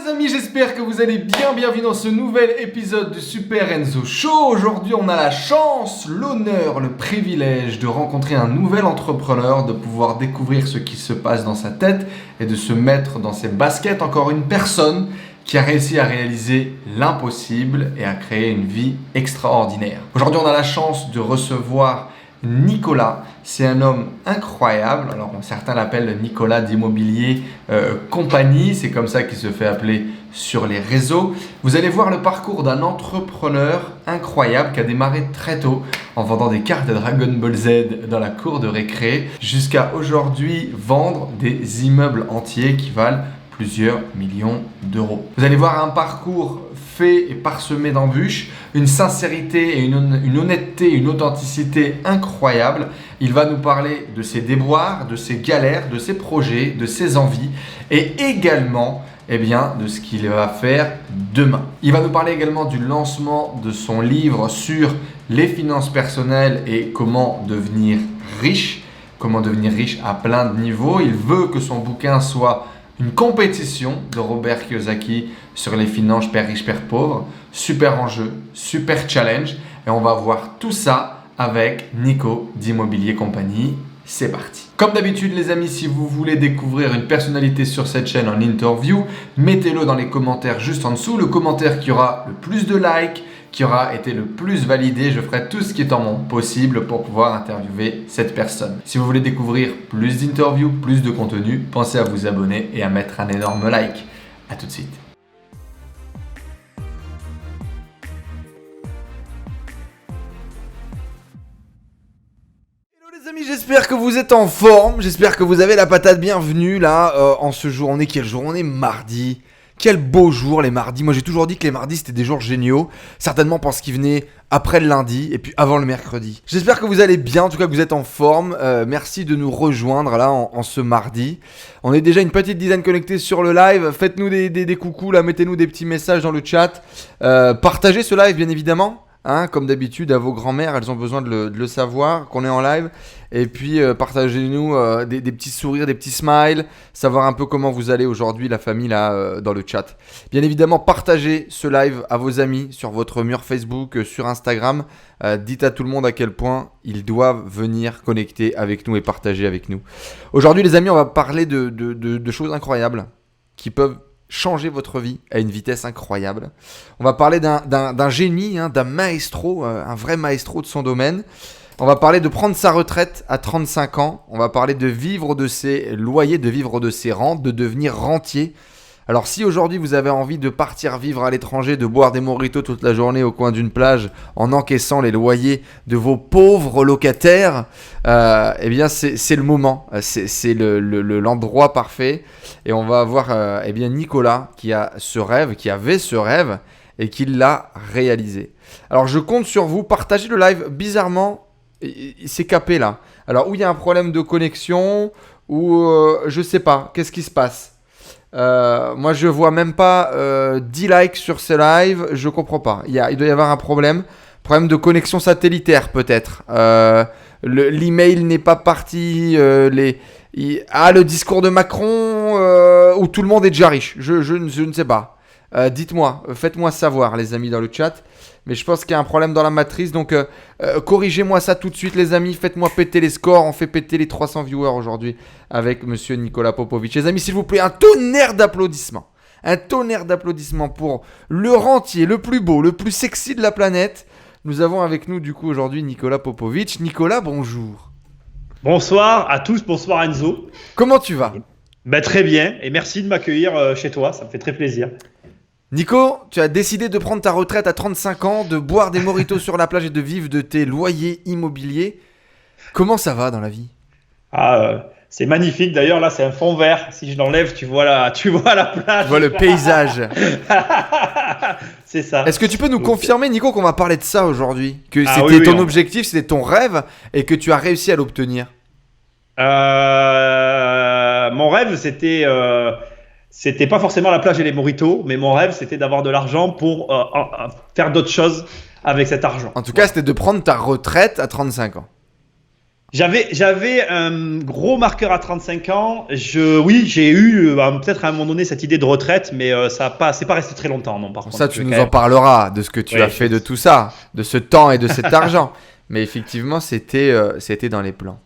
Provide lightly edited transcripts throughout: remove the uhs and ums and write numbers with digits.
les amis, j'espère que vous allez bien. Bienvenue dans ce nouvel épisode du Super Enzo Show. Aujourd'hui, on a la chance, l'honneur, le privilège de rencontrer un nouvel entrepreneur, de pouvoir découvrir ce qui se passe dans sa tête et de se mettre dans ses baskets. Encore une personne qui a réussi à réaliser l'impossible et à créer une vie extraordinaire. Aujourd'hui, on a la chance de recevoir Nicolas. C'est un homme incroyable. Alors certains l'appellent Nicolas d'Immobilier Compagnie. C'est comme ça qu'il se fait appeler sur les réseaux. Vous allez voir le parcours d'un entrepreneur incroyable qui a démarré très tôt en vendant des cartes de Dragon Ball Z dans la cour de récré jusqu'à aujourd'hui vendre des immeubles entiers qui valent plusieurs millions d'euros. Vous allez voir un parcours fait et parsemé d'embûches, une sincérité et une honnêteté, une authenticité incroyable. Il va nous parler de ses déboires, de ses galères, de ses projets, de ses envies et également de ce qu'il va faire demain. Il va nous parler également du lancement de son livre sur les finances personnelles et comment devenir riche à plein de niveaux. Il veut que son bouquin soit une compétition de Robert Kiyosaki sur les finances père riche, père pauvre. Super enjeu, super challenge. Et on va voir tout ça avec Nico d'Immobilier Compagnie. C'est parti. Comme d'habitude les amis, si vous voulez découvrir une personnalité sur cette chaîne en interview, mettez-le dans les commentaires juste en dessous. Le commentaire qui aura le plus de likes, qui aura été le plus validé, je ferai tout ce qui est en mon possible pour pouvoir interviewer cette personne. Si vous voulez découvrir plus d'interviews, plus de contenu, pensez à vous abonner et à mettre un énorme like. A tout de suite. Hello les amis, j'espère que vous êtes en forme, j'espère que vous avez la patate. Bienvenue là en ce jour. On est quel jour? On est mardi. Quel beau jour les mardis. Moi j'ai toujours dit que les mardis c'était des jours géniaux. Certainement parce qu'ils venaient après le lundi et puis avant le mercredi. J'espère que vous allez bien, en tout cas que vous êtes en forme. Merci de nous rejoindre là en ce mardi. On est déjà une petite dizaine connectés sur le live. Faites-nous des coucous là, mettez-nous des petits messages dans le chat. Partagez ce live bien évidemment. Comme d'habitude, à vos grand-mères, elles ont besoin de le savoir, qu'on est en live. Et puis, partagez-nous des petits sourires, des petits smiles, savoir un peu comment vous allez aujourd'hui, la famille, là, dans le chat. Bien évidemment, partagez ce live à vos amis sur votre mur Facebook, sur Instagram. Dites à tout le monde à quel point ils doivent venir connecter avec nous et partager avec nous. Aujourd'hui, les amis, on va parler de choses incroyables qui peuvent changer votre vie à une vitesse incroyable. On va parler d'un génie, d'un maestro, un vrai maestro de son domaine. On va parler de prendre sa retraite à 35 ans. On va parler de vivre de ses loyers, de vivre de ses rentes, de devenir rentier. Alors si aujourd'hui vous avez envie de partir vivre à l'étranger, de boire des mojitos toute la journée au coin d'une plage en encaissant les loyers de vos pauvres locataires, c'est le moment, c'est l'endroit parfait. Et on va avoir Nicolas qui avait ce rêve et qui l'a réalisé. Alors je compte sur vous, partagez le live. Bizarrement, c'est capé là. Alors où il y a un problème de connexion ou je sais pas, qu'est-ce qui se passe? Moi je vois même pas 10 likes sur ce live, je comprends pas. Il doit y avoir un problème de connexion satellitaire peut-être. L'email n'est pas parti. Le discours de Macron où tout le monde est déjà riche. Je ne sais pas. Dites-moi, faites-moi savoir les amis dans le chat. Mais je pense qu'il y a un problème dans la matrice. Donc corrigez-moi ça tout de suite les amis. Faites-moi péter les scores. On fait péter les 300 viewers aujourd'hui avec monsieur Nicolas Popovic. Les amis, s'il vous plaît, un tonnerre d'applaudissements. Un tonnerre d'applaudissements pour le rentier, le plus beau, le plus sexy de la planète. Nous avons avec nous du coup aujourd'hui Nicolas Popovic. Nicolas, bonjour. Bonsoir à tous, bonsoir Enzo. Comment tu vas? Très bien et merci de m'accueillir chez toi, ça me fait très plaisir. Nico, tu as décidé de prendre ta retraite à 35 ans, de boire des mojitos sur la plage et de vivre de tes loyers immobiliers. Comment ça va dans la vie? C'est magnifique. D'ailleurs, là, c'est un fond vert. Si je l'enlève, tu vois la plage. Tu vois le paysage. C'est ça. Est-ce que tu peux nous confirmer, Nico, qu'on va parler de ça aujourd'hui? Que c'était ton objectif, c'était ton rêve et que tu as réussi à l'obtenir? Mon rêve, c'était pas forcément la plage et les mojitos, mais mon rêve, c'était d'avoir de l'argent pour faire d'autres choses avec cet argent. En tout cas, c'était de prendre ta retraite à 35 ans. J'avais un gros marqueur à 35 ans. Oui, j'ai eu peut-être à un moment donné cette idée de retraite, mais c'est pas resté très longtemps, non. Par contre, Ça, tu nous en parleras de ce que tu Ouais, as fait de tout ça, de ce temps et de cet argent. Mais effectivement, c'était dans les plans.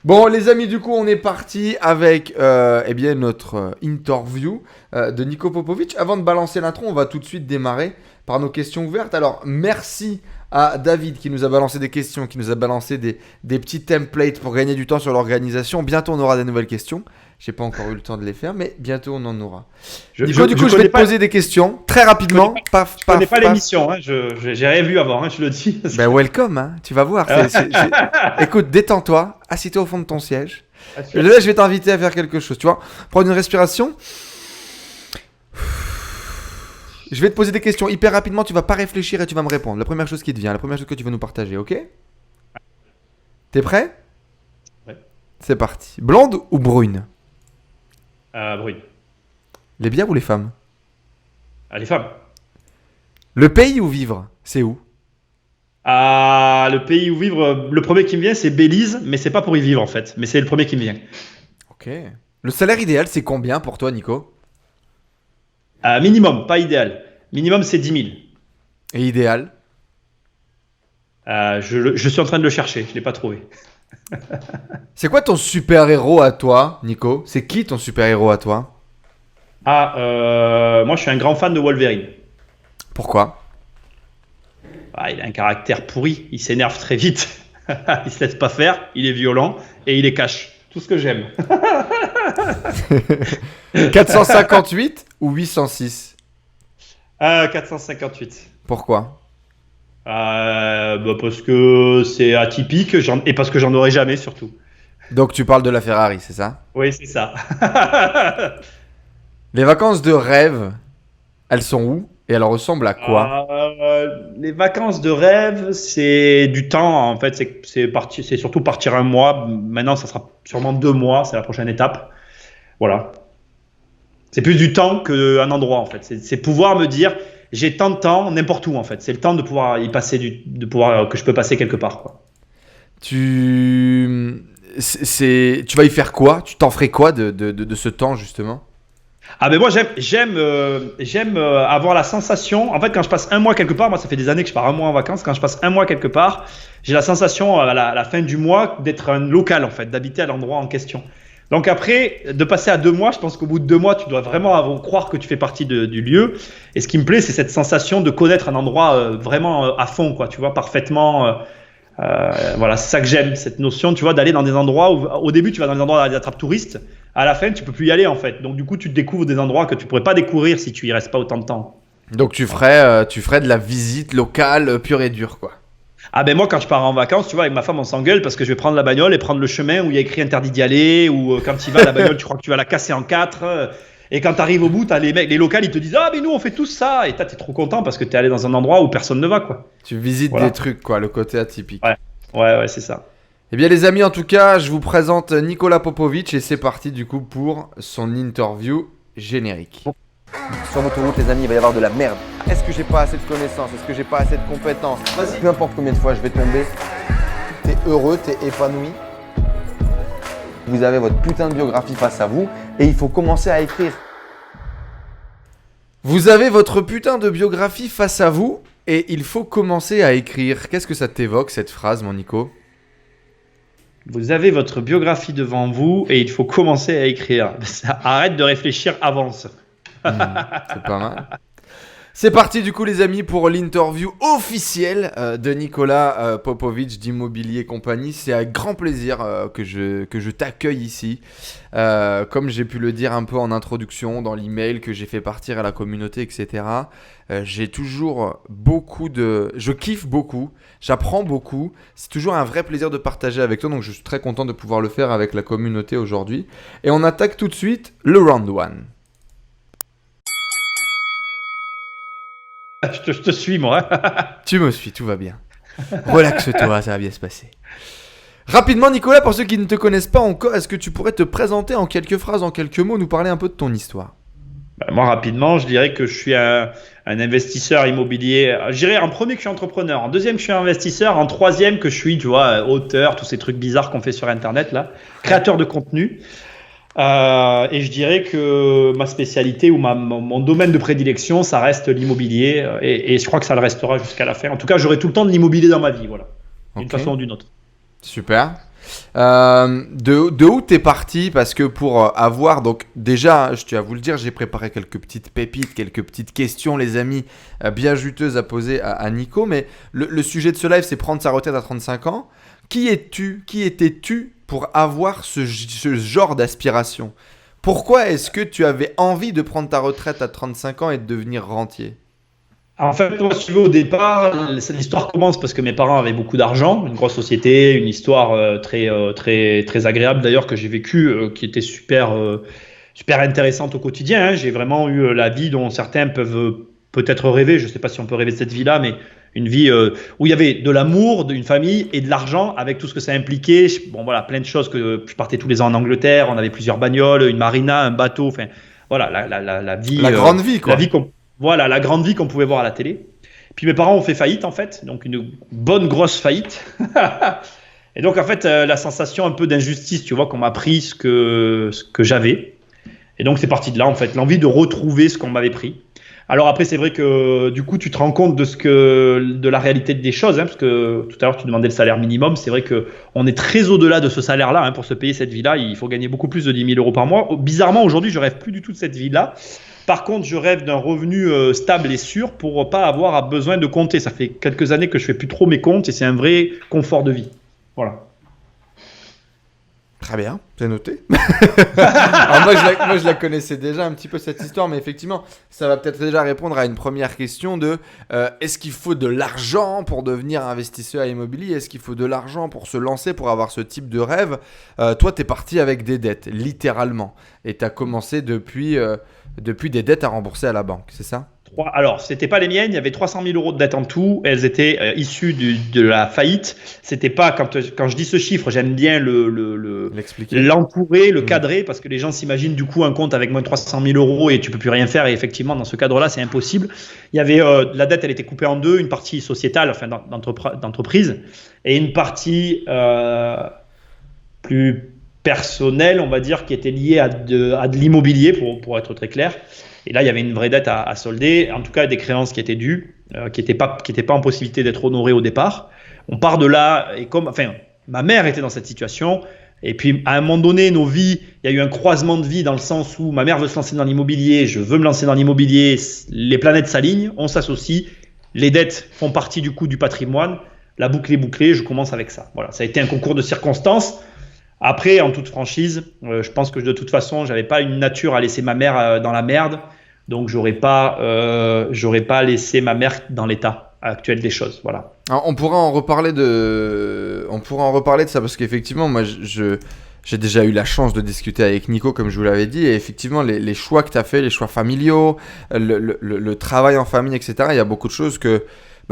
Bon, les amis, du coup, on est parti avec eh bien, notre interview de Nico Popovic. Avant de balancer l'intro, on va tout de suite démarrer par nos questions ouvertes. Alors, merci à David qui nous a balancé des questions, qui nous a balancé des petits templates pour gagner du temps sur l'organisation. Bientôt, on aura des nouvelles questions. J'ai pas encore eu le temps de les faire, mais bientôt, on en aura. Nico, du coup, je vais te poser des questions très rapidement. Je connais pas l'émission, hein. J'ai rien vu avant, hein, je le dis. Ben welcome, hein. Tu vas voir. Écoute, détends-toi, assis-toi au fond de ton siège. Là, je vais t'inviter à faire quelque chose, tu vois. Prendre une respiration. Je vais te poser des questions hyper rapidement, tu vas pas réfléchir et tu vas me répondre. La première chose qui te vient, la première chose que tu vas nous partager, ok? T'es prêt? Ouais. C'est parti. Blonde ou brune? Brune. Les bières ou les femmes? Les femmes. Le pays où vivre, c'est où? Le pays où vivre, le premier qui me vient, c'est Belize, mais c'est pas pour y vivre en fait, mais c'est le premier qui me vient. Ok. Le salaire idéal, c'est combien pour toi, Nico? Minimum, pas idéal. Minimum, c'est 10 000. Et idéal? Je suis en train de le chercher, je l'ai pas trouvé. C'est quoi ton super-héros à toi, Nico? C'est qui ton super-héros à toi? Moi, je suis un grand fan de Wolverine. Pourquoi? Il a un caractère pourri, il s'énerve très vite, il se laisse pas faire, il est violent et il est cash. Tout ce que j'aime. 458 ou 806? 458. Pourquoi? Parce que c'est atypique et parce que j'en aurai jamais surtout. Donc tu parles de la Ferrari, c'est ça? Oui, c'est ça. Les vacances de rêve, elles sont où? Et elles ressemblent à quoi? Les vacances de rêve, c'est du temps. En fait, c'est surtout partir un mois. Maintenant, ça sera sûrement 2 mois. C'est la prochaine étape. Voilà. C'est plus du temps qu'un endroit, en fait. C'est pouvoir me dire, j'ai tant de temps n'importe où, en fait. C'est le temps de pouvoir y passer, que je peux passer quelque part, quoi. Tu vas y faire quoi? Tu t'en ferais quoi de ce temps, justement? Ben moi j'aime avoir la sensation. En fait, quand je passe un mois quelque part, moi ça fait des années que je pars un mois en vacances. Quand je passe un mois quelque part, j'ai la sensation à la fin du mois d'être un local, en fait, d'habiter à l'endroit en question. Donc après, de passer à 2 mois, je pense qu'au bout de 2 mois, tu dois vraiment croire que tu fais partie du lieu. Et ce qui me plaît, c'est cette sensation de connaître un endroit vraiment à fond, quoi. Tu vois, parfaitement. Voilà, c'est ça que j'aime, cette notion, tu vois, d'aller dans des endroits où, au début, tu vas dans des endroits des attrapes touristes. À la fin, tu peux plus y aller, en fait. Donc, du coup, tu découvres des endroits que tu pourrais pas découvrir si tu y restes pas autant de temps. Donc tu ferais de la visite locale pure et dure, quoi. Ben moi, quand je pars en vacances, tu vois, avec ma femme, on s'engueule parce que je vais prendre la bagnole et prendre le chemin où il y a écrit interdit d'y aller, ou quand tu vas, la bagnole, tu crois que tu vas la casser en 4. Et quand tu arrives au bout, t'as les mecs, les locaux, ils te disent, mais nous, on fait tout ça. Et t'es trop content parce que t'es allé dans un endroit où personne ne va, quoi. Tu visites Voilà. des trucs, quoi, le côté atypique. Ouais, c'est ça. Eh bien les amis, en tout cas, je vous présente Nicolas Popovic et c'est parti du coup pour son interview générique. Sur l'autoroute, les amis, il va y avoir de la merde. Est-ce que j'ai pas assez de connaissances? Est-ce que j'ai pas assez de compétences? Peu importe combien de fois je vais tomber, t'es heureux, t'es épanoui. Vous avez votre putain de biographie face à vous et il faut commencer à écrire. Vous avez votre putain de biographie face à vous et il faut commencer à écrire. Qu'est-ce que ça t'évoque cette phrase, mon Nico? Vous avez votre biographie devant vous et il faut commencer à écrire. Arrête de réfléchir, avance. C'est pas mal. C'est parti du coup les amis pour l'interview officielle de Nicolas Popovic d'Immobilier Compagnie. C'est avec grand plaisir que je t'accueille ici. Comme j'ai pu le dire un peu en introduction dans l'email que j'ai fait partir à la communauté, etc. J'ai toujours je kiffe beaucoup, j'apprends beaucoup. C'est toujours un vrai plaisir de partager avec toi. Donc je suis très content de pouvoir le faire avec la communauté aujourd'hui. Et on attaque tout de suite le round 1. Je te suis, moi. Tu me suis, tout va bien. Relaxe-toi, ça va bien se passer. Rapidement, Nicolas, pour ceux qui ne te connaissent pas encore, est-ce que tu pourrais te présenter en quelques phrases, en quelques mots, nous parler un peu de ton histoire? Moi, rapidement, je dirais que je suis un investisseur immobilier. Je dirais en premier que je suis entrepreneur, en deuxième que je suis investisseur, en troisième que je suis, tu vois, auteur, tous ces trucs bizarres qu'on fait sur Internet là, créateur de contenu. Et je dirais que ma spécialité ou mon domaine de prédilection, ça reste l'immobilier. Et je crois que ça le restera jusqu'à la fin. En tout cas, j'aurai tout le temps de l'immobilier dans ma vie, voilà, d'une façon ou d'une autre. Super. De où t'es parti? Parce que pour avoir, donc déjà, je tiens à vous le dire, j'ai préparé quelques petites pépites, quelques petites questions, les amis, bien juteuses à poser à Nico. Mais le sujet de ce live, c'est prendre sa retraite à 35 ans. Qui étais-tu pour avoir ce genre d'aspiration? Pourquoi est-ce que tu avais envie de prendre ta retraite à 35 ans et de devenir rentier? En fait, moi, si tu veux, au départ, l'histoire commence parce que mes parents avaient beaucoup d'argent, une grosse société, une histoire très agréable d'ailleurs que j'ai vécue, qui était super intéressante au quotidien. Hein. J'ai vraiment eu la vie dont certains peuvent peut-être rêver. Je ne sais pas si on peut rêver de cette vie-là, mais une vie où il y avait de l'amour, une famille et de l'argent avec tout ce que ça impliquait. Bon, voilà, plein de choses que je partais tous les ans en Angleterre. On avait plusieurs bagnoles, une marina, un bateau. Enfin, voilà, la vie. La grande vie, quoi. Voilà, la grande vie qu'on pouvait voir à la télé. Puis mes parents ont fait faillite en fait, donc une bonne grosse faillite. Et donc en fait, la sensation un peu d'injustice, tu vois, qu'on m'a pris ce que j'avais. Et donc c'est parti de là en fait, l'envie de retrouver ce qu'on m'avait pris. Alors après, c'est vrai que du coup, tu te rends compte de la réalité des choses, hein, parce que tout à l'heure, tu demandais le salaire minimum. C'est vrai qu'on est très au-delà de ce salaire-là. Hein, pour se payer cette vie-là, il faut gagner beaucoup plus de 10 000 euros par mois. Bizarrement, aujourd'hui, je rêve plus du tout de cette vie-là. Par contre, je rêve d'un revenu stable et sûr pour pas avoir besoin de compter. Ça fait quelques années que je fais plus trop mes comptes et c'est un vrai confort de vie. Voilà. Très bien, c'est noté. Alors moi, je la connaissais déjà un petit peu cette histoire, mais effectivement, ça va peut-être déjà répondre à une première question de est-ce qu'il faut de l'argent pour devenir investisseur immobilier? Est-ce qu'il faut de l'argent pour se lancer, pour avoir ce type de rêve? Toi, tu es parti avec des dettes, littéralement. Et tu as commencé depuis des dettes à rembourser à la banque, c'est ça? Alors, c'était pas les miennes, il y avait 300 000 euros de dettes en tout, elles étaient issues de la faillite. C'était pas, quand je dis ce chiffre, j'aime bien l'entourer, le cadrer, parce que les gens s'imaginent du coup un compte avec moins de 300 000 euros et tu peux plus rien faire, et effectivement, dans ce cadre-là, c'est impossible. Il y avait, la dette, elle était coupée en deux, une partie sociétale, enfin d'entreprise, et une partie plus personnelle, on va dire, qui était liée à de l'immobilier, pour être très clair. Et là, il y avait une vraie dette à solder, en tout cas des créances qui étaient dues, qui n'étaient pas en possibilité d'être honorées au départ. On part de là, et ma mère était dans cette situation, et puis à un moment donné, nos vies, il y a eu un croisement de vie dans le sens où ma mère veut se lancer dans l'immobilier, je veux me lancer dans l'immobilier, les planètes s'alignent, on s'associe, les dettes font partie du coup du patrimoine, la boucle est bouclée, je commence avec ça. Voilà, ça a été un concours de circonstances. Après, en toute franchise, je pense que de toute façon, j'avais pas une nature à laisser ma mère dans la merde, donc j'aurais pas laissé ma mère dans l'état actuel des choses. Voilà. Alors, on pourra en reparler de ça parce qu'effectivement, moi, j'ai déjà eu la chance de discuter avec Nico, comme je vous l'avais dit, et effectivement, les choix que tu as fait, les choix familiaux, le travail en famille, etc. Il y a beaucoup de choses que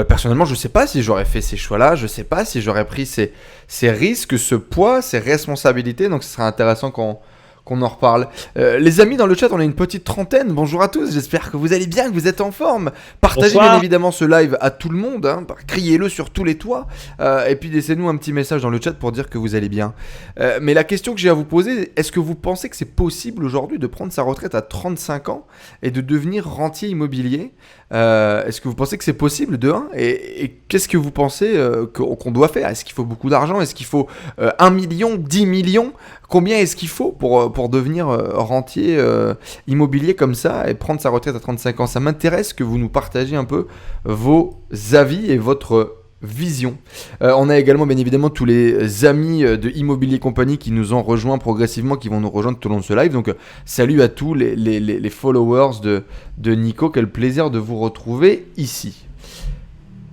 personnellement, je ne sais pas si j'aurais fait ces choix-là, je ne sais pas si j'aurais pris ces risques, ce poids, ces responsabilités. Donc, ce serait intéressant qu'on en reparle. Les amis, dans le chat, on a une petite trentaine. Bonjour à tous, j'espère que vous allez bien, que vous êtes en forme. Partagez bien évidemment ce live à tout le monde, hein, criez-le sur tous les toits. Et puis laissez-nous un petit message dans le chat pour dire que vous allez bien. Mais la question que j'ai à vous poser, est-ce que vous pensez que c'est possible aujourd'hui de prendre sa retraite à 35 ans et de devenir rentier immobilier? Est-ce que vous pensez que c'est possible de 1 et qu'est-ce que vous pensez qu'on doit faire? Est-ce qu'il faut beaucoup d'argent? Est-ce qu'il faut 1 million, 10 millions? Combien est-ce qu'il faut pour devenir rentier immobilier comme ça et prendre sa retraite à 35 ans? Ça m'intéresse que vous nous partagiez un peu vos avis et votre vision. On a également bien évidemment tous les amis de Immobilier Compagnie qui nous ont rejoints progressivement, qui vont nous rejoindre tout au long de ce live. Donc salut à tous les followers de Nico, quel plaisir de vous retrouver ici.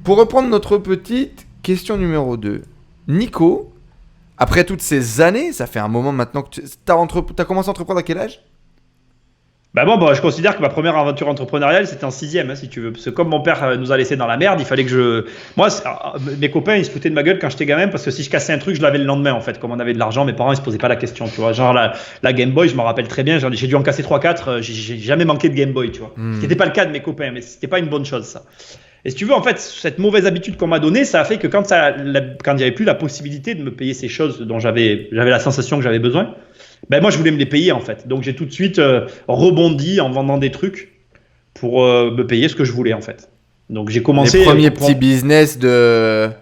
Pour reprendre notre petite question numéro 2, Nico, après toutes ces années, ça fait un moment maintenant que tu as commencé à entreprendre à quel âge? Bah bon, je considère que ma première aventure entrepreneuriale, c'était en sixième, hein, si tu veux. Parce que comme mon père nous a laissé dans la merde, il fallait que je... Moi, mes copains, ils se foutaient de ma gueule quand j'étais gamin, parce que si je cassais un truc, je l'avais le lendemain, en fait. Comme on avait de l'argent, mes parents, ils se posaient pas la question, tu vois. Genre, la Game Boy, je m'en rappelle très bien, j'ai dû en casser 3-4, j'ai jamais manqué de Game Boy, tu vois. Ce qui n'était pas le cas de mes copains, mais c'était pas une bonne chose, ça. Et si tu veux, en fait, cette mauvaise habitude qu'on m'a donnée, ça a fait que quand il n'y avait plus la possibilité de me payer ces choses dont j'avais la sensation que j'avais besoin, ben moi, je voulais me les payer, en fait. Donc, j'ai tout de suite rebondi en vendant des trucs pour me payer ce que je voulais, en fait. Donc, j'ai commencé... Les premiers petits business de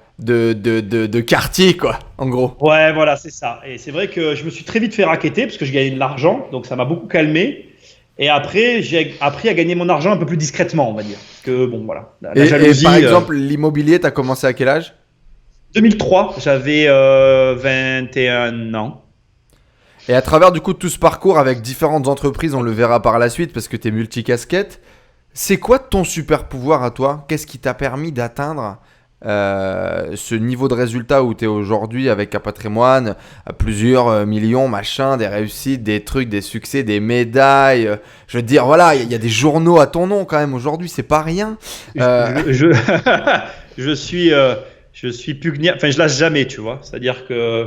quartier, quoi, en gros. Ouais, voilà, c'est ça. Et c'est vrai que je me suis très vite fait racketter parce que je gagnais de l'argent. Donc, ça m'a beaucoup calmé. Et après, j'ai appris à gagner mon argent un peu plus discrètement, on va dire. Parce que, bon, voilà. La jalousie, et par exemple, l'immobilier, t'as commencé à quel âge? 2003, j'avais 21 ans. Et à travers du coup tout ce parcours avec différentes entreprises, on le verra par la suite parce que tu es multicasquette, c'est quoi ton super pouvoir à toi? Qu'est-ce qui t'a permis d'atteindre ce niveau de résultat où tu es aujourd'hui avec un patrimoine à plusieurs millions, machin, des réussites, des trucs, des succès, des médailles. Je veux te dire, voilà, il y a des journaux à ton nom quand même aujourd'hui, c'est pas rien. Je suis pugnace, enfin je lâche jamais, tu vois. C'est-à-dire que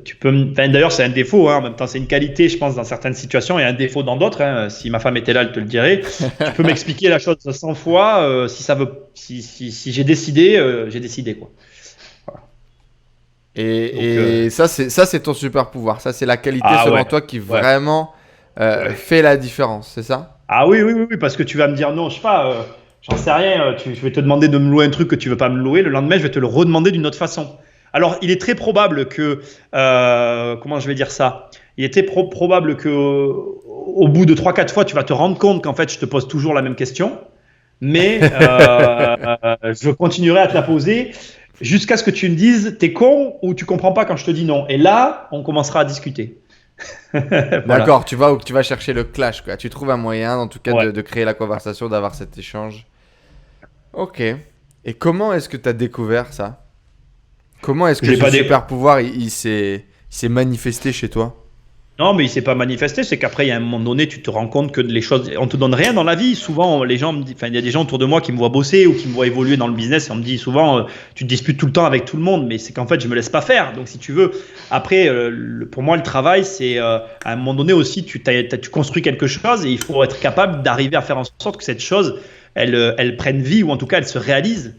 tu peux, d'ailleurs c'est un défaut, hein, en même temps c'est une qualité je pense dans certaines situations et un défaut dans d'autres, hein. Si ma femme était là elle te le dirait. Tu peux m'expliquer la chose 100 fois, si j'ai décidé quoi. Voilà. Et ça c'est ton super pouvoir, ça c'est la qualité selon toi qui vraiment fait la différence, c'est ça? Ah oui, parce que tu vas me dire non, je sais pas, j'en sais rien, je vais te demander de me louer un truc que tu veux pas me louer, le lendemain je vais te le redemander d'une autre façon. Alors, il est très probable que, comment je vais dire ça? Il était probable que, au bout de 3-4 fois, tu vas te rendre compte qu'en fait, je te pose toujours la même question, mais je continuerai à te la poser jusqu'à ce que tu me dises, t'es con ou tu comprends pas quand je te dis non. Et là, on commencera à discuter. Voilà. D'accord, tu vas chercher le clash, quoi. Tu trouves un moyen, en tout cas, de créer la conversation, d'avoir cet échange. Ok. Et comment est-ce que tu as découvert ça? Comment est-ce que ce super pouvoir il s'est manifesté chez toi? Non, mais il s'est pas manifesté. C'est qu'après, il y a un moment donné, tu te rends compte que les choses, on te donne rien dans la vie. Souvent, les gens, il y a des gens autour de moi qui me voient bosser ou qui me voient évoluer dans le business et on me dit souvent, tu te disputes tout le temps avec tout le monde, mais c'est qu'en fait, je me laisse pas faire. Donc, si tu veux, après, pour moi, le travail, c'est à un moment donné aussi, tu construis quelque chose et il faut être capable d'arriver à faire en sorte que cette chose, elle prenne vie ou en tout cas, elle se réalise.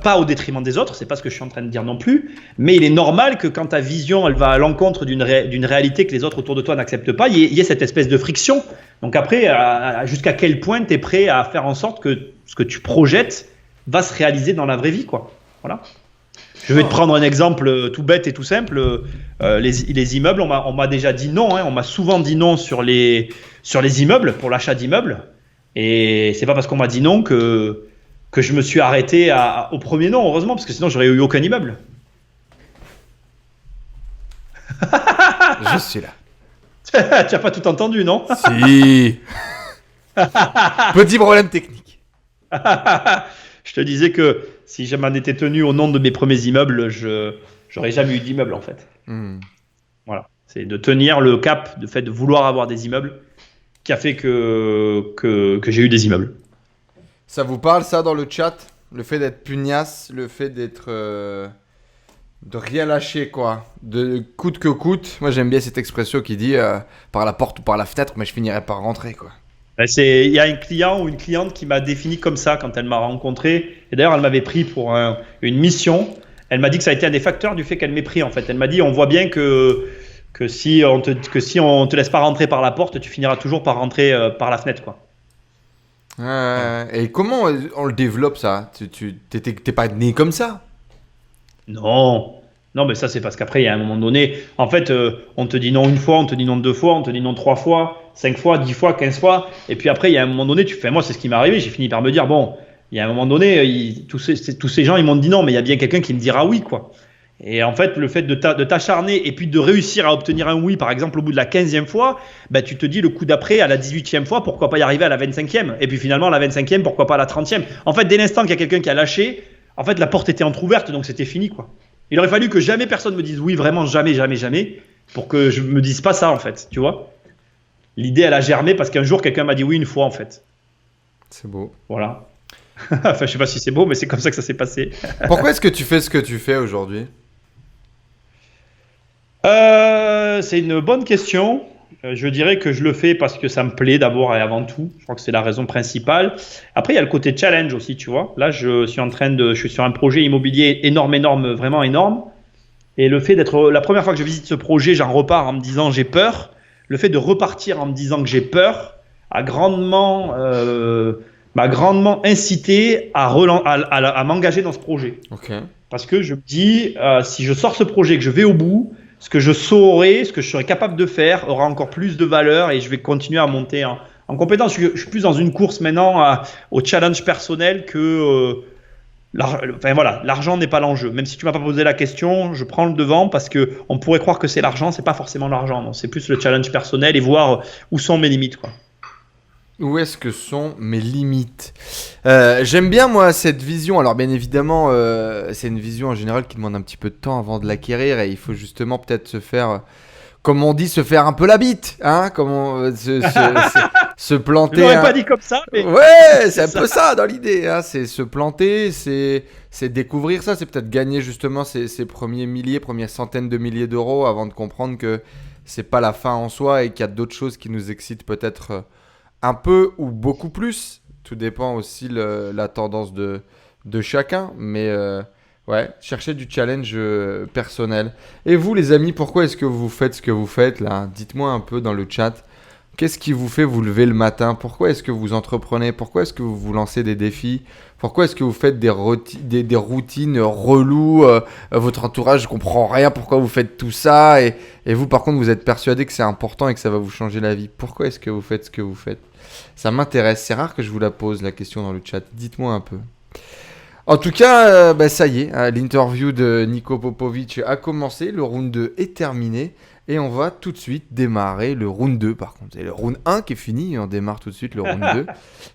Pas au détriment des autres, c'est pas ce que je suis en train de dire non plus, mais il est normal que quand ta vision elle va à l'encontre d'une réalité que les autres autour de toi n'acceptent pas, il y ait cette espèce de friction. Donc après, jusqu'à quel point tu es prêt à faire en sorte que ce que tu projettes va se réaliser dans la vraie vie, quoi. Voilà. Je vais te prendre un exemple tout bête et tout simple. Les immeubles, on m'a déjà dit non, hein, on m'a souvent dit non sur les immeubles, pour l'achat d'immeubles, et c'est pas parce qu'on m'a dit non que je me suis arrêté au premier nom, heureusement, parce que sinon j'aurais eu aucun immeuble. Je suis là. Tu n'as pas tout entendu, non? Si. Petit problème technique. Je te disais que si je m'en étais tenu au nom de mes premiers immeubles, j'aurais jamais eu d'immeuble en fait. Voilà, c'est de tenir le cap, de fait de vouloir avoir des immeubles, qui a fait que j'ai eu des immeubles. Ça vous parle ça dans le chat? Le fait d'être pugnace, le fait d'être de rien lâcher quoi, de coûte que coûte. Moi j'aime bien cette expression qui dit par la porte ou par la fenêtre, mais je finirai par rentrer quoi. Il y a un client ou une cliente qui m'a défini comme ça quand elle m'a rencontré. Et d'ailleurs elle m'avait pris pour une mission. Elle m'a dit que ça a été un des facteurs du fait qu'elle m'ait pris en fait. Elle m'a dit on voit bien que si on te laisse pas rentrer par la porte, tu finiras toujours par rentrer par la fenêtre quoi. Et comment on le développe ça? T'es pas né comme ça? Non, mais ça c'est parce qu'après il y a un moment donné, en fait on te dit non une fois, on te dit non deux fois, on te dit non 3 fois, 5 fois, 10 fois, 15 fois, et puis après il y a un moment donné, moi c'est ce qui m'est arrivé, j'ai fini par me dire bon, il y a un moment donné, tous ces gens ils m'ont dit non, mais il y a bien quelqu'un qui me dira oui quoi. Et en fait, le fait de t'acharner et puis de réussir à obtenir un oui, par exemple, au bout de la 15e fois, bah, tu te dis le coup d'après, à la 18e fois, pourquoi pas y arriver à la 25e? Et puis finalement, à la 25e, pourquoi pas à la 30e? En fait, dès l'instant qu'il y a quelqu'un qui a lâché, en fait, la porte était entrouverte, donc c'était fini, quoi. Il aurait fallu que jamais personne me dise oui, vraiment, jamais, pour que je me dise pas ça, en fait, tu vois? l'idée, elle a germé parce qu'un jour, quelqu'un m'a dit oui une fois, en fait. C'est beau. Voilà. Enfin, je sais pas si c'est beau, mais c'est comme ça que ça s'est passé. Pourquoi est-ce que tu fais ce que tu fais aujourd'hui? C'est une bonne question. Je dirais que je le fais parce que ça me plaît d'abord et avant tout. Je crois que c'est la raison principale. Après, il y a le côté challenge aussi, tu vois. Là, je suis sur un projet immobilier énorme, vraiment énorme. Et le fait d'être, la première fois que je visite ce projet, j'en repars en me disant j'ai peur. Le fait de repartir en me disant que j'ai peur m'a grandement incité à m'engager dans ce projet. Ok. Parce que je me dis, si je sors ce projet, que je vais au bout, ce que je saurai, ce que je serai capable de faire aura encore plus de valeur et je vais continuer à monter en compétence. Je suis plus dans une course maintenant au challenge personnel que l'argent n'est pas l'enjeu. Même si tu m'as pas posé la question, je prends le devant parce que on pourrait croire que c'est l'argent, c'est pas forcément l'argent. Non, c'est plus le challenge personnel et voir où sont mes limites, quoi. Où est-ce que sont mes limites? J'aime bien moi cette vision. Alors bien évidemment, c'est une vision en général qui demande un petit peu de temps avant de l'acquérir et il faut justement peut-être se faire, comme on dit, se faire un peu la bite, hein, se planter. Je l'aurais pas dit comme ça, mais ouais, c'est un peu ça dans l'idée. Hein. C'est se planter, c'est découvrir ça, c'est peut-être gagner justement ces premières centaines de milliers d'euros avant de comprendre que c'est pas la fin en soi et qu'il y a d'autres choses qui nous excitent peut-être. Un peu ou beaucoup plus, tout dépend aussi la tendance de chacun, mais ouais, chercher du challenge personnel. Et vous les amis, pourquoi est-ce que vous faites ce que vous faites là? Dites-moi un peu dans le chat, qu'est-ce qui vous fait vous lever le matin? Pourquoi est-ce que vous entreprenez? Pourquoi est-ce que vous vous lancez des défis? Pourquoi est-ce que vous faites des routines reloues? Votre entourage ne comprend rien, pourquoi vous faites tout ça et vous par contre vous êtes persuadé que c'est important et que ça va vous changer la vie. Pourquoi est-ce que vous faites ce que vous faites? Ça m'intéresse, c'est rare que je vous la pose la question dans le chat, dites-moi un peu. En tout cas, ça y est, l'interview de Nico Popovic a commencé, le round 2 est terminé et on va tout de suite démarrer le round 2 par contre. C'est le round 1 qui est fini et on démarre tout de suite le round 2.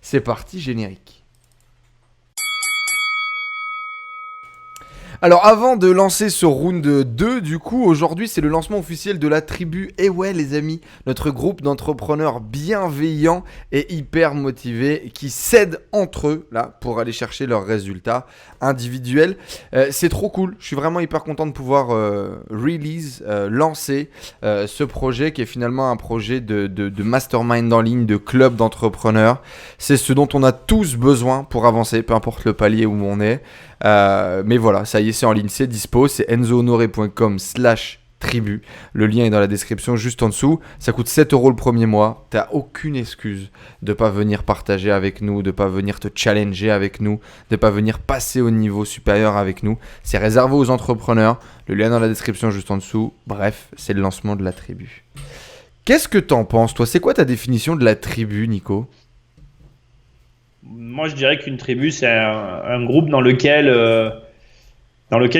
C'est parti, générique. Alors avant de lancer ce round 2, du coup, aujourd'hui c'est le lancement officiel de la tribu. Et ouais les amis, notre groupe d'entrepreneurs bienveillants et hyper motivés qui s'aident entre eux là pour aller chercher leurs résultats individuels. C'est trop cool, je suis vraiment hyper content de pouvoir lancer ce projet qui est finalement un projet de mastermind en ligne, de club d'entrepreneurs. C'est ce dont on a tous besoin pour avancer, peu importe le palier où on est. Mais voilà, ça y est, c'est en ligne, c'est dispo, c'est enzohonoré.com/tribu. Le lien est dans la description juste en dessous. Ça coûte 7 € le premier mois. T'as aucune excuse de pas venir partager avec nous, de pas venir te challenger avec nous, de pas venir passer au niveau supérieur avec nous. C'est réservé aux entrepreneurs. Le lien est dans la description juste en dessous. Bref, c'est le lancement de la tribu. Qu'est-ce que t'en penses, toi? C'est quoi ta définition de la tribu, Nico? Moi, je dirais qu'une tribu, c'est un groupe dans lequel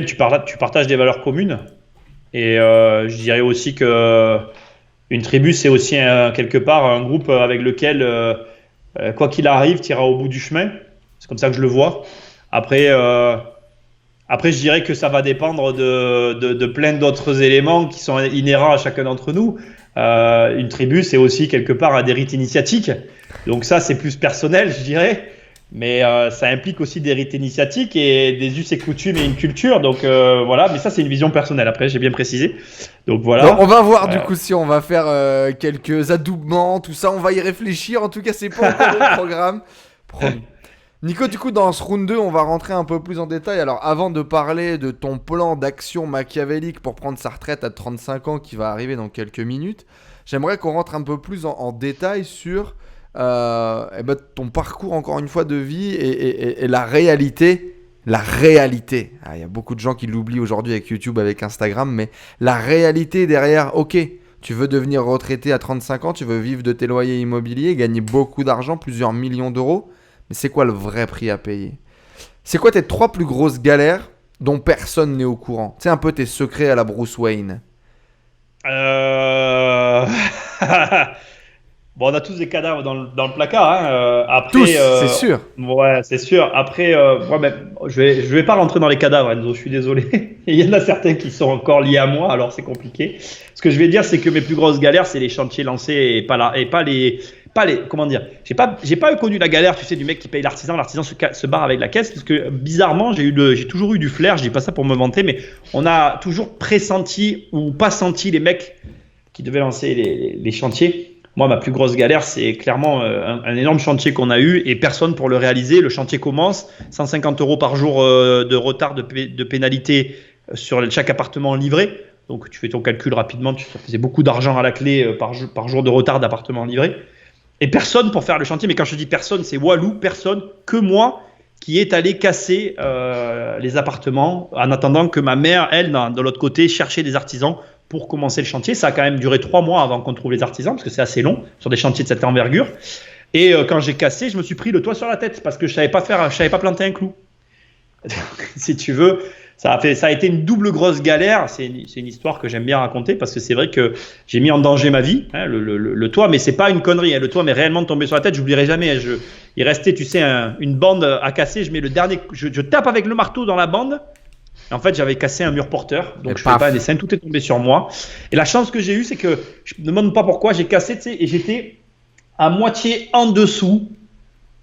tu partages des valeurs communes. Et je dirais aussi que une tribu, c'est aussi quelque part un groupe avec lequel, quoi qu'il arrive, tu iras au bout du chemin. C'est comme ça que je le vois. Après, je dirais que ça va dépendre de plein d'autres éléments qui sont inhérents à chacun d'entre nous. Une tribu, c'est aussi quelque part des rites initiatiques. Donc ça, c'est plus personnel, je dirais. Mais ça implique aussi des rites initiatiques et des us et coutumes et une culture. Donc voilà, mais ça, c'est une vision personnelle. Après, j'ai bien précisé. Donc voilà. Donc, on va voir du coup si on va faire quelques adoubements, tout ça. On va y réfléchir. En tout cas, c'est pas encore le programme. Promis. Nico, du coup, dans ce round 2, on va rentrer un peu plus en détail. Alors, avant de parler de ton plan d'action machiavélique pour prendre sa retraite à 35 ans qui va arriver dans quelques minutes, j'aimerais qu'on rentre un peu plus en détail sur ton parcours, encore une fois, de vie et la réalité. La réalité. Il y a beaucoup de gens qui l'oublient aujourd'hui avec YouTube, avec Instagram, mais la réalité derrière, ok, tu veux devenir retraité à 35 ans, tu veux vivre de tes loyers immobiliers, gagner beaucoup d'argent, plusieurs millions d'euros. Mais c'est quoi le vrai prix à payer? C'est quoi tes 3 plus grosses galères dont personne n'est au courant? Tu sais, un peu tes secrets à la Bruce Wayne. Bon, on a tous des cadavres dans le placard. Hein. Après, Tous, c'est sûr. ouais, c'est sûr. Après, je vais pas rentrer dans les cadavres, Enzo, je suis désolé. Il y en a certains qui sont encore liés à moi, alors c'est compliqué. Ce que je vais dire, c'est que mes plus grosses galères, c'est les chantiers lancés et pas les, comment dire. J'ai pas connu la galère, tu sais, du mec qui paye l'artisan se barre avec la caisse, parce que bizarrement, j'ai toujours eu du flair. Je dis pas ça pour me vanter, mais on a toujours pressenti ou pas senti les mecs qui devaient lancer les chantiers. Moi, ma plus grosse galère, c'est clairement un énorme chantier qu'on a eu et personne pour le réaliser. Le chantier commence, 150 € par jour de retard de pénalité sur chaque appartement livré. Donc, tu fais ton calcul rapidement, ça faisait beaucoup d'argent à la clé par jour de retard d'appartement livré. Et personne pour faire le chantier. Mais quand je dis personne, c'est Walou, personne, que moi, qui est allé casser les appartements en attendant que ma mère, elle, de l'autre côté, cherchait des artisans pour commencer le chantier. Ça a quand même duré 3 mois avant qu'on trouve les artisans, parce que c'est assez long sur des chantiers de cette envergure. Et quand j'ai cassé, je me suis pris le toit sur la tête parce que je savais pas planter un clou. Donc, si tu veux, ça a été une double grosse galère. C'est une histoire que j'aime bien raconter parce que c'est vrai que j'ai mis en danger ma vie, hein, le toit, mais c'est pas une connerie. Hein, le toit m'est réellement tombé sur la tête. J'oublierai jamais. Il restait, tu sais, une bande à casser. Je mets le dernier, je tape avec le marteau dans la bande. En fait, j'avais cassé un mur porteur, donc je ne fais pas un dessin, tout est tombé sur moi. Et la chance que j'ai eue, c'est que je ne me demande pas pourquoi, j'ai cassé, tu sais, et j'étais à moitié en dessous.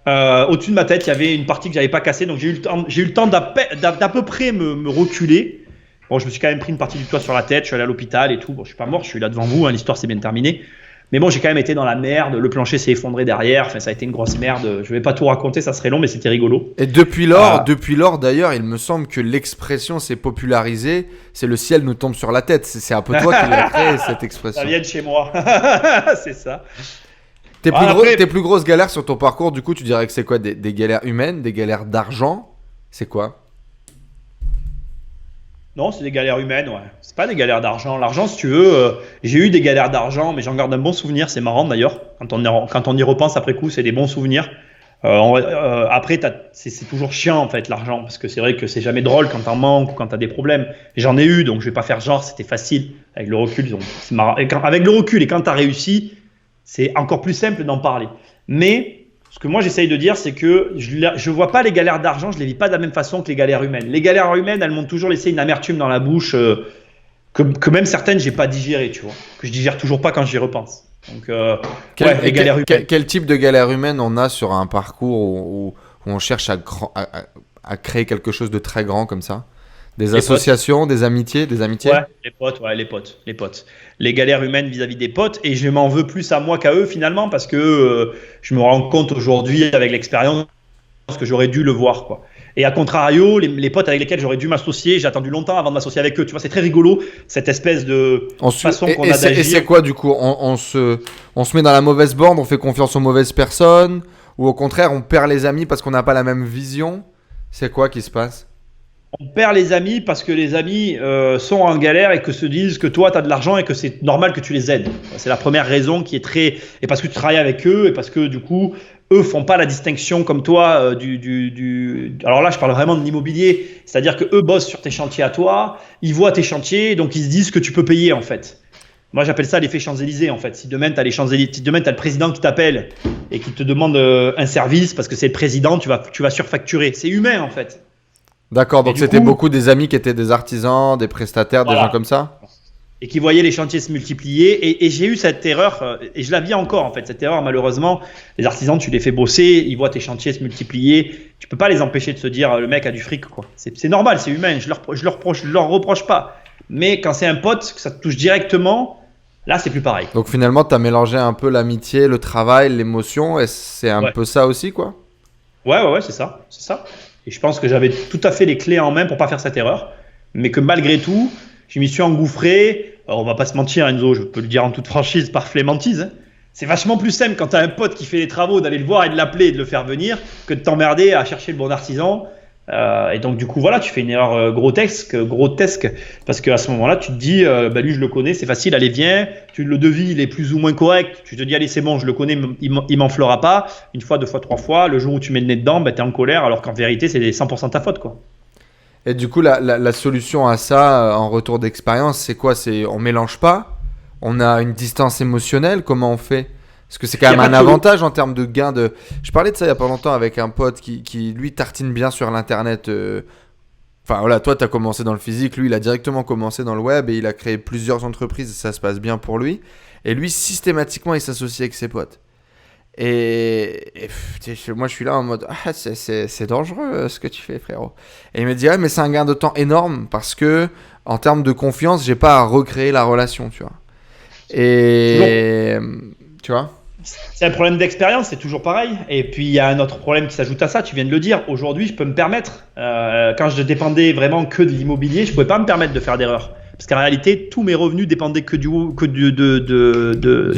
Au-dessus de ma tête, il y avait une partie que je n'avais pas cassée, donc j'ai eu le temps d'à peu près me reculer. Bon, je me suis quand même pris une partie du toit sur la tête, je suis allé à l'hôpital et tout. Bon, je ne suis pas mort, je suis là devant vous, hein, l'histoire s'est bien terminée. Mais bon, j'ai quand même été dans la merde, le plancher s'est effondré derrière, enfin, ça a été une grosse merde. Je vais pas tout raconter, ça serait long, mais c'était rigolo. Et depuis lors d'ailleurs, il me semble que l'expression s'est popularisée, c'est le ciel nous tombe sur la tête. C'est un peu toi qui l'as créé, cette expression. Ça vient de chez moi, c'est ça. Tes plus grosses galères sur ton parcours, du coup, tu dirais que c'est quoi, des galères humaines, des galères d'argent? C'est quoi? Non, c'est des galères humaines, ouais. C'est pas des galères d'argent. L'argent, si tu veux, j'ai eu des galères d'argent, mais j'en garde un bon souvenir. C'est marrant d'ailleurs. Quand on y repense après coup, c'est des bons souvenirs. Après, c'est toujours chiant en fait l'argent, parce que c'est vrai que c'est jamais drôle quand t'en manques ou quand t'as des problèmes. J'en ai eu, donc je vais pas faire genre, c'était facile avec le recul. Donc c'est marrant. Avec le recul et quand t'as réussi, c'est encore plus simple d'en parler. Mais ce que moi j'essaye de dire, c'est que je vois pas les galères d'argent, je les vis pas de la même façon que les galères humaines. Les galères humaines, elles m'ont toujours laissé une amertume dans la bouche que même certaines j'ai pas digérées, tu vois, que je digère toujours pas quand j'y repense. Donc les galères humaines. Quel type de galère humaine on a sur un parcours où on cherche à créer quelque chose de très grand comme ça? Des associations, des amitiés? Ouais, les potes. Les galères humaines vis-à-vis des potes, et je m'en veux plus à moi qu'à eux finalement, parce que je me rends compte aujourd'hui avec l'expérience que j'aurais dû le voir, quoi. Et à contrario, les potes avec lesquels j'aurais dû m'associer, j'ai attendu longtemps avant de m'associer avec eux. Tu vois, c'est très rigolo, cette espèce de façon qu'on a d'agir. Et c'est quoi du coup, on se met dans la mauvaise bande, on fait confiance aux mauvaises personnes, ou au contraire, on perd les amis parce qu'on n'a pas la même vision? C'est quoi qui se passe? On perd les amis parce que les amis sont en galère et que se disent que toi, tu as de l'argent et que c'est normal que tu les aides. C'est la première raison qui est très... Et parce que tu travailles avec eux et parce que du coup, eux font pas la distinction comme toi Alors là, je parle vraiment de l'immobilier. C'est-à-dire que eux bossent sur tes chantiers à toi, ils voient tes chantiers, donc ils se disent que tu peux payer en fait. Moi, j'appelle ça l'effet Champs-Élysées en fait. Si demain, tu as les Champs-Élysées, si demain, tu as le président qui t'appelle et qui te demande un service parce que c'est le président, tu vas surfacturer. C'est humain en fait. D'accord, donc c'était beaucoup des amis qui étaient des artisans, des prestataires, des gens comme ça? Et qui voyaient les chantiers se multiplier. Et j'ai eu cette erreur, et je la vis encore en fait, cette erreur malheureusement. Les artisans, tu les fais bosser, ils voient tes chantiers se multiplier. Tu peux pas les empêcher de se dire le mec a du fric, quoi. C'est normal, c'est humain, je leur reproche pas. Mais quand c'est un pote, que ça te touche directement, là c'est plus pareil. Donc finalement, tu as mélangé un peu l'amitié, le travail, l'émotion, et c'est un peu ça aussi, quoi? Ouais, c'est ça. Et je pense que j'avais tout à fait les clés en main pour pas faire cette erreur, mais que malgré tout, je m'y suis engouffré. Alors, on va pas se mentir, Enzo, je peux le dire en toute franchise, par flémantise. Hein. C'est vachement plus simple quand tu as un pote qui fait les travaux d'aller le voir et de l'appeler et de le faire venir que de t'emmerder à chercher le bon artisan. Et donc du coup voilà, tu fais une erreur grotesque, parce qu'à ce moment-là, tu te dis, lui je le connais, c'est facile, allez viens, le devis il est plus ou moins correct, tu te dis allez c'est bon, je le connais, il m'enflera pas, une fois, deux fois, trois fois, le jour où tu mets le nez dedans, t'es en colère, alors qu'en vérité c'est 100% ta faute, quoi. Et du coup la solution à ça, en retour d'expérience, c'est quoi? On mélange pas, on a une distance émotionnelle, comment on fait? Parce que c'est quand Y a même pas un de avantage en termes de gain de. Je parlais de ça il y a pas longtemps avec un pote qui lui tartine bien sur l'internet. Enfin voilà, toi tu as commencé dans le physique, lui il a directement commencé dans le web et il a créé plusieurs entreprises et ça se passe bien pour lui. Et lui systématiquement il s'associe avec ses potes. Moi je suis là en mode c'est dangereux ce que tu fais frérot. Et il me dit ouais mais c'est un gain de temps énorme parce que en termes de confiance j'ai pas à recréer la relation tu vois. Et tu vois. C'est un problème d'expérience, c'est toujours pareil. Et puis il y a un autre problème qui s'ajoute à ça, tu viens de le dire. Aujourd'hui, je peux me permettre, quand je dépendais vraiment que de l'immobilier, je ne pouvais pas me permettre de faire d'erreurs. Parce qu'en réalité, tous mes revenus dépendaient que de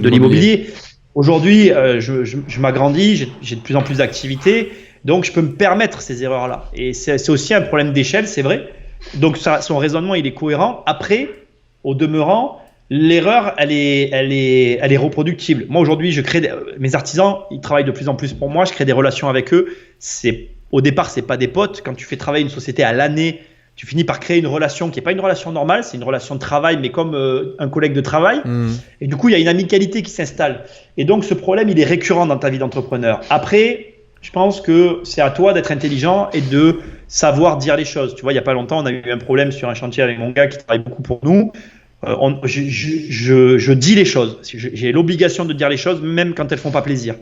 l'immobilier. Aujourd'hui, je m'agrandis, j'ai de plus en plus d'activités, donc je peux me permettre ces erreurs-là. Et c'est aussi un problème d'échelle, c'est vrai. Donc son raisonnement, il est cohérent. Après, au demeurant, l'erreur, elle est reproductible. Moi, aujourd'hui, mes artisans, ils travaillent de plus en plus pour moi. Je crée des relations avec eux. Au départ, c'est pas des potes. Quand tu fais travailler une société à l'année, tu finis par créer une relation qui n'est pas une relation normale. C'est une relation de travail, mais comme un collègue de travail. Et du coup, il y a une amicalité qui s'installe. Et donc, ce problème, il est récurrent dans ta vie d'entrepreneur. Après, je pense que c'est à toi d'être intelligent et de savoir dire les choses. Tu vois, il n'y a pas longtemps, on a eu un problème sur un chantier avec mon gars qui travaille beaucoup pour nous. Je dis les choses. J'ai l'obligation de dire les choses, même quand elles font pas plaisir.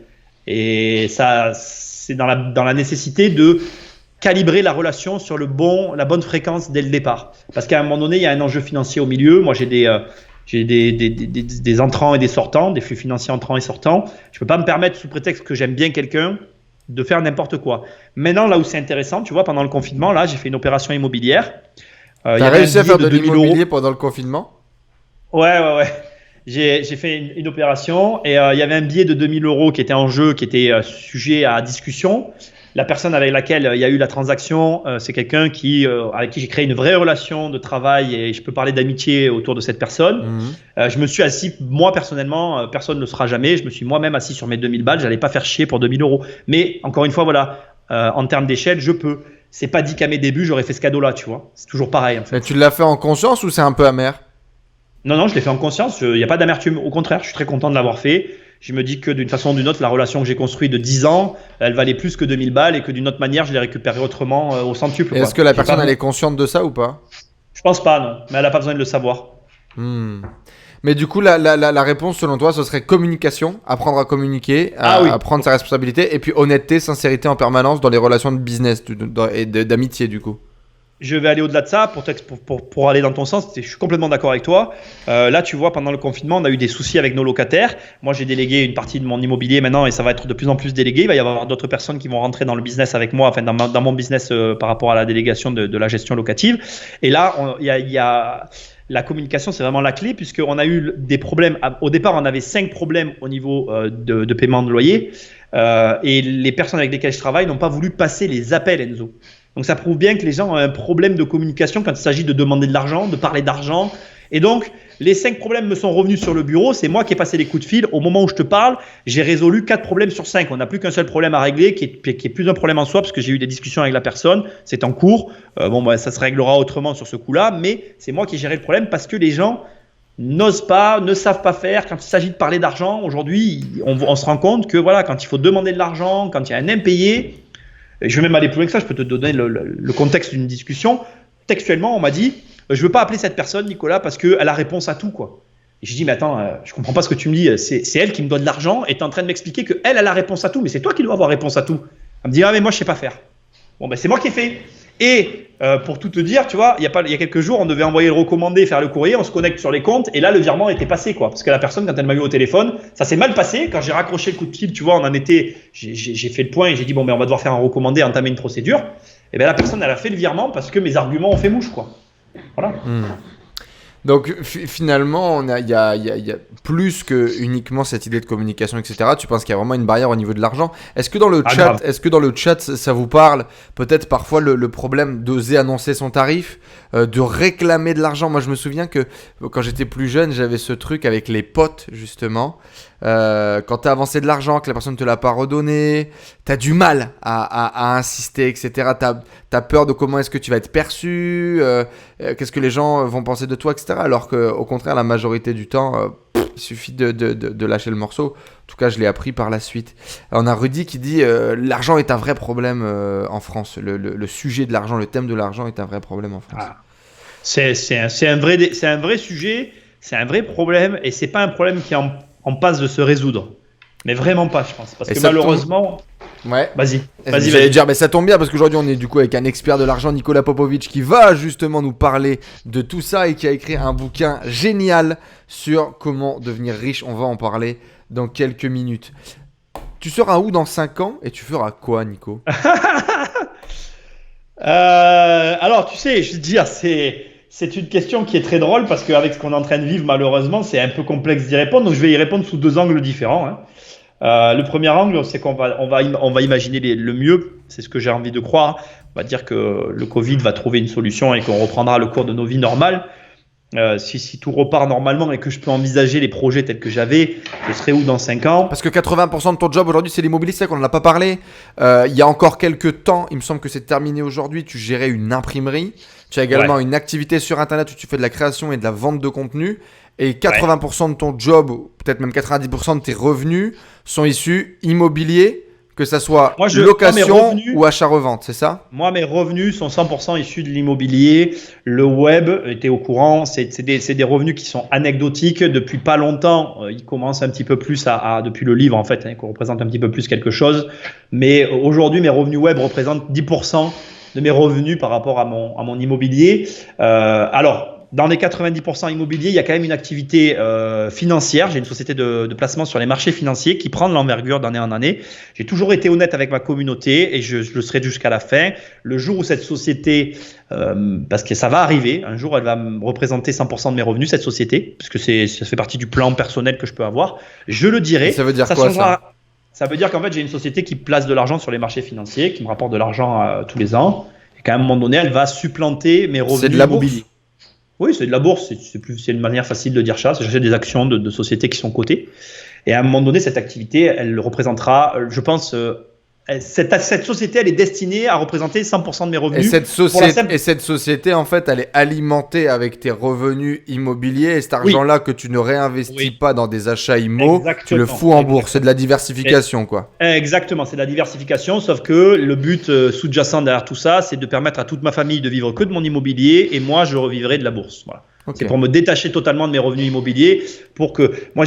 Et ça, c'est dans la nécessité de calibrer la relation sur la bonne fréquence dès le départ. Parce qu'à un moment donné, il y a un enjeu financier au milieu. Moi, j'ai des entrants et des sortants, des flux financiers entrants et sortants. Je peux pas me permettre, sous prétexte que j'aime bien quelqu'un, de faire n'importe quoi. Maintenant, là où c'est intéressant, tu vois, pendant le confinement, là, j'ai fait une opération immobilière. T'as réussi à faire de l'immobilier pendant le confinement ? Ouais. J'ai fait une opération et il y avait un billet de 2000 € qui était en jeu, qui était sujet à discussion. La personne avec laquelle il y a eu la transaction, c'est quelqu'un avec qui j'ai créé une vraie relation de travail et je peux parler d'amitié autour de cette personne. Je me suis assis, moi personnellement, personne ne le sera jamais, je me suis moi-même assis sur mes 2000 balles, j'allais pas faire chier pour 2000 €. Mais encore une fois, voilà, en termes d'échelle, je peux. C'est pas dit qu'à mes débuts, j'aurais fait ce cadeau-là, tu vois. C'est toujours pareil en fait. Mais tu l'as fait en conscience ou c'est un peu amer ? Non, je l'ai fait en conscience. Il n'y a pas d'amertume. Au contraire, je suis très content de l'avoir fait. Je me dis que d'une façon ou d'une autre, la relation que j'ai construite de 10 ans, elle valait plus que 2000 balles et que d'une autre manière, je l'ai récupérée autrement au centuple. Est-ce que la personne, elle est consciente de ça ou pas ? Je pense pas, non. Mais elle n'a pas besoin de le savoir. Mais du coup, la réponse, selon toi, ce serait communication, apprendre à communiquer, à prendre sa responsabilité, et puis honnêteté, sincérité en permanence dans les relations de business et d'amitié, du coup. Je vais aller au-delà de ça pour aller dans ton sens. Je suis complètement d'accord avec toi. Là, tu vois, pendant le confinement, on a eu des soucis avec nos locataires. Moi, j'ai délégué une partie de mon immobilier maintenant et ça va être de plus en plus délégué. Il va y avoir d'autres personnes qui vont rentrer dans le business avec moi, enfin dans mon business par rapport à la délégation de la gestion locative. Et là, il y a la communication, c'est vraiment la clé puisqu'on a eu des problèmes. Au départ, on avait 5 problèmes au niveau de paiement de loyer et les personnes avec lesquelles je travaille n'ont pas voulu passer les appels, Enzo. Donc ça prouve bien que les gens ont un problème de communication quand il s'agit de demander de l'argent, de parler d'argent. Et donc, les 5 problèmes me sont revenus sur le bureau. C'est moi qui ai passé les coups de fil. Au moment où je te parle, j'ai résolu 4 problèmes sur 5. On n'a plus qu'un seul problème à régler qui est plus un problème en soi parce que j'ai eu des discussions avec la personne. C'est en cours. Ça se réglera autrement sur ce coup-là. Mais c'est moi qui ai géré le problème parce que les gens n'osent pas, ne savent pas faire. Quand il s'agit de parler d'argent, aujourd'hui, on se rend compte que voilà, quand il faut demander de l'argent, quand il y a un impayé, je vais même aller plus loin que ça, je peux te donner le contexte d'une discussion. Textuellement, on m'a dit « Je ne veux pas appeler cette personne, Nicolas, parce qu'elle a réponse à tout. » quoi. Et j'ai dit « Mais attends, je ne comprends pas ce que tu me dis. C'est elle qui me donne de l'argent et tu es en train de m'expliquer qu'elle a la réponse à tout. Mais c'est toi qui dois avoir réponse à tout. » Elle me dit « Ah, mais moi, je ne sais pas faire. » Bon, ben c'est moi qui ai fait. Et pour tout te dire, tu vois, il y a quelques jours, on devait envoyer le recommandé, faire le courrier, on se connecte sur les comptes et là, le virement était passé, quoi. Parce que la personne, quand elle m'a eu au téléphone, ça s'est mal passé. Quand j'ai raccroché le coup de fil, tu vois, j'ai fait le point et j'ai dit, bon, ben, on va devoir faire un recommandé, entamer une procédure. Et ben la personne, elle a fait le virement parce que mes arguments ont fait mouche, quoi. Voilà. Donc finalement, il y a plus que uniquement cette idée de communication, etc. Tu penses qu'il y a vraiment une barrière au niveau de l'argent. Est-ce que dans le chat, ça vous parle peut-être parfois le problème d'oser annoncer son tarif, de réclamer de l'argent. Moi, je me souviens que quand j'étais plus jeune, j'avais ce truc avec les potes justement. Quand t'as avancé de l'argent, que la personne ne te l'a pas redonné, t'as du mal à insister, etc. T'as peur de comment est-ce que tu vas être perçu, qu'est-ce que les gens vont penser de toi, etc. Alors qu'au contraire, la majorité du temps, il suffit de lâcher le morceau. En tout cas, je l'ai appris par la suite. Alors, on a Rudy qui dit l'argent est un vrai problème en France. Le sujet de l'argent, le thème de l'argent est un vrai problème en France. C'est un vrai sujet, c'est un vrai problème et c'est pas un problème qui est en passe de se résoudre. Mais vraiment pas, je pense. Parce que malheureusement... Ouais. Vas-y. J'allais dire, mais ça tombe bien parce qu'aujourd'hui on est du coup avec un expert de l'argent, Nicolas Popovic, qui va justement nous parler de tout ça et qui a écrit un bouquin génial sur comment devenir riche. On va en parler dans quelques minutes. Tu seras où dans 5 ans et tu feras quoi, Nico? Alors, tu sais, je veux dire, c'est une question qui est très drôle parce qu'avec ce qu'on est en train de vivre, malheureusement, c'est un peu complexe d'y répondre. Donc, je vais y répondre sous 2 angles différents. Hein. Le premier angle, c'est qu'on va imaginer le mieux. C'est ce que j'ai envie de croire. On va dire que le Covid va trouver une solution et qu'on reprendra le cours de nos vies normales. Si tout repart normalement et que je peux envisager les projets tels que j'avais, je serai où dans 5 ans? Parce que 80% de ton job aujourd'hui, c'est l'immobilier, c'est vrai qu'on n'en a pas parlé. Il y a encore quelques temps, il me semble que c'est terminé aujourd'hui, tu gérais une imprimerie. Tu as également une activité sur Internet où tu fais de la création et de la vente de contenu. Et 80% de ton job, peut-être même 90% de tes revenus sont issus immobiliers, que ça soit location ou achat-revente, c'est ça? Moi, mes revenus sont 100% issus de l'immobilier. Le web était au courant. C'est des revenus qui sont anecdotiques. Depuis pas longtemps, ils commencent un petit peu plus depuis le livre, en fait, qu'on représente un petit peu plus quelque chose. Mais aujourd'hui, mes revenus web représentent 10% de mes revenus par rapport à mon immobilier. Alors, dans les 90% immobiliers, il y a quand même une activité financière. J'ai une société de placement sur les marchés financiers qui prend de l'envergure d'année en année. J'ai toujours été honnête avec ma communauté et je le serai jusqu'à la fin. Le jour où cette société, parce que ça va arriver, un jour elle va me représenter 100% de mes revenus, cette société, parce que ça fait partie du plan personnel que je peux avoir, je le dirai. Et ça veut dire quoi ça? Ça veut dire qu'en fait j'ai une société qui place de l'argent sur les marchés financiers, qui me rapporte de l'argent tous les ans. Et qu'à un moment donné, elle va supplanter mes revenus immobiliers. Oui, c'est de la bourse, c'est une manière facile de dire ça. J'achète des actions de sociétés qui sont cotées. Et à un moment donné, cette activité, elle représentera, je pense, cette société, elle est destinée à représenter 100% de mes revenus. Et cette société, en fait, elle est alimentée avec tes revenus immobiliers. Et cet argent-là que tu ne réinvestis pas dans des achats immo, tu le fous en bourse. C'est de la diversification, quoi. Exactement, c'est de la diversification. Sauf que le but sous-jacent derrière tout ça, c'est de permettre à toute ma famille de vivre que de mon immobilier. Et moi, je revivrai de la bourse. Voilà. Okay. C'est pour me détacher totalement de mes revenus immobiliers pour que moi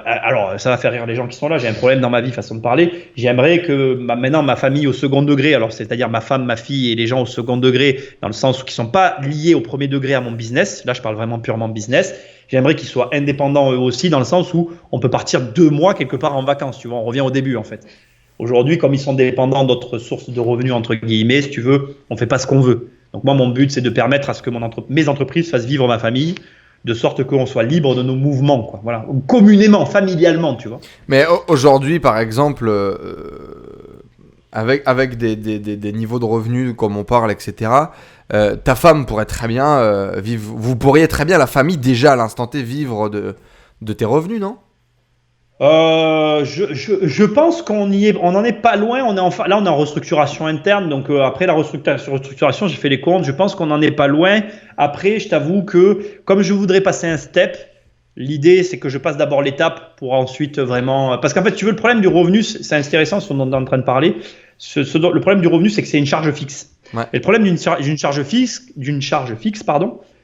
alors ça va faire rire les gens qui sont là, j'ai un problème dans ma vie, façon de parler. J'aimerais que maintenant ma famille au second degré, alors c'est-à-dire ma femme, ma fille et les gens au second degré, dans le sens où qui sont pas liés au premier degré à mon business, là je parle vraiment purement business, j'aimerais qu'ils soient indépendants eux aussi, dans le sens où on peut partir 2 mois quelque part en vacances, tu vois, on revient au début en fait. Aujourd'hui, comme ils sont dépendants d'autres sources de revenus entre guillemets, si tu veux, on fait pas ce qu'on veut. Donc moi, mon but, c'est de permettre à ce que mes entreprises fassent vivre ma famille, de sorte qu'on soit libre de nos mouvements, quoi. Voilà, communément, familialement, tu vois. Mais aujourd'hui, par exemple, avec des niveaux de revenus comme on parle, etc., ta femme pourrait très bien vivre. Vous pourriez très bien, la famille, déjà à l'instant T, vivre de tes revenus, non? Je pense qu'on y est, on n'en est pas loin. Là, on est en restructuration interne. Donc après la restructuration, j'ai fait les comptes. Je pense qu'on n'en est pas loin. Après, je t'avoue que comme je voudrais passer un step, l'idée c'est que je passe d'abord l'étape pour ensuite vraiment. Parce qu'en fait, tu veux, le problème du revenu, c'est intéressant ce dont on est en train de parler. Le problème du revenu, c'est que c'est une charge fixe. Ouais. Et le problème d'une charge fixe,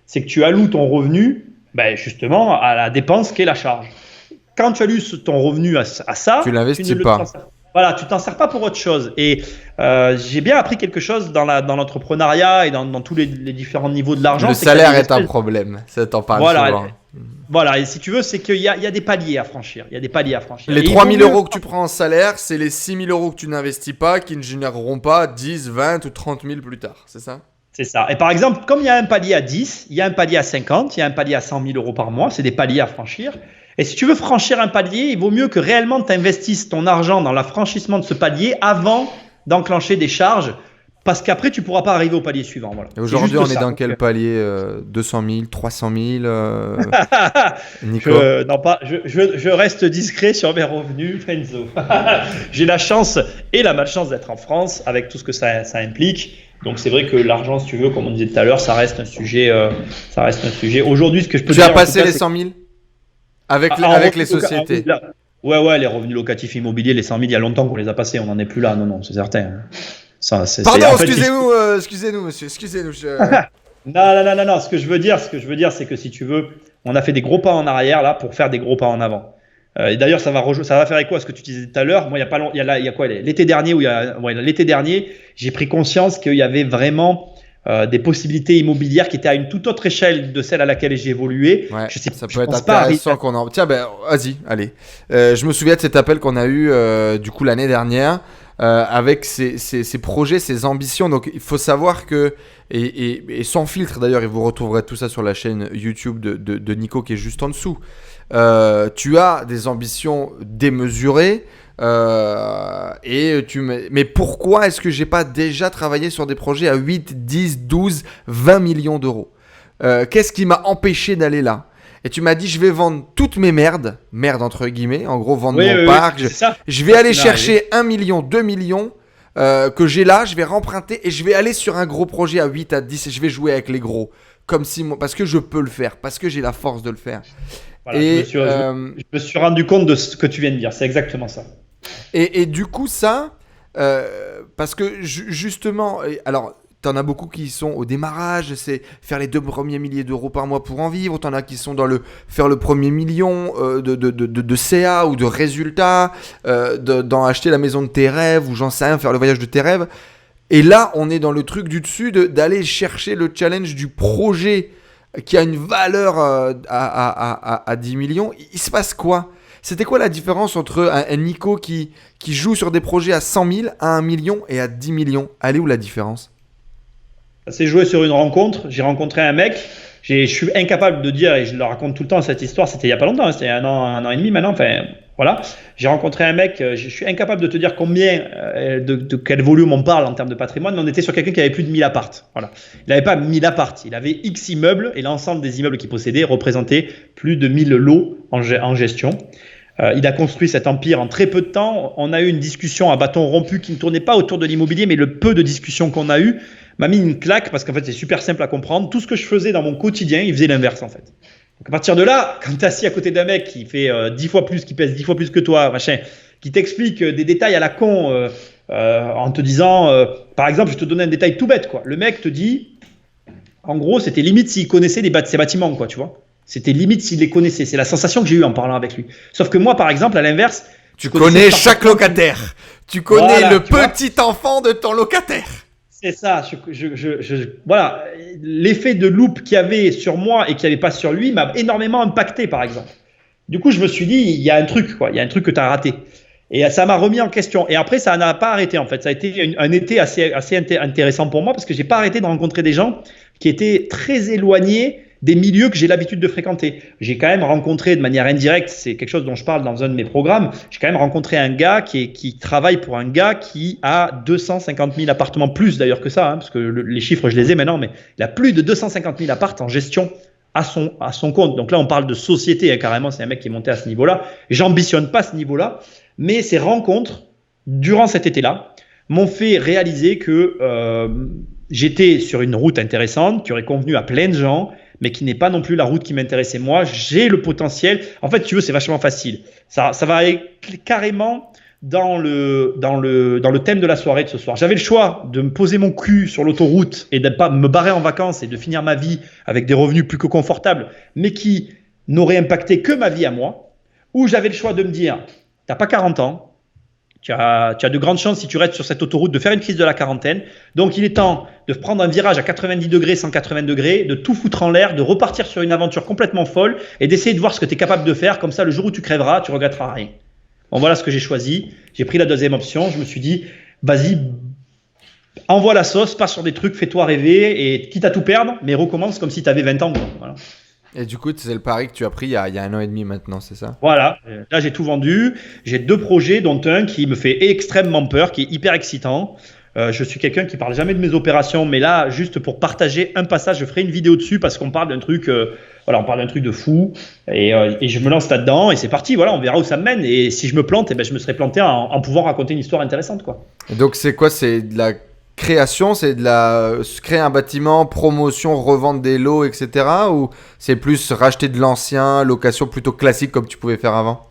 c'est que tu alloues ton revenu, justement, à la dépense qu'est la charge. Quand tu allues ton revenu à ça, tu l'investis pas. Voilà, tu t'en sers pas pour autre chose. Et j'ai bien appris quelque chose dans l'entrepreneuriat et dans tous les différents niveaux de l'argent. Le salaire est un problème. Ça t'en parle souvent. Voilà, et si tu veux, c'est qu'il y a des paliers à franchir. Les 3 000 euros que tu prends en salaire, c'est les 6 000 euros que tu n'investis pas qui ne généreront pas 10, 20 ou 30 000 plus tard. C'est ça? C'est ça. Et par exemple, comme il y a un palier à 10, il y a un palier à 50, il y a un palier à 100 000 euros par mois, c'est des paliers à franchir. Et si tu veux franchir un palier, il vaut mieux que réellement tu investisses ton argent dans l'affranchissement de ce palier avant d'enclencher des charges, parce qu'après tu ne pourras pas arriver au palier suivant. Voilà. Et aujourd'hui, on est dans quel palier 200 000, 300 000 Nico? Je reste discret sur mes revenus, Renzo. J'ai la chance et la malchance d'être en France avec tout ce que ça implique. Donc c'est vrai que l'argent, si tu veux, comme on disait tout à l'heure, ça reste un sujet. Aujourd'hui, ce que je peux dire. Tu as passé les 100 000? Avec les sociétés. Ouais, les revenus locatifs immobiliers, les 100 000, il y a longtemps qu'on les a passés, on n'en est plus là, non, c'est certain. Pardon, excusez-nous, monsieur, excusez-nous. Non, ce que je veux dire, c'est que si tu veux, on a fait des gros pas en arrière là pour faire des gros pas en avant. Et d'ailleurs, ça va faire écho à ce que tu disais tout à l'heure. Moi, il y a quoi l'été dernier, j'ai pris conscience qu'il y avait vraiment des possibilités immobilières qui étaient à une toute autre échelle de celle à laquelle j'ai évolué. Ouais, ça peut être intéressant qu'on en... Tiens, vas-y, allez. Je me souviens de cet appel qu'on a eu du coup l'année dernière avec ces projets, ces ambitions. Donc, il faut savoir que, et sans filtre d'ailleurs, et vous retrouverez tout ça sur la chaîne YouTube de Nico qui est juste en dessous. Tu as des ambitions démesurées mais pourquoi est-ce que j'ai pas déjà travaillé sur des projets à 8, 10, 12, 20 millions d'euros? Qu'est-ce qui m'a empêché d'aller là? Et tu m'as dit je vais vendre toutes mes merdes entre guillemets, en gros vendre mon parc, je vais aller chercher 1 million, 2 millions que j'ai là, je vais remprunter et je vais aller sur un gros projet à 8, à 10 et je vais jouer avec les gros parce que je peux le faire, parce que j'ai la force de le faire. Voilà, je me suis rendu compte de ce que tu viens de dire, c'est exactement ça. Et du coup, ça, parce que justement, alors, t'en as beaucoup qui sont au démarrage, c'est faire les 2 premiers milliers d'euros par mois pour en vivre. T'en as qui sont dans faire le premier million de CA ou de résultats, dans acheter la maison de tes rêves ou j'en sais rien, faire le voyage de tes rêves. Et là, on est dans le truc du dessus d'aller chercher le challenge du projet qui a une valeur à 10 millions. Il se passe quoi? C'était quoi la différence entre un Nico qui joue sur des projets à 100 000, à 1 million et à 10 millions? Elle est où la différence? C'est joué sur une rencontre. J'ai rencontré un mec. Je suis incapable de dire, et je le raconte tout le temps cette histoire, c'était il n'y a pas longtemps, c'était un an et demi maintenant. Enfin, voilà. J'ai rencontré un mec, je suis incapable de te dire combien, de quel volume on parle en termes de patrimoine, mais on était sur quelqu'un qui avait plus de 1000 appartes. Voilà. Il n'avait pas 1000 appartes, il avait X immeubles et l'ensemble des immeubles qu'il possédait représentait plus de 1000 lots en gestion. Il a construit cet empire en très peu de temps. On a eu une discussion à bâton rompu qui ne tournait pas autour de l'immobilier, mais le peu de discussions qu'on a eu m'a mis une claque parce qu'en fait, c'est super simple à comprendre. Tout ce que je faisais dans mon quotidien, il faisait l'inverse en fait. Donc à partir de là, quand tu es assis à côté d'un mec qui fait 10 fois plus, qui pèse 10 fois plus que toi, machin, qui t'explique des détails à la con en te disant, par exemple, je te donnais un détail tout bête, quoi. Le mec te dit, en gros, c'était limite s'il connaissait ces bâtiments, quoi, tu vois. C'était limite s'il les connaissait. C'est la sensation que j'ai eue en parlant avec lui. Sauf que moi, par exemple, à l'inverse, tu connais chaque locataire. Tu connais le petit enfant de ton locataire. C'est ça. Voilà. L'effet de loupe qu'il y avait sur moi et qu'il n'y avait pas sur lui m'a énormément impacté, par exemple. Du coup, je me suis dit, il y a un truc, quoi. Il y a un truc que tu as raté. Et ça m'a remis en question. Et après, ça n'a pas arrêté, en fait. Ça a été un été assez intéressant pour moi parce que je n'ai pas arrêté de rencontrer des gens qui étaient très éloignés des milieux que j'ai l'habitude de fréquenter. J'ai quand même rencontré de manière indirecte, c'est quelque chose dont je parle dans un de mes programmes, j'ai quand même rencontré un gars qui travaille pour un gars qui a 250 000 appartements, plus d'ailleurs que ça, hein, parce que les chiffres je les ai maintenant, mais il a plus de 250 000 appartements en gestion à son compte. Donc là on parle de société, hein, carrément, c'est un mec qui est monté à ce niveau-là. J'ambitionne pas ce niveau-là, mais ces rencontres, durant cet été-là, m'ont fait réaliser que j'étais sur une route intéressante, qui aurait convenu à plein de gens, mais qui n'est pas non plus la route qui m'intéressait moi. J'ai le potentiel. En fait, tu veux, c'est vachement facile. Ça va aller carrément dans le thème de la soirée de ce soir. J'avais le choix de me poser mon cul sur l'autoroute et de ne pas me barrer en vacances et de finir ma vie avec des revenus plus que confortables, mais qui n'auraient impacté que ma vie à moi. Ou j'avais le choix de me dire, t'as pas 40 ans, tu as de grandes chances, si tu restes sur cette autoroute, de faire une crise de la quarantaine. Donc, il est temps de prendre un virage à 90 degrés, 180 degrés, de tout foutre en l'air, de repartir sur une aventure complètement folle et d'essayer de voir ce que tu es capable de faire. Comme ça, le jour où tu crèveras, tu regretteras rien. Bon, voilà ce que j'ai choisi. J'ai pris la deuxième option. Je me suis dit, vas-y, envoie la sauce, passe sur des trucs, fais-toi rêver et quitte à tout perdre, mais recommence comme si tu avais 20 ans. Voilà. Et du coup, c'est le pari que tu as pris il y a 1 an et demi maintenant, c'est ça? Voilà, là j'ai tout vendu. J'ai 2 projets, dont un qui me fait extrêmement peur, qui est hyper excitant. Je suis quelqu'un qui parle jamais de mes opérations, mais là, juste pour partager un passage, je ferai une vidéo dessus parce qu'on parle d'un truc, on parle d'un truc de fou. Et je me lance là-dedans et c'est parti. Voilà, on verra où ça me mène. Et si je me plante, je me serai planté en pouvant raconter une histoire intéressante, quoi. Et donc c'est quoi? C'est de la création, c'est créer un bâtiment, promotion, revendre des lots, etc. Ou c'est plus racheter de l'ancien, location plutôt classique comme tu pouvais faire avant?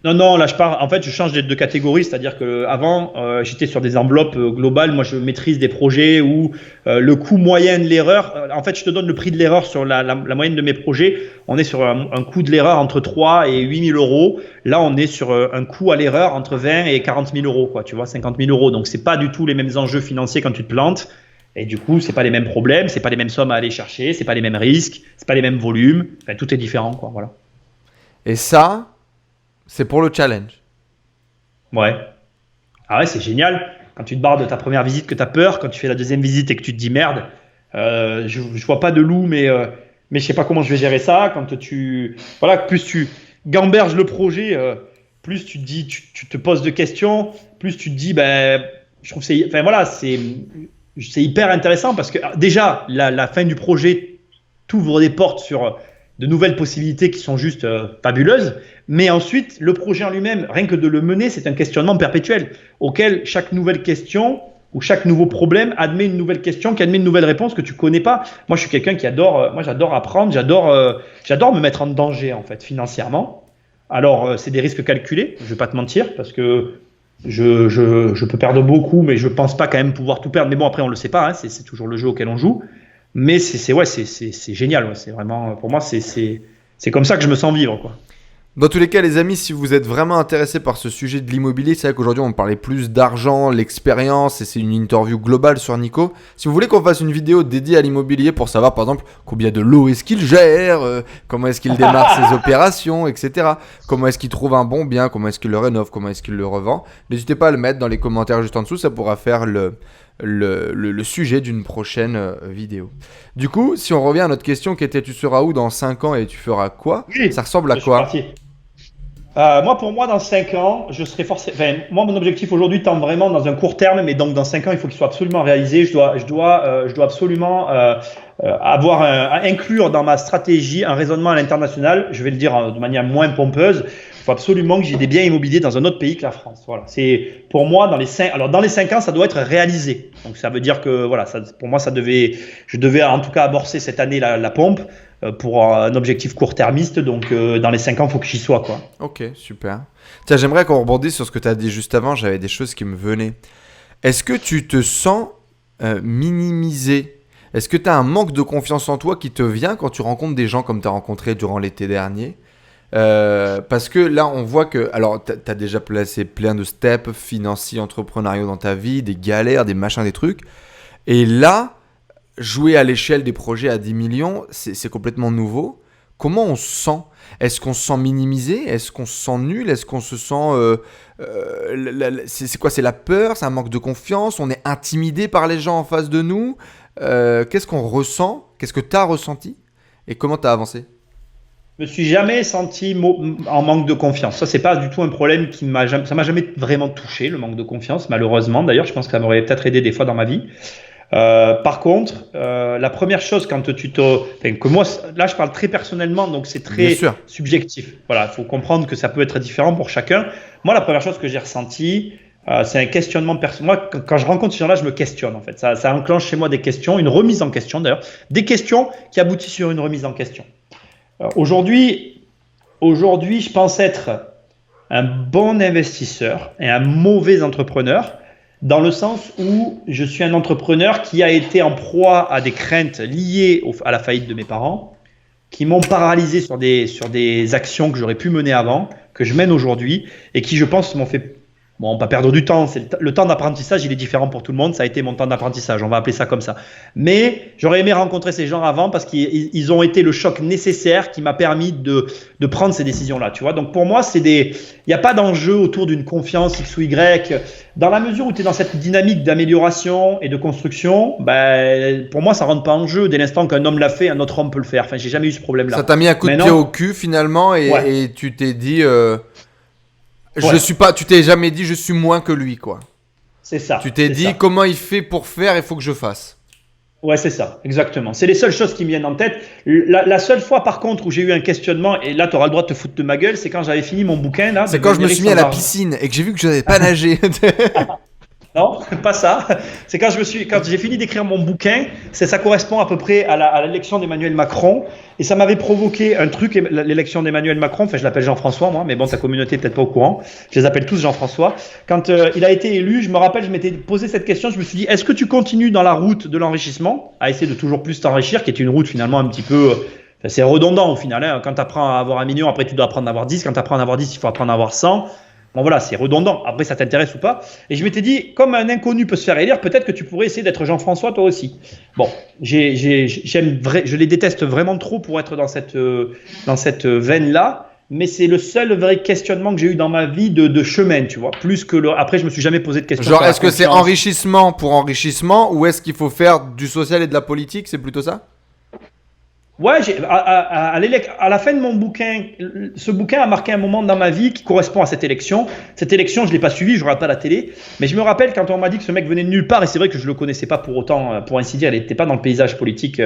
Non, là en fait, je change de catégorie, c'est-à-dire que avant, j'étais sur des enveloppes globales. Moi, je maîtrise des projets où le coût moyen de l'erreur, en fait, je te donne le prix de l'erreur sur la moyenne de mes projets. On est sur un coût de l'erreur entre 3 et 8 000 euros. Là, on est sur un coût à l'erreur entre 20 et 40 000 euros, quoi, tu vois, 50 000 euros. Donc, c'est pas du tout les mêmes enjeux financiers quand tu te plantes. Et du coup, c'est pas les mêmes problèmes, c'est pas les mêmes sommes à aller chercher, c'est pas les mêmes risques, c'est pas les mêmes volumes. Enfin, tout est différent, quoi, voilà. Et ça, c'est pour le challenge. Ouais. Ah ouais, c'est génial. Quand tu te barres de ta première visite, que tu as peur, quand tu fais la deuxième visite et que tu te dis merde, je vois pas de loup, mais je sais pas comment je vais gérer ça. Voilà, plus tu gamberges le projet, plus tu te dis, tu te poses de questions, plus tu te dis, ben, je trouve c'est hyper intéressant parce que déjà la fin du projet t'ouvre des portes sur de nouvelles possibilités qui sont juste fabuleuses. Mais ensuite, le projet en lui-même, rien que de le mener, c'est un questionnement perpétuel auquel chaque nouvelle question ou chaque nouveau problème admet une nouvelle question qui admet une nouvelle réponse que tu connais pas. Moi, je suis quelqu'un qui j'adore apprendre, j'adore me mettre en danger en fait financièrement. Alors, c'est des risques calculés, je vais pas te mentir, parce que je peux perdre beaucoup, mais je pense pas quand même pouvoir tout perdre. Mais bon, après, on le sait pas, hein, c'est toujours le jeu auquel on joue. Mais c'est génial, ouais. C'est vraiment, pour moi, c'est comme ça que je me sens vivre, quoi. Dans tous les cas, les amis, si vous êtes vraiment intéressés par ce sujet de l'immobilier, c'est vrai qu'aujourd'hui on parlait plus d'argent, l'expérience, et c'est une interview globale sur Nico. Si vous voulez qu'on fasse une vidéo dédiée à l'immobilier pour savoir par exemple combien de lots est-ce qu'il gère, comment est-ce qu'il démarre ses opérations, etc. Comment est-ce qu'il trouve un bon bien, comment est-ce qu'il le rénove, comment est-ce qu'il le revend, n'hésitez pas à le mettre dans les commentaires juste en dessous, ça pourra faire le sujet d'une prochaine vidéo. Du coup, si on revient à notre question qui était tu seras où dans 5 ans et tu feras quoi, Oui, ça ressemble à quoi? Pour moi, dans 5 ans, je serai forcément. Enfin, moi, mon objectif aujourd'hui tend vraiment dans un court terme, mais donc dans 5 ans, il faut qu'il soit absolument réalisé. Je dois absolument inclure dans ma stratégie un raisonnement à l'international. Je vais le dire de manière moins pompeuse. Il faut absolument que j'ai des biens immobiliers dans un autre pays que la France. Voilà. C'est pour moi dans les 5 ans, ça doit être réalisé. Donc ça veut dire que voilà, pour moi, je devais en tout cas amorcer cette année la pompe. Pour un objectif court-termiste, donc dans les 5 ans, il faut que j'y sois, quoi. Ok, super. Tiens, j'aimerais qu'on rebondisse sur ce que tu as dit juste avant, j'avais des choses qui me venaient. Est-ce que tu te sens minimisé? Est-ce que tu as un manque de confiance en toi qui te vient quand tu rencontres des gens comme tu as rencontré durant l'été dernier? Parce que là, on voit que... Alors, tu as déjà placé plein de steps financiers, entrepreneuriaux dans ta vie, des galères, des machins, des trucs. Et là... Jouer à l'échelle des projets à 10 millions, c'est complètement nouveau. Comment on se sent? Est-ce qu'on se sent minimisé? Est-ce qu'on se sent nul? Est-ce qu'on se sent... c'est quoi? C'est la peur? C'est un manque de confiance? On est intimidé par les gens en face de nous? Qu'est-ce qu'on ressent? Qu'est-ce que tu as ressenti? Et comment tu as avancé? Je me suis jamais senti en manque de confiance. Ça, c'est pas du tout un problème ça m'a jamais vraiment touché, le manque de confiance, malheureusement. D'ailleurs, je pense que ça m'aurait peut-être aidé des fois dans ma vie. Par contre, la première chose que moi, là je parle très personnellement, donc c'est très subjectif. Voilà, il faut comprendre que ça peut être différent pour chacun. Moi, la première chose que j'ai ressentie, c'est un questionnement personnel. Moi, quand je rencontre ces gens-là, je me questionne en fait. Ça enclenche chez moi des questions, une remise en question d'ailleurs, des questions qui aboutissent sur une remise en question. Aujourd'hui, je pense être un bon investisseur et un mauvais entrepreneur. Dans le sens où je suis un entrepreneur qui a été en proie à des craintes liées à la faillite de mes parents, qui m'ont paralysé sur des actions que j'aurais pu mener avant, que je mène aujourd'hui, et qui, je pense, m'ont fait pas perdre du temps. Le temps d'apprentissage, il est différent pour tout le monde. Ça a été mon temps d'apprentissage, on va appeler ça comme ça. Mais j'aurais aimé rencontrer ces gens avant parce qu'ils ont été le choc nécessaire qui m'a permis de prendre ces décisions-là. Tu vois. Donc pour moi, il n'y a pas d'enjeu autour d'une confiance X ou Y. Dans la mesure où tu es dans cette dynamique d'amélioration et de construction, pour moi, ça ne rentre pas en jeu. Dès l'instant qu'un homme l'a fait, un autre homme peut le faire. Enfin, j'ai jamais eu ce problème-là. Ça t'a mis un coup de pied au cul finalement et tu t'es dit... tu t'es jamais dit je suis moins que lui, quoi. C'est ça. Tu t'es dit comment il fait pour faire, il faut que je fasse. Ouais, c'est ça, exactement. C'est les seules choses qui me viennent en tête. La seule fois, par contre, où j'ai eu un questionnement, et là, tu auras le droit de te foutre de ma gueule, c'est quand j'avais fini mon bouquin. Là, c'est quand je me suis mis à la piscine et que j'ai vu que je n'avais pas nagé. Non, pas ça. C'est quand j'ai fini d'écrire mon bouquin, ça correspond à peu près à l'élection d'Emmanuel Macron, et ça m'avait provoqué un truc, l'élection d'Emmanuel Macron. Enfin, je l'appelle Jean-François, moi, mais bon, ta communauté est peut-être pas au courant. Je les appelle tous Jean-François. Quand il a été élu, je me rappelle, je m'étais posé cette question. Je me suis dit, est-ce que tu continues dans la route de l'enrichissement, à essayer de toujours plus t'enrichir, qui est une route finalement un petit peu, c'est redondant au final. Hein. Quand tu apprends à avoir 1 million, après tu dois apprendre à avoir 10. Quand tu apprends à avoir 10, il faut apprendre à avoir 100. Bon voilà, c'est redondant. Après, ça t'intéresse ou pas. Et je m'étais dit, comme un inconnu peut se faire élire, peut-être que tu pourrais essayer d'être Jean-François toi aussi. Bon, je les déteste vraiment trop pour être dans cette veine-là. Mais c'est le seul vrai questionnement que j'ai eu dans ma vie de chemin, tu vois. Plus que après, je me suis jamais posé de questions. Genre, est-ce que c'est enrichissement pour enrichissement ou est-ce qu'il faut faire du social et de la politique? C'est plutôt ça? Ouais, à la fin de mon bouquin, ce bouquin a marqué un moment dans ma vie qui correspond à cette élection. Cette élection, je ne l'ai pas suivie, je ne regarde pas la télé. Mais je me rappelle quand on m'a dit que ce mec venait de nulle part, et c'est vrai que je ne le connaissais pas pour autant, pour ainsi dire, il n'était pas dans le paysage politique,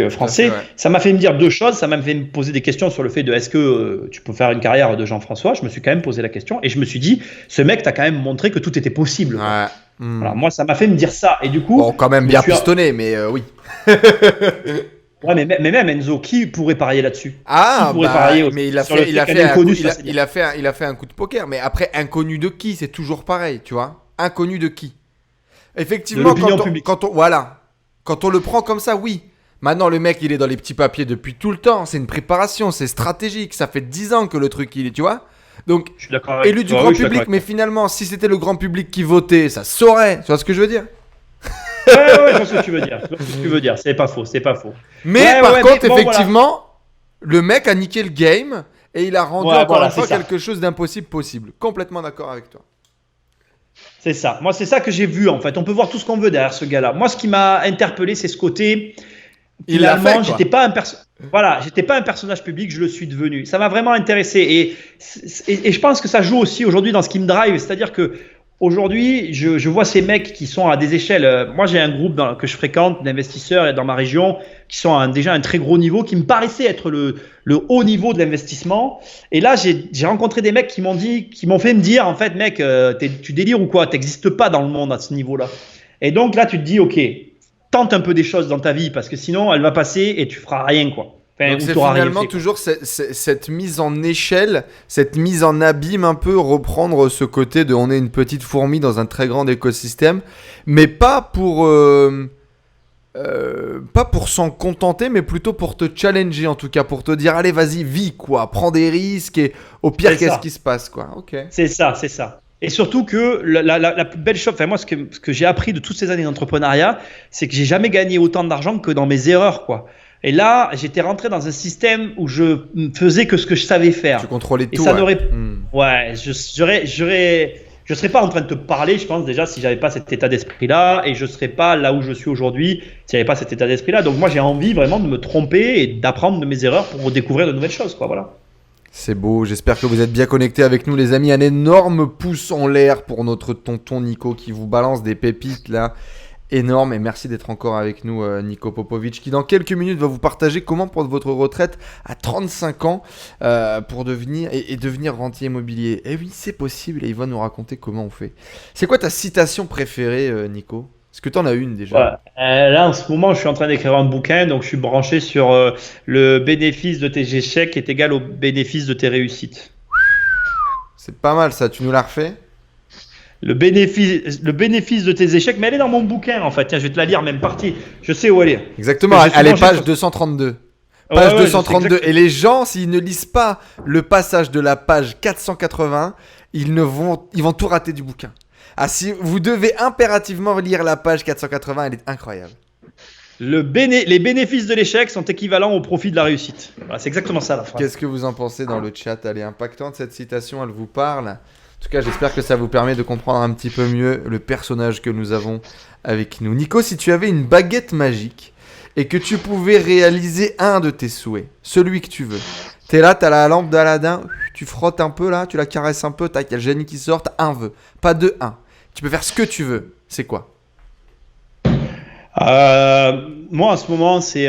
français. Ça m'a fait me dire 2 choses. Ça m'a fait me poser des questions sur le fait de est-ce que tu peux faire une carrière de Jean-François. Je me suis quand même posé la question et je me suis dit, ce mec t'a quand même montré que tout était possible. Ouais. Voilà, moi, ça m'a fait me dire ça. Et du coup, bon, quand même bien pistonné, mais oui. Ouais, mais même Enzo, qui pourrait parier là-dessus? Ah, mais il a fait un coup de poker. Mais après, inconnu de qui? C'est toujours pareil, tu vois. Inconnu de qui? Effectivement, quand on le prend comme ça, oui. Maintenant, le mec, il est dans les petits papiers depuis tout le temps. C'est une préparation, c'est stratégique. Ça fait 10 ans que le truc, il est, tu vois. Donc, je suis d'accord avec élu du grand public, mais finalement, si c'était le grand public qui votait, ça saurait. Tu vois ce que je veux dire? Ouais, je vois ce que tu veux dire. C'est pas faux. Mais par contre, effectivement, le mec a niqué le game et il a rendu encore une fois quelque chose d'impossible possible. Complètement d'accord avec toi. C'est ça. Moi, c'est ça que j'ai vu en fait. On peut voir tout ce qu'on veut derrière ce gars-là. Moi, ce qui m'a interpellé, c'est ce côté. Finalement, j'étais pas un personnage public, je le suis devenu. Ça m'a vraiment intéressé et je pense que ça joue aussi aujourd'hui dans ce qui me drive. C'est-à-dire que aujourd'hui, je vois ces mecs qui sont à des échelles. Moi, j'ai un groupe que je fréquente d'investisseurs dans ma région qui sont déjà à un très gros niveau, qui me paraissait être le haut niveau de l'investissement. Et là, j'ai rencontré des mecs qui m'ont fait me dire, en fait, mec, tu délires ou quoi? T'existes pas dans le monde à ce niveau-là. Et donc là, tu te dis, ok, tente un peu des choses dans ta vie parce que sinon, elle va passer et tu feras rien, quoi. Donc c'est finalement toujours cette mise en échelle, cette mise en abîme un peu, reprendre ce côté de on est une petite fourmi dans un très grand écosystème, mais pas pour s'en contenter, mais plutôt pour te challenger en tout cas, pour te dire allez vas-y vis quoi, prends des risques et au pire qu'est-ce qui se passe quoi. Ok. C'est ça. Et surtout que la plus belle chose, enfin moi ce que j'ai appris de toutes ces années d'entrepreneuriat, c'est que j'ai jamais gagné autant d'argent que dans mes erreurs quoi. Et là, j'étais rentré dans un système où je faisais que ce que je savais faire. Tu contrôlais tout. Et ça n'aurait. Ouais, je serais pas en train de te parler, je pense déjà si j'avais pas cet état d'esprit-là, et je serais pas là où je suis aujourd'hui si j'avais pas cet état d'esprit-là. Donc moi, j'ai envie vraiment de me tromper et d'apprendre de mes erreurs pour découvrir de nouvelles choses, quoi. Voilà. C'est beau, j'espère que vous êtes bien connectés avec nous les amis. Un énorme pouce en l'air pour notre tonton Nico qui vous balance des pépites là. Énorme et merci d'être encore avec nous Nico Popovic qui dans quelques minutes va vous partager comment prendre votre retraite à 35 ans pour devenir rentier immobilier. Et oui c'est possible et il va nous raconter comment on fait. C'est quoi ta citation préférée Nico? Est-ce que tu en as une déjà? Là en ce moment je suis en train d'écrire un bouquin donc je suis branché sur le bénéfice de tes échecs est égal au bénéfice de tes réussites. C'est pas mal ça, tu nous l'as refait? Le bénéfice de tes échecs, mais elle est dans mon bouquin en fait. Tiens, je vais te la lire même partie. Je sais où elle est. Exactement, elle est page 232. Page 232. Et les gens, s'ils ne lisent pas le passage de la page 480, ils vont tout rater du bouquin. Ah, si vous devez impérativement lire la page 480, elle est incroyable. Les bénéfices de l'échec sont équivalents au profit de la réussite. Voilà, c'est exactement ça la phrase. Qu'est-ce que vous en pensez dans le chat? Elle est impactante cette citation, elle vous parle? En tout cas, j'espère que ça vous permet de comprendre un petit peu mieux le personnage que nous avons avec nous. Nico, si tu avais une baguette magique et que tu pouvais réaliser un de tes souhaits, celui que tu veux, t'es là, t'as la lampe d'Aladin, tu frottes un peu là, tu la caresses un peu, tac, il y a le génie qui sort, t'as un vœu, pas deux, un. Tu peux faire ce que tu veux, c'est quoi? Moi, en ce moment, c'est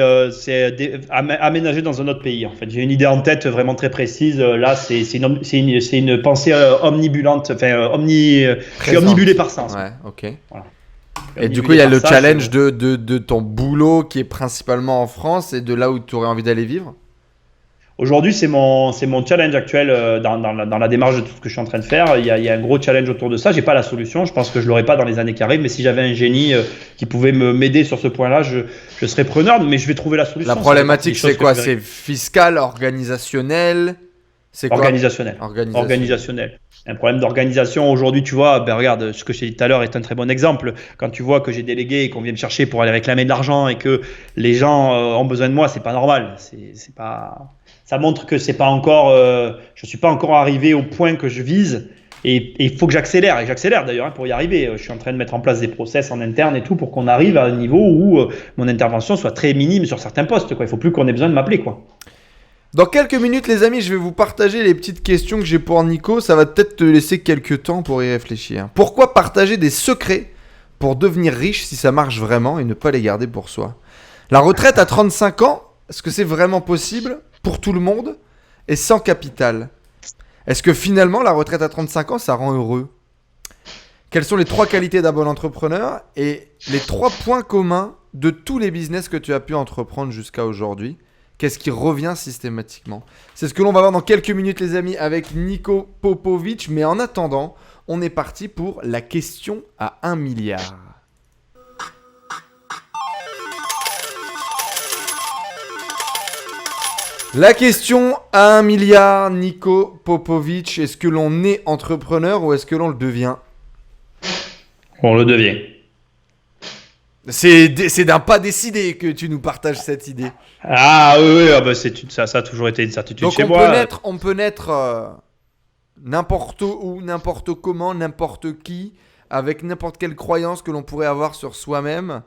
aménager dans un autre pays. En fait, j'ai une idée en tête vraiment très précise. Là, c'est une pensée omnibulante. Enfin, je suis omnibulé par ça. Ouais, ok. Voilà. Et du coup, il y a le challenge de ton boulot qui est principalement en France et de là où tu aurais envie d'aller vivre. Aujourd'hui, c'est mon challenge actuel dans la démarche de tout ce que je suis en train de faire. Il y a un gros challenge autour de ça. J'ai pas la solution. Je pense que je l'aurai pas dans les années qui arrivent. Mais si j'avais un génie qui pouvait m'aider sur ce point-là, je serais preneur. Mais je vais trouver la solution. La problématique, c'est quoi? C'est fiscal, organisationnel? C'est quoi? Organisationnel. Un problème d'organisation. Aujourd'hui, tu vois, regarde, ce que je t'ai dit tout à l'heure est un très bon exemple. Quand tu vois que j'ai délégué et qu'on vient me chercher pour aller réclamer de l'argent et que les gens ont besoin de moi, c'est pas normal. C'est pas... Ça montre que c'est pas encore, je suis pas encore arrivé au point que je vise et il faut que j'accélère. Et j'accélère d'ailleurs pour y arriver. Je suis en train de mettre en place des process en interne et tout pour qu'on arrive à un niveau où mon intervention soit très minime sur certains postes, quoi. Il faut plus qu'on ait besoin de m'appeler, quoi. Dans quelques minutes, les amis, je vais vous partager les petites questions que j'ai pour Nico. Ça va peut-être te laisser quelques temps pour y réfléchir. Pourquoi partager des secrets pour devenir riche si ça marche vraiment et ne pas les garder pour soi? La retraite à 35 ans, est-ce que c'est vraiment possible pour tout le monde et sans capital? Est-ce que finalement, la retraite à 35 ans, ça rend heureux? Quelles sont les 3 qualités d'un bon entrepreneur et les 3 points communs de tous les business que tu as pu entreprendre jusqu'à aujourd'hui? Qu'est-ce qui revient systématiquement? C'est ce que l'on va voir dans quelques minutes, les amis, avec Nico Popovic. Mais en attendant, on est parti pour la question à 1 milliard. La question à 1 milliard, Nico Popovic. Est-ce que l'on est entrepreneur ou est-ce que l'on le devient? On le devient. C'est d'un pas décidé que tu nous partages cette idée. Ah oui, ça a toujours été une certitude chez moi. On peut naître n'importe où, n'importe comment, n'importe qui, avec n'importe quelle croyance que l'on pourrait avoir sur soi-même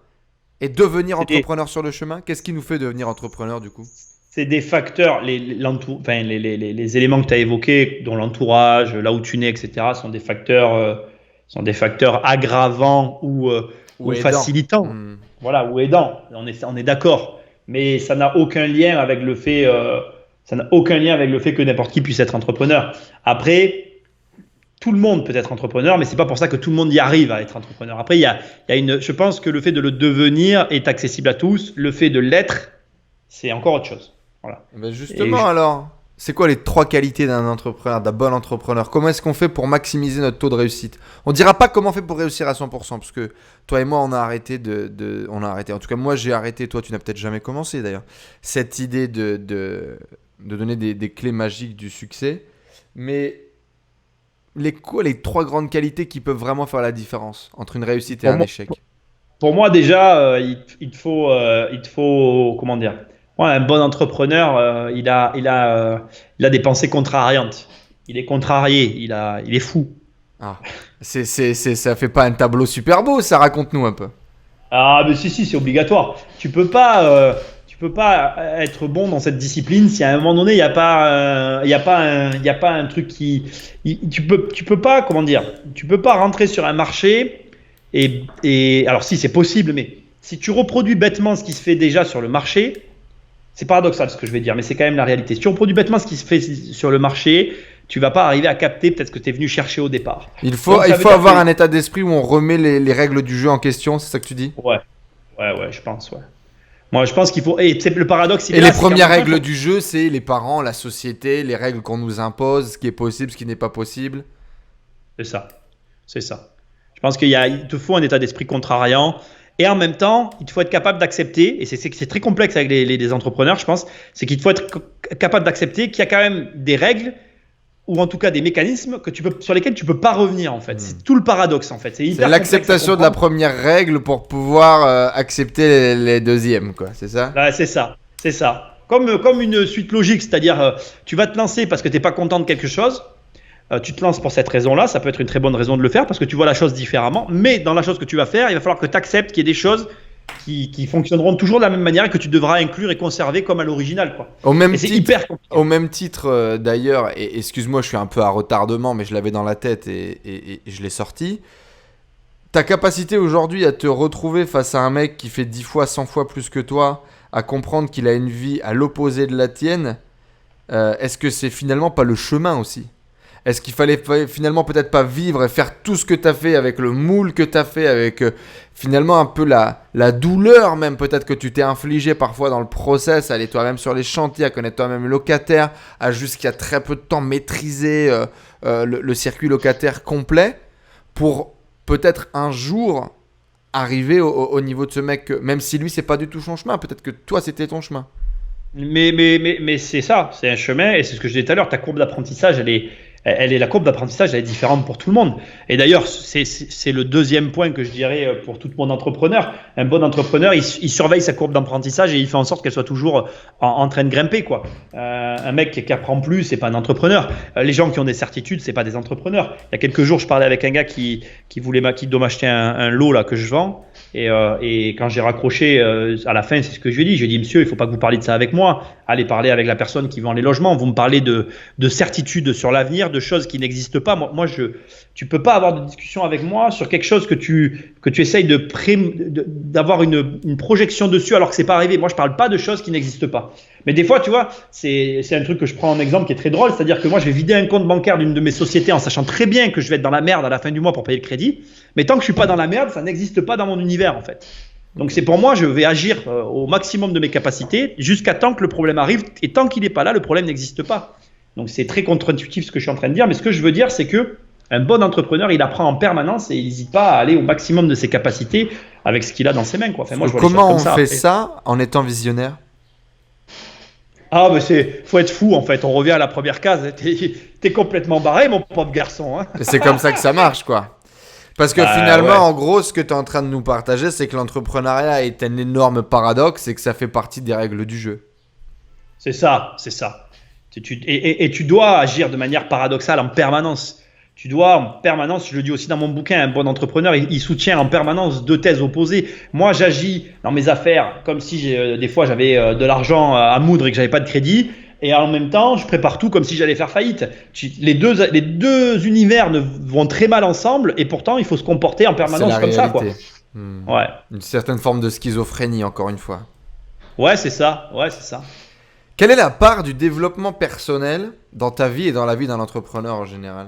et devenir entrepreneur sur le chemin. Qu'est-ce qui nous fait devenir entrepreneur du coup? C'est des facteurs, les éléments que tu as évoqués, dont l'entourage, là où tu nais, etc., sont des facteurs aggravants ou facilitants. Voilà, ou aidants. On est d'accord. Mais ça n'a aucun lien avec le fait, que n'importe qui puisse être entrepreneur. Après, tout le monde peut être entrepreneur, mais c'est pas pour ça que tout le monde y arrive à être entrepreneur. Après, je pense que le fait de le devenir est accessible à tous. Le fait de l'être, c'est encore autre chose. Voilà. Ben justement, alors, c'est quoi les 3 qualités d'un entrepreneur, d'un bon entrepreneur? Comment est-ce qu'on fait pour maximiser notre taux de réussite? On dira pas comment on fait pour réussir à 100%, parce que toi et moi, on a arrêté on a arrêté. En tout cas, moi, j'ai arrêté. Toi, tu n'as peut-être jamais commencé d'ailleurs. Cette idée de donner des clés magiques du succès. Mais les 3 grandes qualités qui peuvent vraiment faire la différence entre une réussite et un échec? Pour moi, déjà, il te faut, comment dire? Ouais, un bon entrepreneur, il a des pensées contrariantes. Il est contrarié, il est fou. Ah, ça fait pas un tableau super beau, ça, raconte-nous un peu. Ah, mais si, c'est obligatoire. Tu peux pas être bon dans cette discipline si à un moment donné il y a pas un truc tu peux pas, comment dire, tu peux pas rentrer sur un marché et alors si c'est possible, mais si tu reproduis bêtement ce qui se fait déjà sur le marché. C'est paradoxal ce que je vais dire, mais c'est quand même la réalité. Si tu reproduis bêtement ce qui se fait sur le marché, tu vas pas arriver à capter peut-être ce que tu es venu chercher au départ. Il faut avoir un état d'esprit où on remet les règles du jeu en question, c'est ça que tu dis? Ouais, je pense, ouais. Moi, je pense qu'il faut... Et c'est le paradoxe. Et les premières règles du jeu, c'est les parents, la société, les règles qu'on nous impose, ce qui est possible, ce qui n'est pas possible. C'est ça. Je pense qu'il te faut un état d'esprit contrariant. Et en même temps, il faut être capable d'accepter, et c'est très complexe avec les entrepreneurs, je pense, c'est qu'il faut être capable d'accepter qu'il y a quand même des règles, ou en tout cas des mécanismes sur lesquels tu peux pas revenir, en fait. C'est tout le paradoxe, en fait. C'est l'acceptation de la première règle pour pouvoir accepter les deuxièmes, quoi. C'est ça? Ouais, c'est ça. Comme une suite logique, c'est-à-dire tu vas te lancer parce que tu n'es pas content de quelque chose. Tu te lances pour cette raison-là, ça peut être une très bonne raison de le faire parce que tu vois la chose différemment, mais dans la chose que tu vas faire, il va falloir que tu acceptes qu'il y ait des choses qui fonctionneront toujours de la même manière et que tu devras inclure et conserver comme à l'original, quoi. C'est hyper compliqué. Au même titre d'ailleurs, et excuse-moi, je suis un peu à retardement, mais je l'avais dans la tête et je l'ai sorti. ta capacité aujourd'hui à te retrouver face à un mec qui fait 10 fois, 100 fois plus que toi, à comprendre qu'il a une vie à l'opposé de la tienne, est-ce que c'est finalement pas le chemin aussi ? Est-ce qu'il fallait finalement peut-être pas vivre et faire tout ce que tu as fait avec le moule que tu as fait, avec finalement un peu la douleur même peut-être que tu t'es infligé parfois dans le process, aller toi-même sur les chantiers, à connaître toi-même le locataire, à jusqu'à très peu de temps maîtriser le circuit locataire complet pour peut-être un jour arriver au niveau de ce mec, même si lui c'est pas du tout son chemin, peut-être que toi c'était ton chemin. Mais c'est ça, c'est un chemin et c'est ce que je disais tout à l'heure, ta courbe d'apprentissage, la courbe d'apprentissage, elle est différente pour tout le monde. Et d'ailleurs, c'est le deuxième point que je dirais pour tout bon entrepreneur. Un bon entrepreneur, il surveille sa courbe d'apprentissage et il fait en sorte qu'elle soit toujours en train de grimper, quoi. Un mec qui apprend plus, c'est pas un entrepreneur. Les gens qui ont des certitudes, c'est pas des entrepreneurs. Il y a quelques jours, je parlais avec un gars qui doit m'acheter un lot là que je vends. Et quand j'ai raccroché à la fin, c'est ce que je lui ai dit. Je lui ai dit, monsieur, il ne faut pas que vous parliez de ça avec moi. Allez parler avec la personne qui vend les logements. Vous me parlez de certitudes sur l'avenir, de choses qui n'existent pas. Tu ne peux pas avoir de discussion avec moi sur quelque chose que tu essayes d'avoir une projection dessus alors que ce n'est pas arrivé. Moi, je ne parle pas de choses qui n'existent pas. Mais des fois, tu vois, c'est un truc que je prends en exemple qui est très drôle. C'est-à-dire que moi, je vais vider un compte bancaire d'une de mes sociétés en sachant très bien que je vais être dans la merde à la fin du mois pour payer le crédit. Mais tant que je suis pas dans la merde, ça n'existe pas dans mon univers en fait. Donc c'est pour moi, je vais agir au maximum de mes capacités jusqu'à temps que le problème arrive. Et tant qu'il n'est pas là, le problème n'existe pas. Donc c'est très contre-intuitif ce que je suis en train de dire. Mais ce que je veux dire, c'est que un bon entrepreneur, il apprend en permanence et il n'hésite pas à aller au maximum de ses capacités avec ce qu'il a dans ses mains, quoi. Enfin, moi, je vois les choses comment comme on ça, fait après. ça en étant visionnaire ? Ah, mais faut être fou en fait. On revient à la première case. T'es complètement barré, mon pauvre garçon. Hein. C'est comme ça que ça marche, quoi. Parce que finalement, ouais. en gros, ce que tu es en train de nous partager, c'est que l'entrepreneuriat est un énorme paradoxe et que ça fait partie des règles du jeu. C'est ça. Et tu dois agir de manière paradoxale en permanence. Tu dois en permanence, je le dis aussi dans mon bouquin, un bon entrepreneur, il soutient en permanence deux thèses opposées. Moi, j'agis dans mes affaires comme si des fois j'avais de l'argent à moudre et que j'avais pas de crédit. Et en même temps, je prépare tout comme si j'allais faire faillite. Les deux univers vont très mal ensemble et pourtant, il faut se comporter en permanence comme ça, quoi. Ouais. Une certaine forme de schizophrénie, encore une fois. Ouais, c'est ça. Quelle est la part du développement personnel dans ta vie et dans la vie d'un entrepreneur en général ?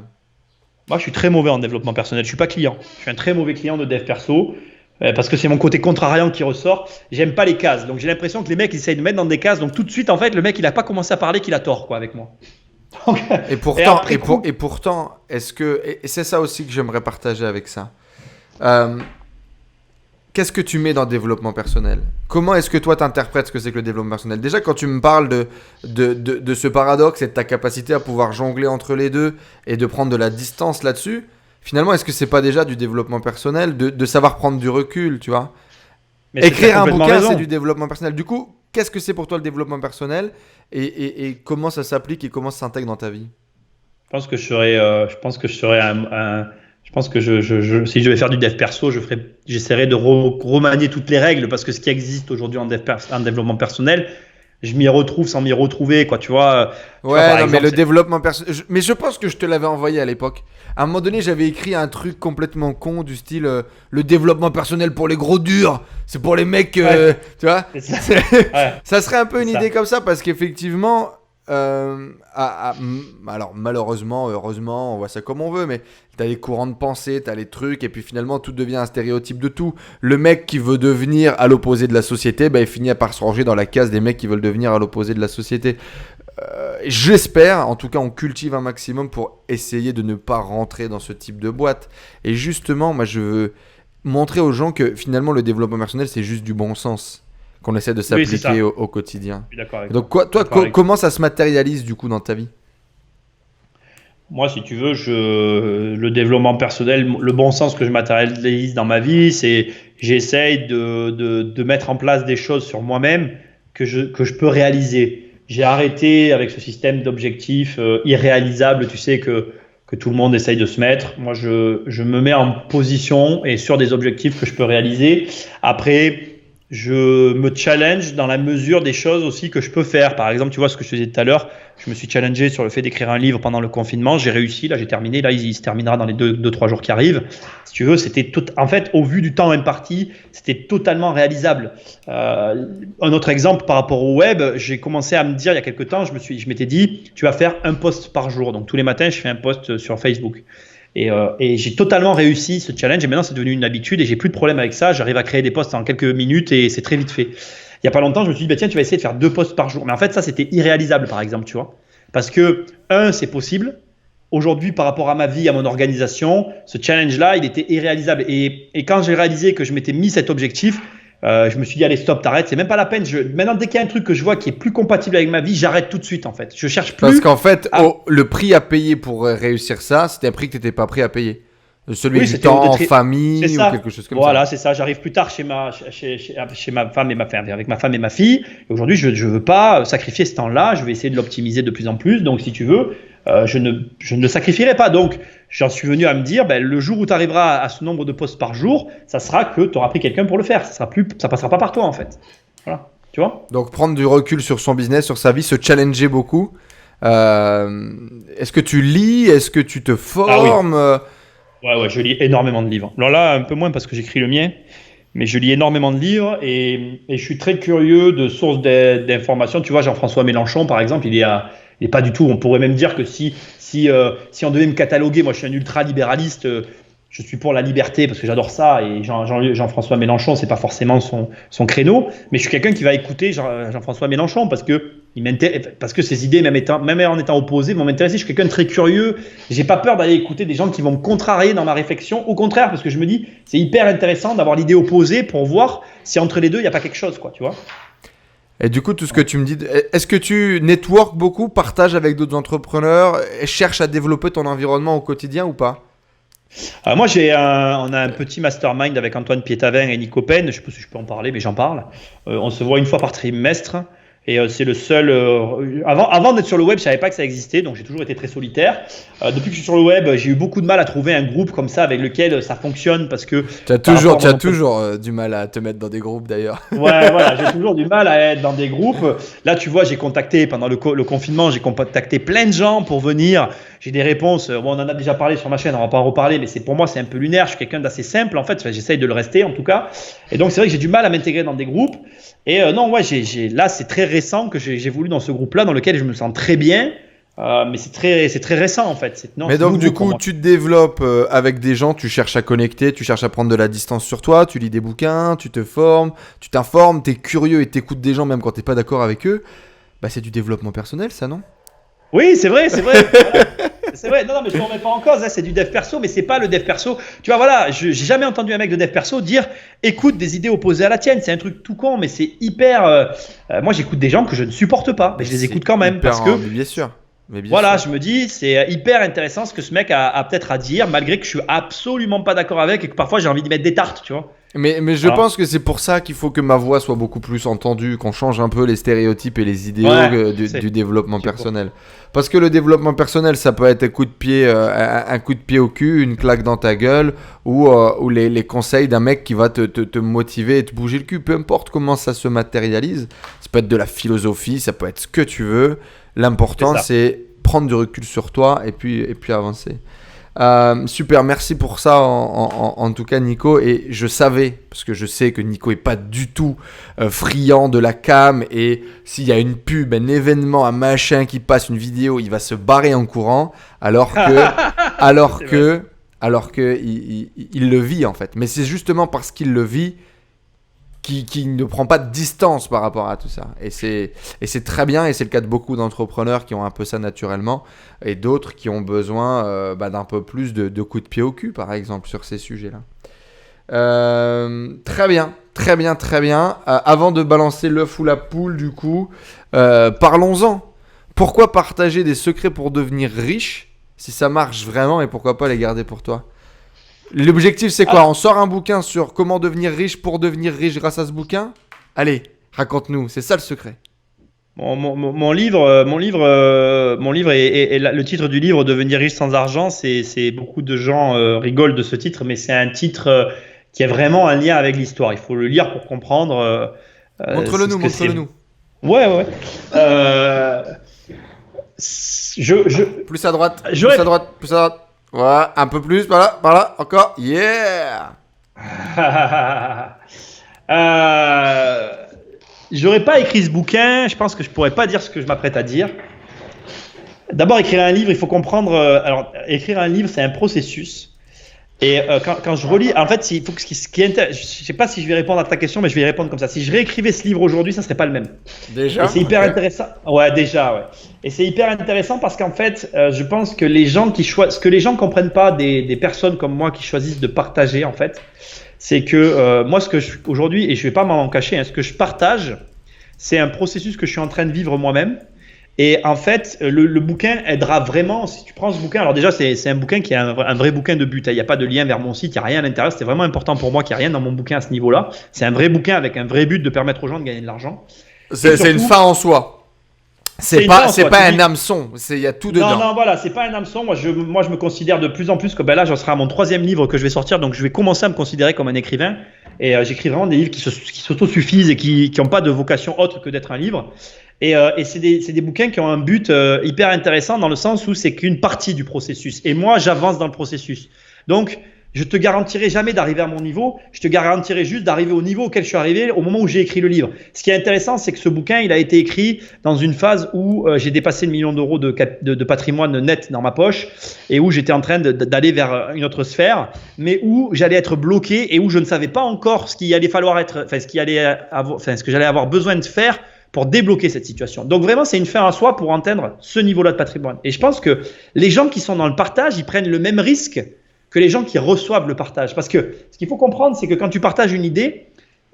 Moi, je suis très mauvais en développement personnel. Je suis pas client. Je suis un très mauvais client de dev perso parce que c'est mon côté contrariant qui ressort. J'aime pas les cases. Donc, j'ai l'impression que les mecs ils essayent de me mettre dans des cases. Donc, tout de suite, en fait, le mec, il a pas commencé à parler qu'il a tort, quoi, avec moi. Donc, et pourtant, est-ce que et c'est ça aussi que j'aimerais partager avec ça. Qu'est-ce que tu mets dans le développement personnel ? Comment est-ce que toi t'interprètes ce que c'est que le développement personnel ? Déjà, quand tu me parles de ce paradoxe et de ta capacité à pouvoir jongler entre les deux et de prendre de la distance là-dessus, finalement, est-ce que c'est pas déjà du développement personnel de savoir prendre du recul, tu vois ? mais Écrire un bouquin, raison. c'est du développement personnel. Du coup, qu'est-ce que c'est pour toi le développement personnel et comment ça s'applique et comment ça s'intègre dans ta vie ? Je pense que si je vais faire du dev perso, j'essaierai de remanier toutes les règles parce que ce qui existe aujourd'hui en développement personnel, je m'y retrouve sans m'y retrouver, quoi, tu vois. Mais le développement personnel. Mais je pense que je te l'avais envoyé à l'époque. À un moment donné, j'avais écrit un truc complètement con du style le développement personnel pour les gros durs, c'est pour les mecs, tu vois. Ça serait un peu une idée comme ça parce qu'effectivement. Alors malheureusement, heureusement, on voit ça comme on veut, mais t'as les courants de pensée, t'as les trucs, et puis finalement tout devient un stéréotype de tout. Le mec qui veut devenir à l'opposé de la société, il finit par se ranger dans la case des mecs qui veulent devenir à l'opposé de la société. J'espère, en tout cas on cultive un maximum pour essayer de ne pas rentrer dans ce type de boîte. Et justement, moi je veux montrer aux gens que finalement le développement personnel c'est juste du bon sens qu'on essaie de s'appliquer au quotidien. Je suis d'accord avec Donc toi. comment ça se matérialise du coup dans ta vie ? Moi, si tu veux, le développement personnel, le bon sens que je matérialise dans ma vie, c'est j'essaye de mettre en place des choses sur moi-même que je peux réaliser. J'ai arrêté avec ce système d'objectifs irréalisables, tu sais, que tout le monde essaye de se mettre. Moi, je me mets en position et sur des objectifs que je peux réaliser. Après, je me challenge dans la mesure des choses aussi que je peux faire. Par exemple, tu vois ce que je te disais tout à l'heure, je me suis challengé sur le fait d'écrire un livre pendant le confinement. J'ai réussi, là j'ai terminé, là il se terminera dans les 2-3 jours qui arrivent. Si tu veux, en fait, au vu du temps imparti, c'était totalement réalisable. Un autre exemple par rapport au web, j'ai commencé à me dire il y a quelques temps, je m'étais dit, tu vas faire un post par jour. Donc tous les matins, je fais un post sur Facebook. Et j'ai totalement réussi ce challenge et maintenant c'est devenu une habitude et j'ai plus de problème avec ça. J'arrive à créer des posts en quelques minutes et c'est très vite fait. Il y a pas longtemps, je me suis dit, bah tiens, tu vas essayer de faire 2 posts par jour. Mais en fait, ça, c'était irréalisable, par exemple, tu vois. Parce que, c'est possible. Aujourd'hui, par rapport à ma vie, à mon organisation, ce challenge-là, il était irréalisable. Et quand j'ai réalisé que je m'étais mis cet objectif, je me suis dit, allez, stop, t'arrêtes. C'est même pas la peine. Maintenant, dès qu'il y a un truc que je vois qui est plus compatible avec ma vie, j'arrête tout de suite, en fait. Je cherche plus. Parce qu'en fait, le prix à payer pour réussir ça, c'était un prix que tu n'étais pas prêt à payer. Celui du temps en famille ou quelque chose comme ça. Voilà, c'est ça. J'arrive plus tard chez ma femme et avec ma femme et ma fille. Et aujourd'hui, je veux pas sacrifier ce temps-là. Je vais essayer de l'optimiser de plus en plus. Donc, si tu veux, je ne le sacrifierai pas. Donc, j'en suis venu à me dire, le jour où tu arriveras à ce nombre de posts par jour, ça sera que tu auras pris quelqu'un pour le faire. Ça passera pas par toi, en fait. Voilà. Tu vois ? Donc, prendre du recul sur son business, sur sa vie, se challenger beaucoup. Est-ce que tu lis ? Est-ce que tu te formes ? Ouais, je lis énormément de livres. Alors là, un peu moins parce que j'écris le mien, mais je lis énormément de livres et je suis très curieux de sources d'informations. Tu vois, Jean-François Mélenchon, par exemple, il est pas du tout. On pourrait même dire que si on devait me cataloguer, moi je suis un ultra-libéraliste, je suis pour la liberté parce que j'adore ça et Jean-François Mélenchon, c'est pas forcément son créneau, mais je suis quelqu'un qui va écouter Jean-François Mélenchon parce que ses idées, même en étant opposées, vont m'intéresser. Je suis quelqu'un de très curieux. J'ai pas peur d'aller écouter des gens qui vont me contrarier dans ma réflexion. Au contraire, parce que je me dis, c'est hyper intéressant d'avoir l'idée opposée pour voir si entre les deux, il n'y a pas quelque chose, quoi, tu vois. Et du coup, tout ce que tu me dis, est-ce que tu network beaucoup, partages avec d'autres entrepreneurs et cherches à développer ton environnement au quotidien ou pas ? Moi, on a un petit mastermind avec Antoine Piétavin et Nico Pen. Je sais pas si je peux en parler, mais j'en parle. On se voit une fois par trimestre. Et c'est le seul. Avant d'être sur le web, je savais pas que ça existait, donc j'ai toujours été très solitaire. Depuis que je suis sur le web, j'ai eu beaucoup de mal à trouver un groupe comme ça avec lequel ça fonctionne parce que. Tu as toujours du mal à te mettre dans des groupes d'ailleurs. Ouais, voilà, j'ai toujours du mal à être dans des groupes. Là, tu vois, j'ai contacté pendant le confinement, j'ai contacté plein de gens pour venir. J'ai des réponses. Bon, on en a déjà parlé sur ma chaîne, on va pas en reparler, mais pour moi, c'est un peu lunaire. Je suis quelqu'un d'assez simple en fait. Enfin, j'essaye de le rester en tout cas. Et donc, c'est vrai que j'ai du mal à m'intégrer dans des groupes. Et non, ouais, là, c'est très récent que j'ai voulu dans ce groupe-là, dans lequel je me sens très bien. Mais c'est très récent en fait. Mais donc du coup, tu te développes avec des gens, tu cherches à connecter, tu cherches à prendre de la distance sur toi, tu lis des bouquins, tu te formes, tu t'informes, tu es curieux et tu écoutes des gens même quand tu n'es pas d'accord avec eux. Bah, c'est du développement personnel, ça, non ? Oui, c'est vrai. C'est vrai. Non, mais je ne remets pas en cause. Hein, c'est du dev perso, mais c'est pas le dev perso. Tu vois, voilà, j'ai jamais entendu un mec de dev perso dire écoute des idées opposées à la tienne. C'est un truc tout con, mais c'est hyper. Moi, j'écoute des gens que je ne supporte pas, mais je les écoute quand même parce que. Mais bien sûr. Voilà, je me dis, c'est hyper intéressant ce que ce mec a peut-être à dire, malgré que je suis absolument pas d'accord avec et que parfois j'ai envie d'y mettre des tartes, tu vois. Mais je pense que c'est pour ça qu'il faut que ma voix soit beaucoup plus entendue, qu'on change un peu les stéréotypes et les idéaux du développement personnel. Parce que le développement personnel, ça peut être un coup de pied au cul, une claque dans ta gueule, ou les conseils d'un mec qui va te motiver et te bouger le cul. Peu importe comment ça se matérialise, ça peut être de la philosophie, ça peut être ce que tu veux. L'important, c'est prendre du recul sur toi et puis avancer. Super, merci pour ça en tout cas Nico. Et je savais, parce que je sais que Nico est pas du tout friand de la cam, et s'il y a une pub, un événement, un machin qui passe, une vidéo, il va se barrer en courant, alors que il le vit en fait. Mais c'est justement parce qu'il le vit qui ne prend pas de distance par rapport à tout ça. Et c'est très bien, et c'est le cas de beaucoup d'entrepreneurs qui ont un peu ça naturellement, et d'autres qui ont besoin d'un peu plus de coups de pied au cul, par exemple, sur ces sujets-là. Très bien. Avant de balancer l'œuf ou la poule, du coup, parlons-en. Pourquoi partager des secrets pour devenir riche, si ça marche vraiment, et pourquoi pas les garder pour toi ? L'objectif, c'est quoi ? On sort un bouquin sur comment devenir riche pour devenir riche grâce à ce bouquin ? Allez, raconte-nous, c'est ça le secret. Mon livre et le titre du livre, Devenir riche sans argent, c'est beaucoup de gens rigolent de ce titre, mais c'est un titre qui a vraiment un lien avec l'histoire. Il faut le lire pour comprendre. Montre-le-nous. Ouais. Plus à droite. Voilà, un peu plus, par là, encore. Yeah. J'aurais pas écrit ce bouquin. Je pense que je pourrais pas dire ce que je m'apprête à dire. D'abord, écrire un livre, il faut comprendre. Alors, écrire un livre, c'est un processus. Et quand je relis, en fait, il faut que je sais pas si je vais répondre à ta question, mais je vais y répondre comme ça. Si je réécrivais ce livre aujourd'hui, ça serait pas le même. Déjà. Et c'est hyper intéressant. Ouais, déjà, ouais. Et c'est hyper intéressant parce qu'en fait, je pense que ce que les gens comprennent pas des personnes comme moi qui choisissent de partager, en fait, c'est que moi, aujourd'hui, et je vais pas m'en cacher, ce que je partage, c'est un processus que je suis en train de vivre moi-même. Et en fait, le bouquin aidera vraiment, si tu prends ce bouquin, alors déjà c'est un bouquin qui est un vrai bouquin de but, il n'y a pas de lien vers mon site, il n'y a rien à l'intérieur, c'était vraiment important pour moi qu'il n'y ait rien dans mon bouquin à ce niveau-là. C'est un vrai bouquin avec un vrai but de permettre aux gens de gagner de l'argent. C'est une fin en soi. C'est pas un hameçon, il y a tout dedans. Non, voilà, c'est pas un hameçon. Moi, je me considère de plus en plus que là, j'en serai à mon 3e livre que je vais sortir, donc je vais commencer à me considérer comme un écrivain. Et j'écris vraiment des livres qui s'autosuffisent et qui n'ont pas de vocation autre que d'être un livre. Et c'est des bouquins qui ont un but hyper intéressant dans le sens où c'est qu'une partie du processus. Et moi, j'avance dans le processus. Donc, je te garantirai jamais d'arriver à mon niveau. Je te garantirai juste d'arriver au niveau auquel je suis arrivé au moment où j'ai écrit le livre. Ce qui est intéressant, c'est que ce bouquin, il a été écrit dans une phase où j'ai dépassé le 1 million d'euros de patrimoine net dans ma poche et où j'étais en train d'aller vers une autre sphère, mais où j'allais être bloqué et où je ne savais pas encore ce qu'il allait falloir être, ce que j'allais avoir besoin de faire pour débloquer cette situation. Donc vraiment, c'est une fin à soi pour atteindre ce niveau-là de patrimoine. Et je pense que les gens qui sont dans le partage, ils prennent le même risque que les gens qui reçoivent le partage. Parce que ce qu'il faut comprendre, c'est que quand tu partages une idée,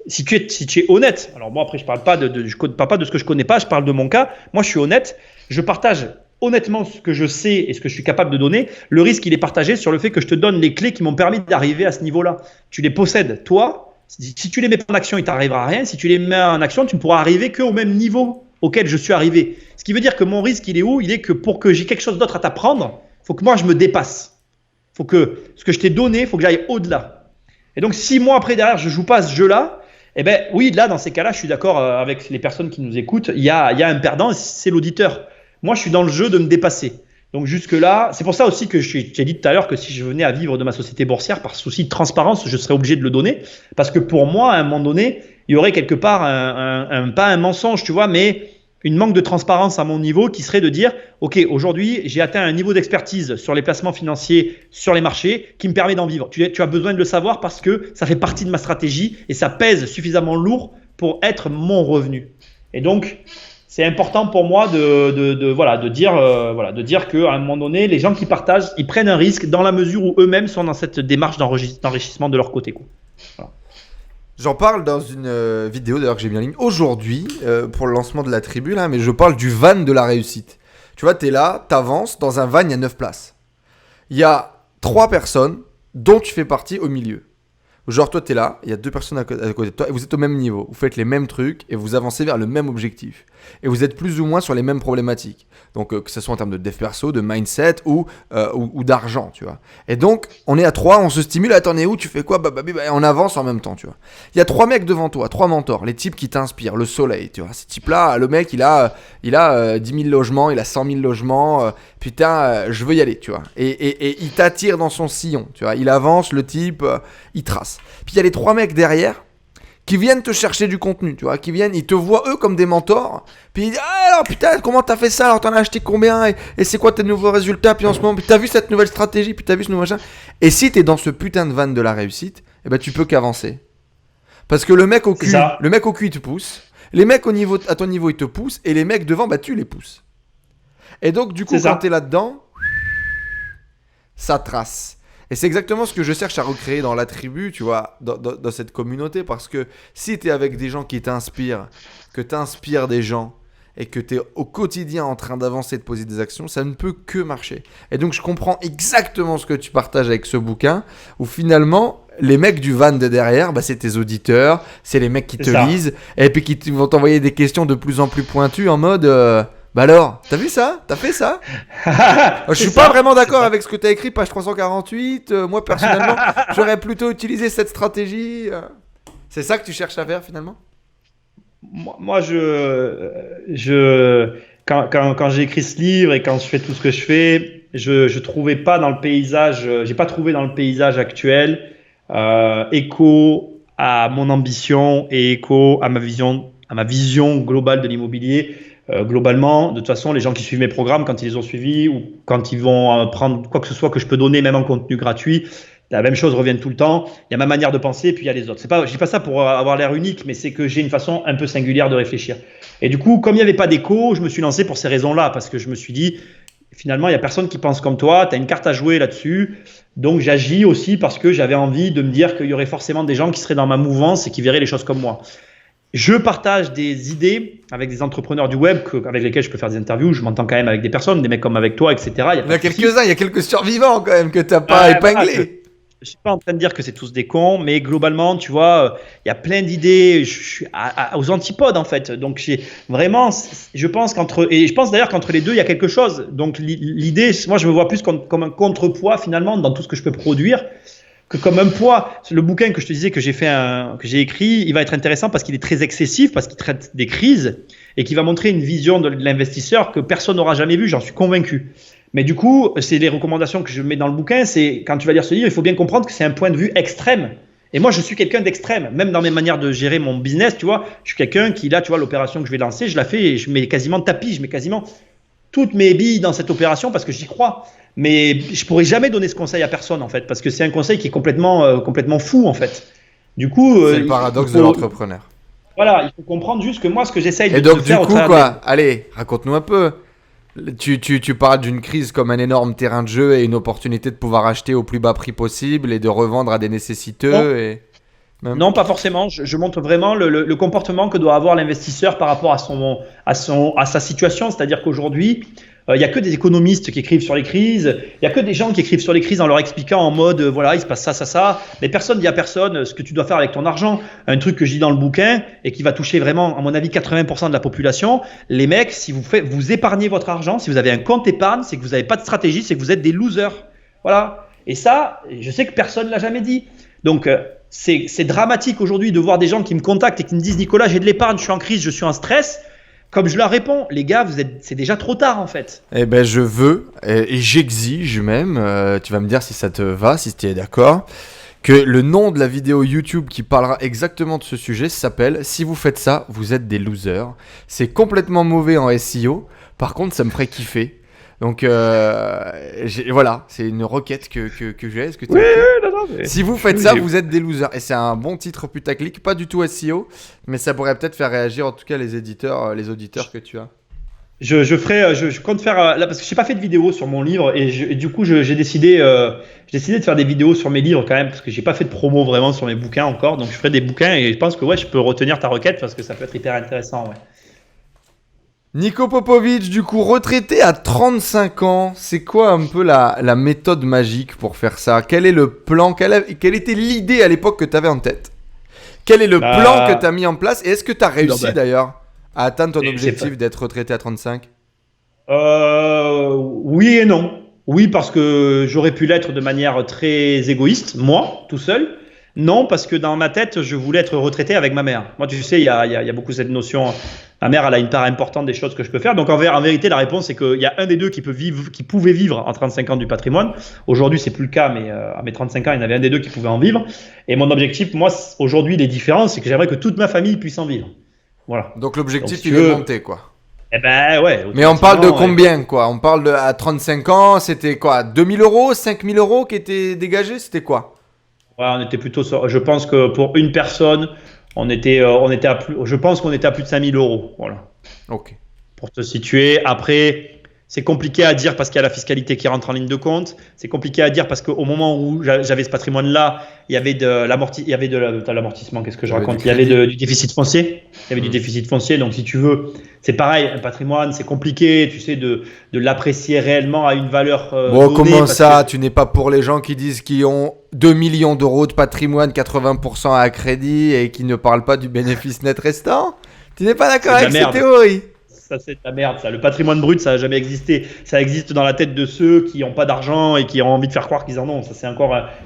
si tu es honnête, alors moi après je parle pas je parle pas de ce que je connais pas, je parle de mon cas. Moi je suis honnête, je partage honnêtement ce que je sais et ce que je suis capable de donner. Le risque il est partagé sur le fait que je te donne les clés qui m'ont permis d'arriver à ce niveau-là. Tu les possèdes, toi. Si tu les mets pas en action, il t'arrivera rien. Si tu les mets en action, tu ne pourras arriver qu'au même niveau auquel je suis arrivé. Ce qui veut dire que mon risque, il est où ? Il est que pour que j'ai quelque chose d'autre à t'apprendre, il faut que moi, je me dépasse. Il faut que ce que je t'ai donné, il faut que j'aille au-delà. Et donc, si moi, après, derrière, je joue pas ce jeu-là, eh ben oui, là, dans ces cas-là, je suis d'accord avec les personnes qui nous écoutent. Il y a un perdant, c'est l'auditeur. Moi, je suis dans le jeu de me dépasser. Donc jusque-là, c'est pour ça aussi que j'ai dit tout à l'heure que si je venais à vivre de ma société boursière, par souci de transparence, je serais obligé de le donner. Parce que pour moi, à un moment donné, il y aurait quelque part, pas un mensonge, tu vois, mais une manque de transparence à mon niveau qui serait de dire, OK, aujourd'hui, j'ai atteint un niveau d'expertise sur les placements financiers, sur les marchés, qui me permet d'en vivre. Tu as besoin de le savoir parce que ça fait partie de ma stratégie et ça pèse suffisamment lourd pour être mon revenu. Et donc, c'est important pour moi de dire qu'à un moment donné, les gens qui partagent, ils prennent un risque dans la mesure où eux-mêmes sont dans cette démarche d'enrichissement de leur côté, quoi. Voilà. J'en parle dans une vidéo d'ailleurs que j'ai mis en ligne aujourd'hui pour le lancement de la tribu, là, mais je parle du van de la réussite. Tu vois, tu es là, tu avances, dans un van, il y a 9 places. Il y a 3 personnes dont tu fais partie au milieu. Genre, toi, tu es là, il y a 2 personnes à côté de toi et vous êtes au même niveau. Vous faites les mêmes trucs et vous avancez vers le même objectif. Et vous êtes plus ou moins sur les mêmes problématiques. Donc, que ce soit en termes de dev perso, de mindset ou d'argent, tu vois. Et donc, on est à 3, on se stimule. Attends, on est où ? Tu fais quoi ? On avance en même temps, tu vois. Il y a 3 mecs devant toi, 3 mentors, les types qui t'inspirent, le soleil, tu vois. Ces types-là, le mec, il a 10 000 logements, il a 100 000 logements. Putain, je veux y aller, tu vois. Et il t'attire dans son sillon, tu vois. Il avance, le type, il trace. Puis il y a les 3 mecs derrière qui viennent te chercher du contenu, tu vois, ils te voient eux comme des mentors, puis ils disent alors putain comment t'as fait ça, alors t'en as acheté combien, et c'est quoi tes nouveaux résultats, puis en ce moment, puis t'as vu cette nouvelle stratégie, puis t'as vu ce nouveau machin. Et si t'es dans ce putain de van de la réussite, eh ben tu peux qu'avancer. Parce que le mec au cul il te pousse, les mecs à ton niveau ils te poussent, et les mecs devant, bah tu les pousses. Et donc du coup quand t'es là-dedans, ça trace. Et c'est exactement ce que je cherche à recréer dans la tribu, tu vois, dans cette communauté. Parce que si tu es avec des gens qui t'inspirent, que tu inspires des gens et que tu es au quotidien en train d'avancer, de poser des actions, ça ne peut que marcher. Et donc je comprends exactement ce que tu partages avec ce bouquin, où finalement, les mecs du van de derrière, bah, c'est tes auditeurs, c'est les mecs qui te lisent, et puis qui vont t'envoyer des questions de plus en plus pointues en mode... Bah alors, t'as vu ça? T'as fait ça? Je suis pas vraiment d'accord avec ce que t'as écrit, page 348. Moi, personnellement, j'aurais plutôt utilisé cette stratégie. C'est ça que tu cherches à faire finalement? Moi, quand j'ai écrit ce livre et quand je fais tout ce que je fais, je trouvais pas dans le paysage, j'ai pas trouvé dans le paysage actuel écho à mon ambition et écho à ma vision globale de l'immobilier. Globalement, de toute façon, les gens qui suivent mes programmes, quand ils les ont suivis ou quand ils vont prendre quoi que ce soit que je peux donner, même en contenu gratuit, la même chose revient tout le temps. Il y a ma manière de penser, et puis il y a les autres. Je dis pas ça pour avoir l'air unique, mais c'est que j'ai une façon un peu singulière de réfléchir. Et du coup, comme il n'y avait pas d'écho, je me suis lancé pour ces raisons-là, parce que je me suis dit, finalement, il n'y a personne qui pense comme toi, tu as une carte à jouer là-dessus. Donc j'agis aussi parce que j'avais envie de me dire qu'il y aurait forcément des gens qui seraient dans ma mouvance et qui verraient les choses comme moi. Je partage des idées avec des entrepreneurs du web avec lesquels je peux faire des interviews. Je m'entends quand même avec des personnes, des mecs comme avec toi, etc. Il y a quelques-uns, il y a quelques survivants quand même que tu n'as pas épinglés. Voilà, je suis pas en train de dire que c'est tous des cons, mais globalement, tu vois, il y a plein d'idées. Je suis aux antipodes en fait. Donc vraiment, je pense d'ailleurs qu'entre les deux, il y a quelque chose. Donc l'idée, moi, je me vois plus comme un contrepoids finalement dans tout ce que je peux produire, que comme un poids. Le bouquin que je te disais que j'ai écrit, il va être intéressant parce qu'il est très excessif, parce qu'il traite des crises et qu'il va montrer une vision de l'investisseur que personne n'aura jamais vue, j'en suis convaincu. Mais du coup, c'est les recommandations que je mets dans le bouquin, c'est quand tu vas lire ce livre, il faut bien comprendre que c'est un point de vue extrême. Et moi, je suis quelqu'un d'extrême, même dans mes manières de gérer mon business, tu vois. Je suis quelqu'un qui, là, tu vois, l'opération que je vais lancer, je la fais et je mets quasiment toutes mes billes dans cette opération parce que j'y crois. Mais je pourrais jamais donner ce conseil à personne, en fait, parce que c'est un conseil qui est complètement fou, en fait. Du coup, c'est le paradoxe de l'entrepreneur. Voilà, il faut comprendre juste que moi, ce que j'essaye de faire. Et donc, du coup, quoi, allez, raconte-nous un peu. Tu parles d'une crise comme un énorme terrain de jeu et une opportunité de pouvoir acheter au plus bas prix possible et de revendre à des nécessiteux. Non, pas forcément. Je montre vraiment le comportement que doit avoir l'investisseur par rapport à sa situation. C'est-à-dire qu'aujourd'hui, il n'y a que des économistes qui écrivent sur les crises. Il n'y a que des gens qui écrivent sur les crises en leur expliquant en mode voilà, il se passe ça, ça, ça. Mais personne dit à personne ce que tu dois faire avec ton argent. Un truc que je dis dans le bouquin et qui va toucher vraiment, à mon avis, 80% de la population. Les mecs, si vous épargnez votre argent, si vous avez un compte épargne, c'est que vous n'avez pas de stratégie, c'est que vous êtes des losers. Voilà. Et ça, je sais que personne ne l'a jamais dit. Donc, c'est dramatique aujourd'hui de voir des gens qui me contactent et qui me disent Nicolas, j'ai de l'épargne, je suis en crise, je suis en stress. Comme je leur réponds, les gars, c'est déjà trop tard en fait. Eh ben, je veux et j'exige même, tu vas me dire si ça te va, si tu es d'accord, que le nom de la vidéo YouTube qui parlera exactement de ce sujet s'appelle « Si vous faites ça, vous êtes des losers ». C'est complètement mauvais en SEO, par contre, ça me ferait kiffer. Donc voilà, c'est une requête que j'ai. Est-ce que tu Si vous faites ça, vous êtes des losers. Et c'est un bon titre putaclic, pas du tout SEO, mais ça pourrait peut-être faire réagir en tout cas les auditeurs que tu as. Je compte faire là parce que j'ai pas fait de vidéo sur mon livre et du coup j'ai décidé de faire des vidéos sur mes livres quand même parce que j'ai pas fait de promo vraiment sur mes bouquins encore, donc je ferai des bouquins et je pense que je peux retenir ta requête parce que ça peut être hyper intéressant. Ouais. Nico Popovic, du coup, retraité à 35 ans, c'est quoi un peu la méthode magique pour faire ça? Quel est le plan? Quelle était l'idée à l'époque que tu avais en tête? Quel est le plan que tu as mis en place? Et est-ce que tu as réussi d'ailleurs à atteindre ton objectif d'être retraité à 35? Oui et non. Oui, parce que j'aurais pu l'être de manière très égoïste, moi, tout seul. Non, parce que dans ma tête, je voulais être retraité avec ma mère. Moi, tu sais, il y a beaucoup cette notion. Ma mère, elle a une part importante des choses que je peux faire. Donc, en vérité, la réponse, c'est qu'il y a un des deux qui pouvait vivre en 35 ans du patrimoine. Aujourd'hui, c'est plus le cas, mais à mes 35 ans, il y en avait un des deux qui pouvait en vivre. Et mon objectif, moi, aujourd'hui, il est différent. C'est que j'aimerais que toute ma famille puisse en vivre. Voilà. Donc, l'objectif, il est monté, quoi. Eh ben, ouais. Mais on parle de combien, quoi? On parle à 35 ans, c'était quoi? 2 000 euros, 5 000 euros qui étaient dégagés? C'était quoi? Ouais, on était plutôt. Je pense que pour une personne, je pense qu'on était à plus de 5 000 euros. Voilà. Ok. Pour te situer. Après, c'est compliqué à dire parce qu'il y a la fiscalité qui rentre en ligne de compte. C'est compliqué à dire parce qu'au moment où j'avais ce patrimoine-là, il y avait de l'amortissement. Qu'est-ce que je raconte? Il y avait du déficit foncier. Il y avait du déficit foncier. Donc, si tu veux, c'est pareil. Un patrimoine, c'est compliqué, tu sais, de l'apprécier réellement à une valeur. Bon, comment ça? Tu n'es pas pour les gens qui disent qu'ils ont 2 millions d'euros de patrimoine, 80% à crédit et qui ne parlent pas du bénéfice net restant? Tu n'es pas d'accord avec cette théorie? Ça, c'est de la merde, ça. Le patrimoine brut, ça n'a jamais existé. Ça existe dans la tête de ceux qui n'ont pas d'argent et qui ont envie de faire croire qu'ils en ont. Ça,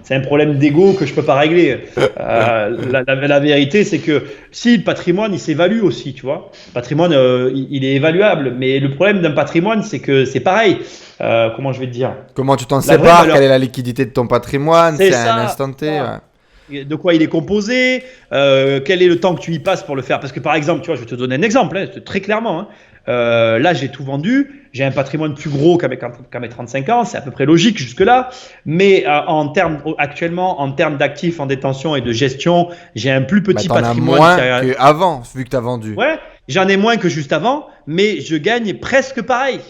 c'est un problème d'ego que je peux pas régler. La vérité, c'est que si le patrimoine, il s'évalue aussi, tu vois. Le patrimoine, il est évaluable. Mais le problème d'un patrimoine, c'est que c'est pareil. Comment je vais te dire? Comment tu t'en La vraie sépares? valeur. Quelle est la liquidité de ton patrimoine? C'est C'est à un ça. instant T. Ah. De quoi il est composé, quel est le temps que tu y passes pour le faire. Parce que par exemple, tu vois, je vais te donner un exemple, hein, très clairement. Hein. Là, j'ai tout vendu, j'ai un patrimoine plus gros qu'à mes 35 ans, c'est à peu près logique jusque-là. Mais actuellement, en termes d'actifs en détention et de gestion, j'ai un plus petit T'en as patrimoine. moins qu'avant, vu que tu as vendu. Ouais, j'en ai moins que juste avant, mais je gagne presque pareil.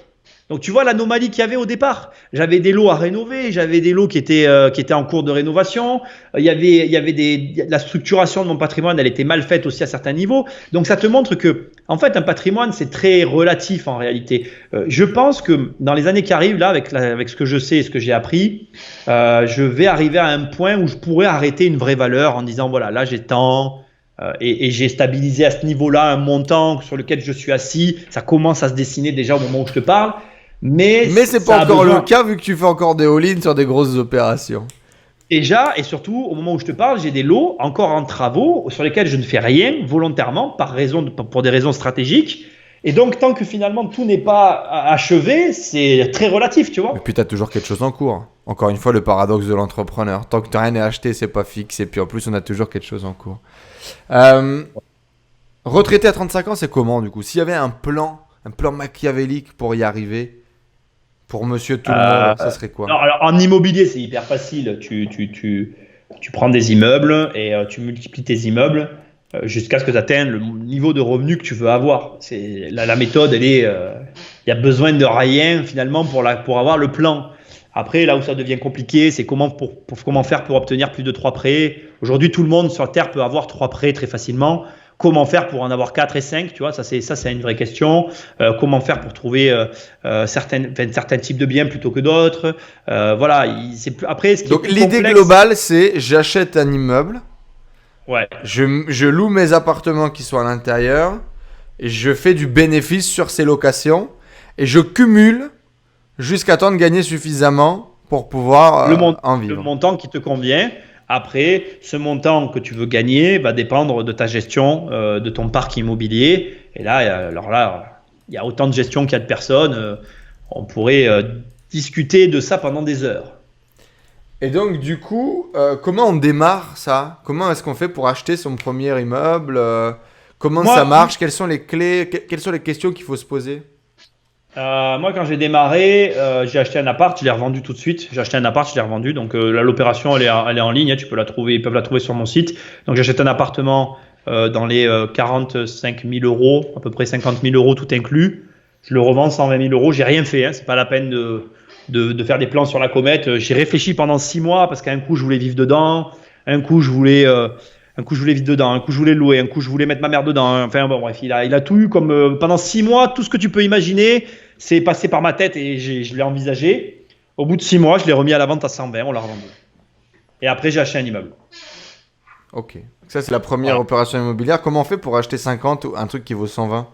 Donc tu vois l'anomalie qu'il y avait au départ. J'avais des lots à rénover, j'avais des lots qui étaient en cours de rénovation. Il y avait la structuration de mon patrimoine, elle était mal faite aussi à certains niveaux. Donc ça te montre que, en fait, un patrimoine c'est très relatif en réalité. Je pense que dans les années qui arrivent là, avec ce que je sais et ce que j'ai appris, je vais arriver à un point où je pourrais arrêter une vraie valeur en disant voilà, là j'ai tant. Et j'ai stabilisé à ce niveau-là un montant sur lequel je suis assis. Ça commence à se dessiner déjà au moment où je te parle. Mais c'est pas encore le cas vu que tu fais encore des all-in sur des grosses opérations. Déjà, et surtout, au moment où je te parle, j'ai des lots encore en travaux sur lesquels je ne fais rien volontairement pour des raisons stratégiques. Et donc, tant que finalement tout n'est pas achevé, c'est très relatif, tu vois. Et puis tu as toujours quelque chose en cours. Encore une fois, le paradoxe de l'entrepreneur. Tant que tu n'as rien à acheter, c'est pas fixe. Et puis en plus, on a toujours quelque chose en cours. Retraité à 35 ans, c'est comment du coup? S'il y avait un plan machiavélique pour y arriver, pour monsieur tout le monde, ça serait quoi? Non, alors, en immobilier, c'est hyper facile. Tu prends des immeubles et tu multiplies tes immeubles jusqu'à ce que tu atteignes le niveau de revenu que tu veux avoir. La méthode, il y a besoin de rien finalement pour avoir le plan. Après, là où ça devient compliqué, c'est comment faire pour obtenir plus de 3 prêts. Aujourd'hui, tout le monde sur Terre peut avoir 3 prêts très facilement. Comment faire pour en avoir 4 et 5, tu vois, ça c'est une vraie question. Comment faire pour trouver certains types de biens plutôt que d'autres. Voilà, après ce qui Donc est plus l'idée complexe, globale, c'est j'achète un immeuble, ouais, je loue mes appartements qui sont à l'intérieur, et je fais du bénéfice sur ces locations, et je cumule jusqu'à temps de gagner suffisamment pour pouvoir en le vivre. montant qui te convient. Après, ce montant que tu veux gagner va dépendre de ta gestion, de ton parc immobilier. Et là, il y a autant de gestion qu'il y a de personnes. On pourrait discuter de ça pendant des heures. Et donc du coup, comment on démarre ça? Comment est-ce qu'on fait pour acheter son premier immeuble? Comment ça marche? Quelles sont les clés? Quelles sont les questions qu'il faut se poser? Moi, quand j'ai démarré, j'ai acheté un appart, je l'ai revendu tout de suite. J'ai acheté un appart, je l'ai revendu. Donc l'opération, elle est en ligne. Hein, ils peuvent la trouver sur mon site. Donc j'achète un appartement dans les 45 000 euros, à peu près 50 000 euros tout inclus. Je le revends 120 000 euros. J'ai rien fait. Hein, c'est pas la peine de faire des plans sur la comète. J'ai réfléchi pendant 6 mois parce qu'un coup je voulais vivre dedans, un coup je voulais vivre dedans, un coup je voulais louer, un coup je voulais mettre ma mère dedans. Enfin bon, bref, il a tout eu comme pendant 6 mois, tout ce que tu peux imaginer. C'est passé par ma tête et je l'ai envisagé. Au bout de 6 mois, je l'ai remis à la vente à 120, on l'a revendu. Et après, j'ai acheté un immeuble. Ok. Ça, c'est la première opération immobilière. Comment on fait pour acheter 50 ou un truc qui vaut 120?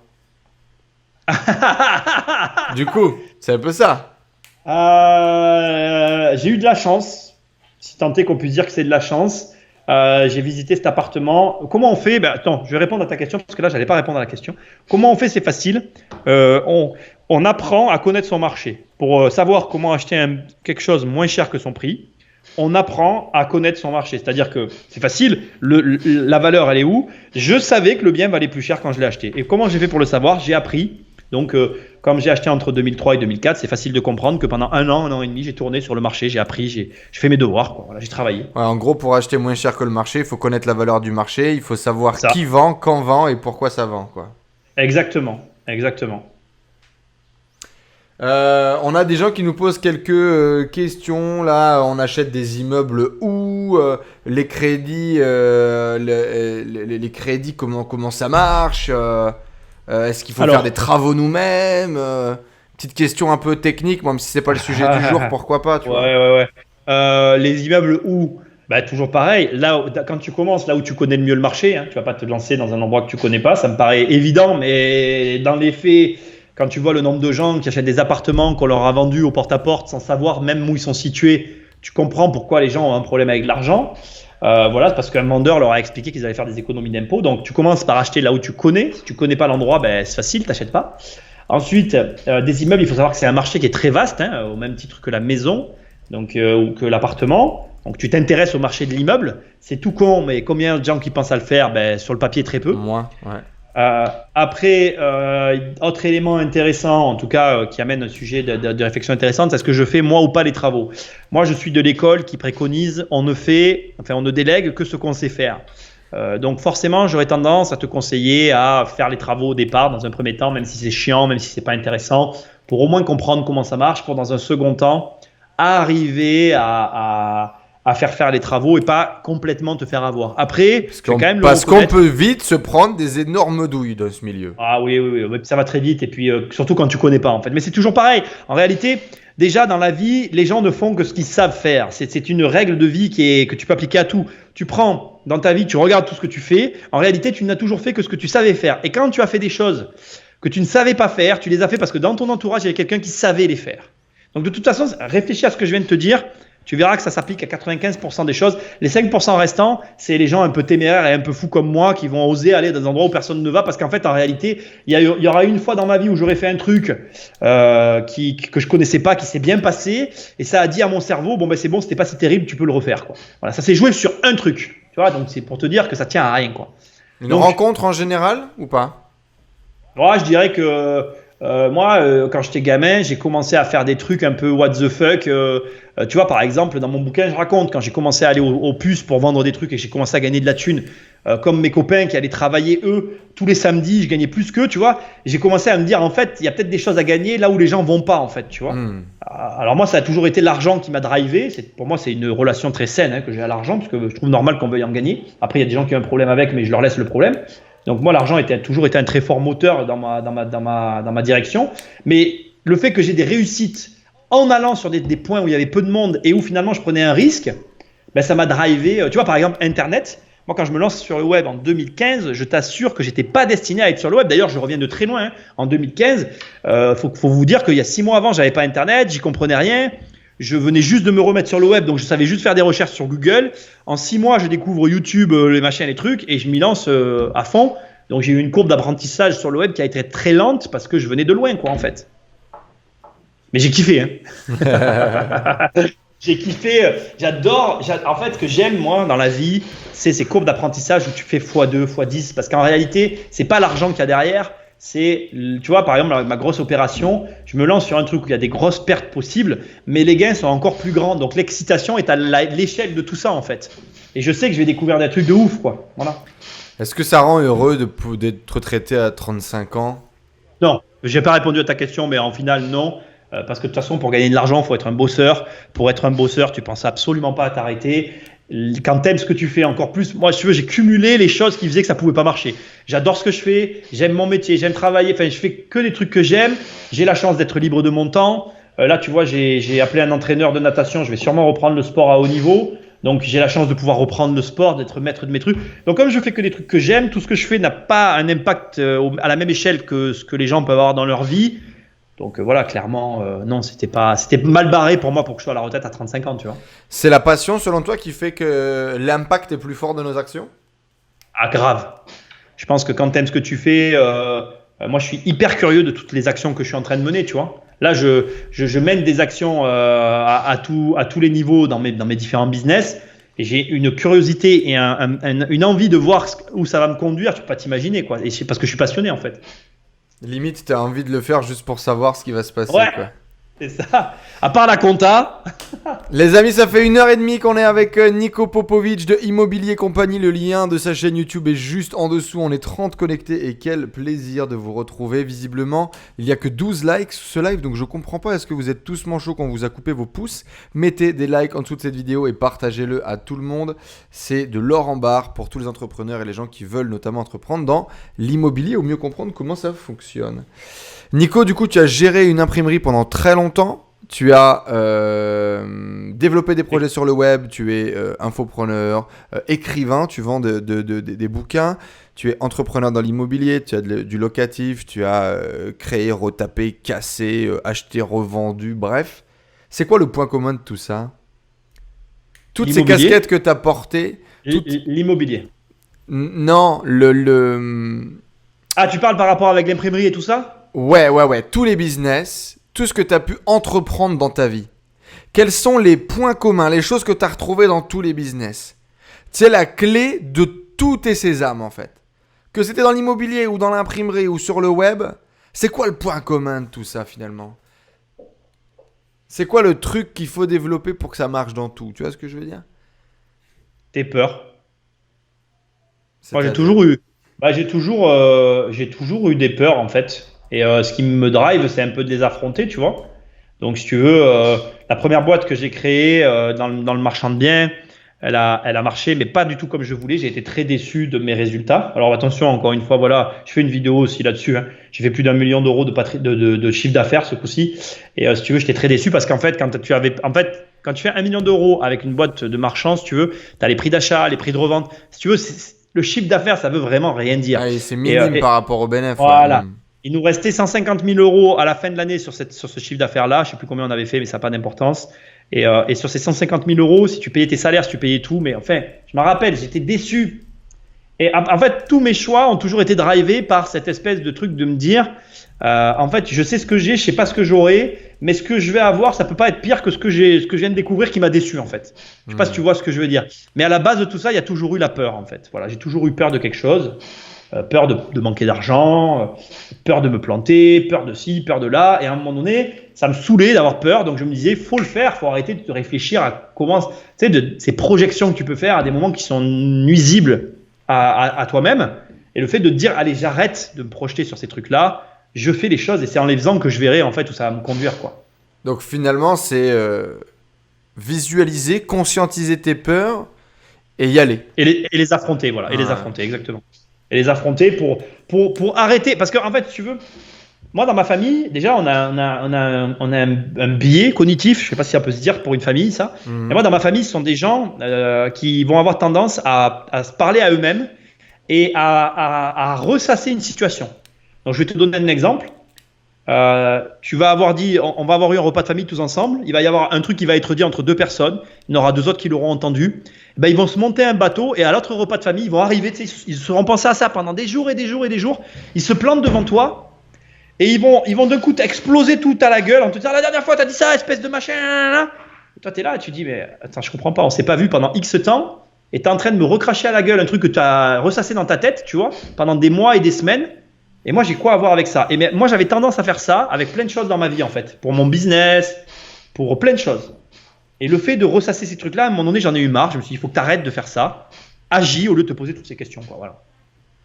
Du coup, c'est un peu ça. J'ai eu de la chance, si tant est qu'on puisse dire que c'est de la chance. J'ai visité cet appartement. Comment on fait? Attends, je vais répondre à ta question parce que là, j'allais pas répondre à la question. Comment on fait? C'est facile. On apprend à connaître son marché pour savoir comment acheter quelque chose moins cher que son prix. On apprend à connaître son marché, c'est-à-dire que c'est facile. La valeur, elle est où? Je savais que le bien valait plus cher quand je l'ai acheté. Et comment j'ai fait pour le savoir? J'ai appris. Donc, comme j'ai acheté entre 2003 et 2004, c'est facile de comprendre que pendant un an et demi, j'ai tourné sur le marché, j'ai appris, j'ai fait mes devoirs, quoi. Voilà, j'ai travaillé. Ouais, en gros, pour acheter moins cher que le marché, il faut connaître la valeur du marché, il faut savoir qui vend, quand vend et pourquoi ça vend, quoi. Exactement. On a des gens qui nous posent quelques questions. Là, on achète des immeubles où les crédits, les crédits, comment ça marche? Est-ce qu'il faut faire des travaux nous-mêmes? Petite question un peu technique, même si c'est pas le sujet du jour, pourquoi pas, tu vois. Ouais. Les immeubles où Bah, toujours pareil. Quand tu commences là où tu connais le mieux le marché, hein, tu vas pas te lancer dans un endroit que tu connais pas. Ça me paraît évident, mais dans les faits, quand tu vois le nombre de gens qui achètent des appartements qu'on leur a vendus au porte-à-porte sans savoir même où ils sont situés, tu comprends pourquoi les gens ont un problème avec l'argent. Voilà, c'est parce qu'un vendeur leur a expliqué qu'ils allaient faire des économies d'impôts. Donc, tu commences par acheter là où tu connais. Si tu connais pas l'endroit, ben, c'est facile, t'achètes pas. Ensuite, des immeubles, il faut savoir que c'est un marché qui est très vaste, hein, au même titre que la maison, donc ou que l'appartement. Donc, tu t'intéresses au marché de l'immeuble. C'est tout con, mais combien de gens qui pensent à le faire? Ben, sur le papier, très peu. Moi, ouais. Après, autre élément intéressant, en tout cas, qui amène un sujet de réflexion intéressante, c'est ce que je fais moi ou pas les travaux. Moi, je suis de l'école qui préconise on ne délègue que ce qu'on sait faire. Donc forcément, j'aurais tendance à te conseiller à faire les travaux au départ, dans un premier temps, même si c'est chiant, même si c'est pas intéressant, pour au moins comprendre comment ça marche, pour dans un second temps arriver à faire les travaux et pas complètement te faire avoir. Après, parce qu'on peut vite se prendre des énormes douilles dans ce milieu. Ah oui, ça va très vite et puis surtout quand tu connais pas en fait. Mais c'est toujours pareil. En réalité, déjà dans la vie, les gens ne font que ce qu'ils savent faire. C'est une règle de vie que tu peux appliquer à tout. Tu prends dans ta vie, tu regardes tout ce que tu fais. En réalité, tu n'as toujours fait que ce que tu savais faire. Et quand tu as fait des choses que tu ne savais pas faire, tu les as fait parce que dans ton entourage, il y avait quelqu'un qui savait les faire. Donc de toute façon, réfléchis à ce que je viens de te dire. Tu verras que ça s'applique à 95% des choses. Les 5% restants, c'est les gens un peu téméraires et un peu fous comme moi qui vont oser aller dans des endroits où personne ne va parce qu'en fait, en réalité, il y aura une fois dans ma vie où j'aurais fait un truc que je connaissais pas, qui s'est bien passé et ça a dit à mon cerveau, bon ben c'est bon, c'était pas si terrible, tu peux le refaire quoi. Voilà, ça s'est joué sur un truc. Tu vois, donc c'est pour te dire que ça tient à rien quoi. Une rencontre en général ou pas? Ouais, je dirais que moi, quand j'étais gamin, j'ai commencé à faire des trucs un peu what the fuck. Tu vois, par exemple, dans mon bouquin, je raconte quand j'ai commencé à aller aux puces pour vendre des trucs et que j'ai commencé à gagner de la thune, comme mes copains qui allaient travailler eux tous les samedis, je gagnais plus qu'eux, tu vois. Et j'ai commencé à me dire, en fait, il y a peut-être des choses à gagner là où les gens vont pas, en fait, tu vois. Alors moi, ça a toujours été l'argent qui m'a drivé. Pour moi, c'est une relation très saine hein, que j'ai à l'argent parce que je trouve normal qu'on veuille en gagner. Après, il y a des gens qui ont un problème avec, mais je leur laisse le problème. Donc moi, l'argent a toujours été un très fort moteur dans ma direction. Mais le fait que j'ai des réussites en allant sur des points où il y avait peu de monde et où finalement je prenais un risque, ben ça m'a drivé. Tu vois, par exemple, Internet. Moi, quand je me lance sur le web en 2015, je t'assure que j'étais pas destiné à être sur le web. D'ailleurs, je reviens de très loin. Hein. En 2015, faut vous dire qu'il y a 6 mois avant, j'avais pas Internet, j'y comprenais rien. Je venais juste de me remettre sur le web, donc je savais juste faire des recherches sur Google. En 6 mois, je découvre YouTube, les machins, les trucs, et je m'y lance à fond. Donc j'ai eu une courbe d'apprentissage sur le web qui a été très lente parce que je venais de loin, quoi, en fait. Mais j'ai kiffé, hein. J'ai kiffé, j'adore. En fait, ce que j'aime, moi, dans la vie, c'est ces courbes d'apprentissage où tu fais x2, x10, parce qu'en réalité, c'est pas l'argent qu'il y a derrière. C'est, tu vois, par exemple, avec ma grosse opération, je me lance sur un truc où il y a des grosses pertes possibles, mais les gains sont encore plus grands. Donc, l'excitation est à l'échelle de tout ça, en fait. Et je sais que je vais découvrir des trucs de ouf, quoi. Voilà. Est-ce que ça rend heureux d'être retraité à 35 ans? Non, j'ai pas répondu à ta question, mais en final, non. Parce que de toute façon, pour gagner de l'argent, il faut être un bosseur. Pour être un bosseur, tu penses absolument pas à t'arrêter. Quand t'aimes ce que tu fais encore plus, moi, si tu veux, j'ai cumulé les choses qui faisaient que ça pouvait pas marcher. J'adore ce que je fais, j'aime mon métier, j'aime travailler. Enfin, je fais que des trucs que j'aime. J'ai la chance d'être libre de mon temps. Là, tu vois, j'ai appelé un entraîneur de natation. Je vais sûrement reprendre le sport à haut niveau. Donc, j'ai la chance de pouvoir reprendre le sport, d'être maître de mes trucs. Donc, comme je fais que des trucs que j'aime, tout ce que je fais n'a pas un impact à la même échelle que ce que les gens peuvent avoir dans leur vie. Donc voilà, clairement, non, c'était mal barré pour moi pour que je sois à la retraite à 35 ans, tu vois. C'est la passion, selon toi, qui fait que l'impact est plus fort de nos actions? Ah, grave. Je pense que quand tu aimes ce que tu fais, moi, je suis hyper curieux de toutes les actions que je suis en train de mener, tu vois. Là, je mène des actions à tous les niveaux dans mes différents business. Et j'ai une curiosité et une envie de voir où ça va me conduire. Tu peux pas t'imaginer, quoi. Et c'est parce que je suis passionné, en fait. Limite, t'as envie de le faire juste pour savoir ce qui va se passer, ouais, quoi. C'est ça. À part la compta. Les amis, ça fait 1h30 qu'on est avec Nico Popovic de Immobilier Compagnie. Le lien de sa chaîne YouTube est juste en dessous. On est 30 connectés et quel plaisir de vous retrouver. Visiblement, il n'y a que 12 likes sous ce live, donc je comprends pas. Est-ce que vous êtes tous manchots quand on vous a coupé vos pouces? Mettez des likes en dessous de cette vidéo et partagez-le à tout le monde. C'est de l'or en barre pour tous les entrepreneurs et les gens qui veulent notamment entreprendre dans l'immobilier ou mieux comprendre comment ça fonctionne. Nico, du coup, tu as géré une imprimerie pendant très longtemps. tu as développé des projets sur le web, tu es infopreneur, écrivain, tu vends des bouquins, tu es entrepreneur dans l'immobilier, tu as du locatif, tu as créé, retapé, cassé, acheté, revendu, bref. C'est quoi le point commun de tout ça? Toutes ces casquettes que tu as portées. L'immobilier. Non, Ah, tu parles par rapport avec l'imprimerie et tout ça? Ouais. Tous les business, tout ce que tu as pu entreprendre dans ta vie. Quels sont les points communs, les choses que tu as retrouvées dans tous les business? C'est la clé de tous tes sésames en fait. Que c'était dans l'immobilier ou dans l'imprimerie ou sur le web, c'est quoi le point commun de tout ça finalement? C'est quoi le truc qu'il faut développer pour que ça marche dans tout? Tu vois ce que je veux dire? Tes peurs. Moi, j'ai toujours eu des peurs en fait. Et ce qui me drive, c'est un peu de les affronter, tu vois. Donc, si tu veux, la première boîte que j'ai créée dans le marchand de biens, elle a marché, mais pas du tout comme je voulais. J'ai été très déçu de mes résultats. Alors, attention, encore une fois, voilà, je fais une vidéo aussi là-dessus. Hein. J'ai fait plus d'1 million d'euros de chiffre d'affaires ce coup-ci. Et si tu veux, j'étais très déçu parce qu'en fait, quand tu fais 1 million d'euros avec une boîte de marchand, si tu veux, tu as les prix d'achat, les prix de revente. Si tu veux, le chiffre d'affaires, ça veut vraiment rien dire. Ah, c'est minime par rapport au bénéfice. Voilà. Ouais. Il nous restait 150 000 euros à la fin de l'année sur ce chiffre d'affaires-là. Je ne sais plus combien on avait fait, mais ça n'a pas d'importance. Et sur ces 150 000 euros, si tu payais tes salaires, si tu payais tout, mais enfin, je me rappelle, j'étais déçu. Et en fait, tous mes choix ont toujours été drivés par cette espèce de truc de me dire, en fait, je sais ce que j'ai, je sais pas ce que j'aurai, mais ce que je vais avoir, ça peut pas être pire que ce que je viens de découvrir qui m'a déçu, en fait. Je sais pas si tu vois ce que je veux dire. Mais à la base de tout ça, il y a toujours eu la peur, en fait. Voilà, j'ai toujours eu peur de quelque chose. Peur de manquer d'argent, peur de me planter, peur de ci, peur de là. Et à un moment donné, ça me saoulait d'avoir peur. Donc je me disais, faut le faire, faut arrêter de réfléchir à comment, tu sais, de ces projections que tu peux faire à des moments qui sont nuisibles à toi-même. Et le fait de te dire, allez, j'arrête de me projeter sur ces trucs-là, je fais les choses et c'est en les faisant que je verrai en fait où ça va me conduire, quoi. Donc finalement, c'est visualiser, conscientiser tes peurs et y aller. Et les affronter, voilà. Et les affronter, exactement. Et les affronter pour arrêter. Parce qu'en fait, si tu veux, moi dans ma famille, déjà, on a un biais cognitif, je ne sais pas si ça peut se dire pour une famille, ça. Et moi, dans ma famille, ce sont des gens qui vont avoir tendance à se parler à eux-mêmes et à ressasser une situation. Donc, je vais te donner un exemple. Tu vas avoir dit, on va avoir eu un repas de famille tous ensemble. Il va y avoir un truc qui va être dit entre deux personnes. Il y en aura deux autres qui l'auront entendu. Ben, ils vont se monter un bateau et à l'autre repas de famille, ils vont arriver. Ils se seront pensés à ça pendant des jours et des jours et des jours. Ils se plantent devant toi et ils vont d'un coup t'exploser tout à la gueule en te disant la dernière fois, t'as dit ça, espèce de machin. Et toi, t'es là et tu dis, mais attends, je comprends pas. On s'est pas vu pendant X temps et t'es en train de me recracher à la gueule un truc que t'as ressassé dans ta tête, tu vois, pendant des mois et des semaines. Et moi, j'ai quoi à voir avec ça? Et moi, j'avais tendance à faire ça avec plein de choses dans ma vie, en fait. Pour mon business, pour plein de choses. Et le fait de ressasser ces trucs-là, à un moment donné, j'en ai eu marre. Je me suis dit, il faut que tu arrêtes de faire ça. Agis au lieu de te poser toutes ces questions, quoi. Voilà.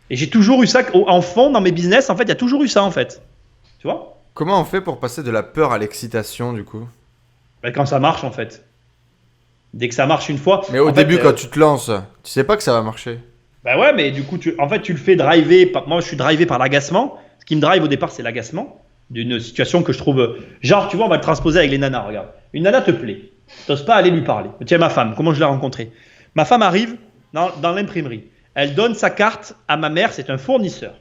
Et j'ai toujours eu ça en fond dans mes business. En fait, il y a toujours eu ça, en fait. Tu vois? Comment on fait pour passer de la peur à l'excitation, du coup? Ben, quand ça marche, en fait. Dès que ça marche une fois. Mais au début, quand tu te lances, tu sais pas que ça va marcher. Ben ouais, mais du coup, tu le fais driver. Moi, je suis drivé par l'agacement. Ce qui me drive au départ, c'est l'agacement d'une situation que je trouve. Genre, tu vois, on va le transposer avec les nanas. Regarde. Une nana te plaît. Tu n'oses pas aller lui parler. Tiens, ma femme, comment je l'ai rencontrée? Ma femme arrive dans l'imprimerie. Elle donne sa carte à ma mère, c'est un fournisseur.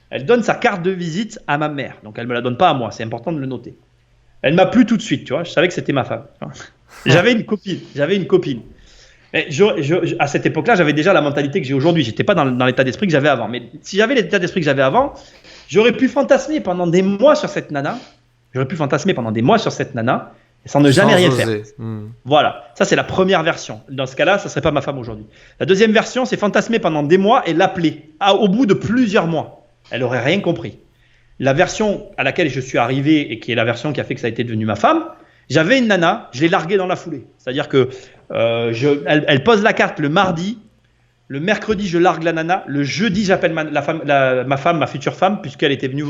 Elle donne sa carte de visite à ma mère. Donc, elle ne me la donne pas à moi. C'est important de le noter. Elle m'a plu tout de suite, tu vois. Je savais que c'était ma femme. J'avais une copine. Et à cette époque-là, j'avais déjà la mentalité que j'ai aujourd'hui. J'étais pas dans l'état d'esprit que j'avais avant. Mais si j'avais l'état d'esprit que j'avais avant, j'aurais pu fantasmer pendant des mois sur cette nana. Sans ne jamais rien faire. Voilà, ça c'est la première version. Dans ce cas-là, ça serait pas ma femme aujourd'hui. La deuxième version, c'est fantasmer pendant des mois et l'appeler. Au bout de plusieurs mois, elle aurait rien compris. La version à laquelle je suis arrivé et qui est la version qui a fait que ça a été devenu ma femme, j'avais une nana, je l'ai larguée dans la foulée. C'est-à-dire que elle pose la carte le mardi, le mercredi je largue la nana, le jeudi j'appelle ma future femme, puisqu'elle était venue nous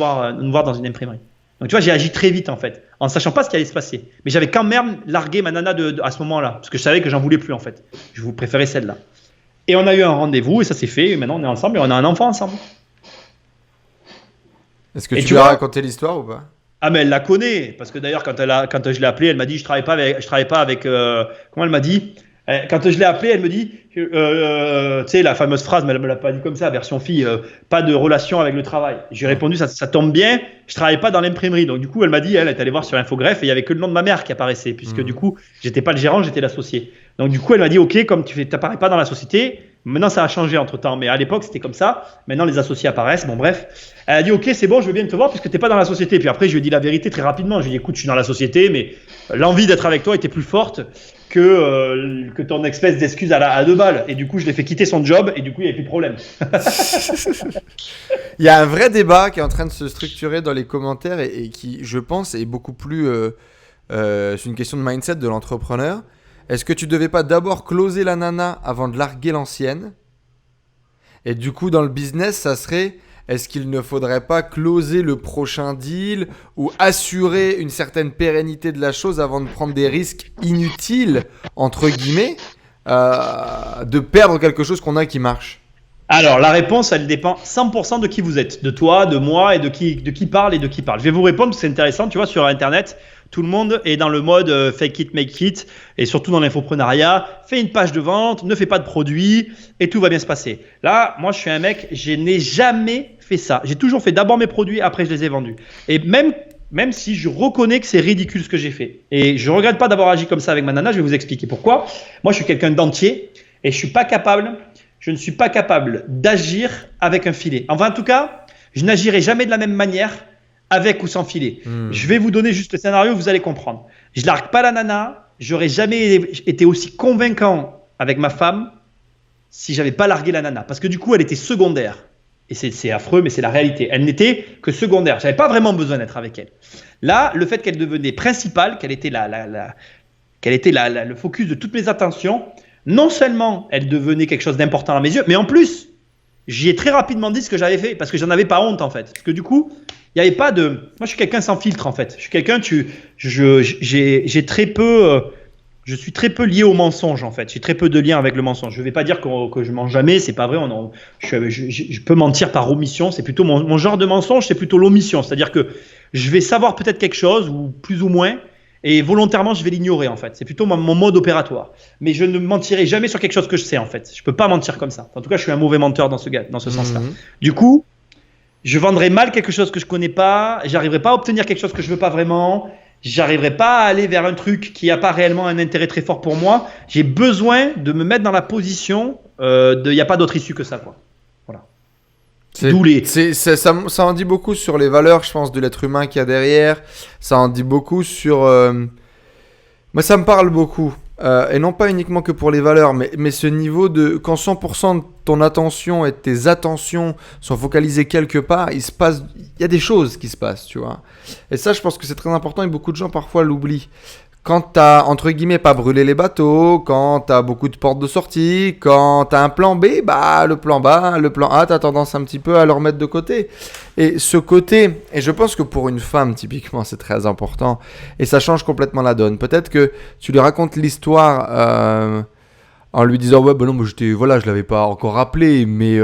voir dans une imprimerie. Donc tu vois, j'ai agi très vite en fait, en sachant pas ce qui allait se passer. Mais j'avais quand même largué ma nana à ce moment-là, parce que je savais que j'en voulais plus en fait. Je vous préférais celle-là. Et on a eu un rendez-vous et ça s'est fait. Et maintenant on est ensemble et on a un enfant ensemble. Est-ce que tu lui as raconté l'histoire ou pas? Ah, mais elle la connaît, parce que d'ailleurs, quand je l'ai appelée, elle m'a dit, je travaille pas avec, comment elle m'a dit? Quand je l'ai appelée, elle me dit, tu sais, la fameuse phrase, mais elle me l'a pas dit comme ça, version fille, pas de relation avec le travail. J'ai répondu, ça tombe bien, je travaille pas dans l'imprimerie. Donc du coup, elle m'a dit, elle est allée voir sur Infogreffe et il y avait que le nom de ma mère qui apparaissait, puisque du coup, j'étais pas le gérant, j'étais l'associé. Donc du coup, elle m'a dit, ok, comme tu n'apparais pas dans la société, maintenant ça a changé entre temps, mais à l'époque c'était comme ça. Maintenant les associés apparaissent. Bon bref, elle a dit, ok, c'est bon, je veux bien te voir puisque t'es pas dans la société. Puis après, je lui ai dit la vérité très rapidement. Je lui ai dit, écoute, je suis dans la société, mais l'envie d'être avec toi était plus forte que ton espèce d'excuse à 2 balles. Et du coup, je l'ai fait quitter son job et du coup, il n'y avait plus de problème. Il y a un vrai débat qui est en train de se structurer dans les commentaires et qui, je pense, est beaucoup plus... c'est une question de mindset de l'entrepreneur. Est-ce que tu devais pas d'abord closer la nana avant de larguer l'ancienne? Et du coup, dans le business, ça serait... Est-ce qu'il ne faudrait pas closer le prochain deal ou assurer une certaine pérennité de la chose avant de prendre des risques inutiles, entre guillemets, de perdre quelque chose qu'on a qui marche? Alors, la réponse, elle dépend 100% de qui vous êtes, de toi, de moi et de qui parle et de qui parle. Je vais vous répondre parce que c'est intéressant. Tu vois, sur Internet, tout le monde est dans le mode fake it, make it, et surtout dans l'infoprenariat. Fais une page de vente, ne fais pas de produits et tout va bien se passer. Là, moi, je suis un mec, je n'ai jamais fait ça. J'ai toujours fait d'abord mes produits, après je les ai vendus. Et même si je reconnais que c'est ridicule ce que j'ai fait. Et je ne regrette pas d'avoir agi comme ça avec ma nana, je vais vous expliquer pourquoi. Moi, je suis quelqu'un d'entier et je ne suis pas capable d'agir avec un filet. Enfin, en tout cas, je n'agirai jamais de la même manière avec ou sans filet. Je vais vous donner juste le scénario, vous allez comprendre. Je largue pas la nana, j'aurais jamais été aussi convaincant avec ma femme si j'avais pas largué la nana. Parce que du coup, elle était secondaire. Et c'est affreux, mais c'est la réalité. Elle n'était que secondaire. J'avais pas vraiment besoin d'être avec elle. Là, le fait qu'elle devenait principale, qu'elle était le focus de toutes mes attentions, non seulement elle devenait quelque chose d'important à mes yeux, mais en plus, j'y ai très rapidement dit ce que j'avais fait, parce que j'en avais pas honte en fait. Parce que du coup, il n'y avait pas de... Moi, je suis quelqu'un sans filtre en fait. Je suis quelqu'un, j'ai très peu... je suis très peu lié au mensonge en fait. J'ai très peu de lien avec le mensonge. Je ne vais pas dire que je mens jamais, c'est pas vrai. Je peux mentir par omission. C'est plutôt mon genre de mensonge, c'est plutôt l'omission. C'est-à-dire que je vais savoir peut-être quelque chose, ou plus ou moins, et volontairement, je vais l'ignorer en fait. C'est plutôt mon mode opératoire. Mais je ne mentirai jamais sur quelque chose que je sais en fait. Je ne peux pas mentir comme ça. En tout cas, je suis un mauvais menteur dans ce sens-là. Du coup, je vendrai mal quelque chose que je ne connais pas. J'arriverai pas à obtenir quelque chose que je ne veux pas vraiment. J'arriverai pas à aller vers un truc qui n'a pas réellement un intérêt très fort pour moi. J'ai besoin de me mettre dans la position il n'y a pas d'autre issue que ça, quoi. Voilà. Ça en dit beaucoup sur les valeurs, je pense, de l'être humain qu'il y a derrière. Ça en dit beaucoup sur... Moi, ça me parle beaucoup. Et non pas uniquement que pour les valeurs, mais ce niveau de... Quand 100% de ton attention et de tes attentions sont focalisées quelque part, il y a des choses qui se passent, tu vois. Et ça, je pense que c'est très important et beaucoup de gens parfois l'oublient. Quand t'as, entre guillemets, pas brûlé les bateaux, quand t'as beaucoup de portes de sortie, quand t'as un plan B, bah le plan A, t'as tendance un petit peu à le remettre de côté. Et ce côté, et je pense que pour une femme, typiquement, c'est très important. Et ça change complètement la donne. Peut-être que tu lui racontes l'histoire en lui disant, ouais, bah non, je l'avais pas encore rappelé, mais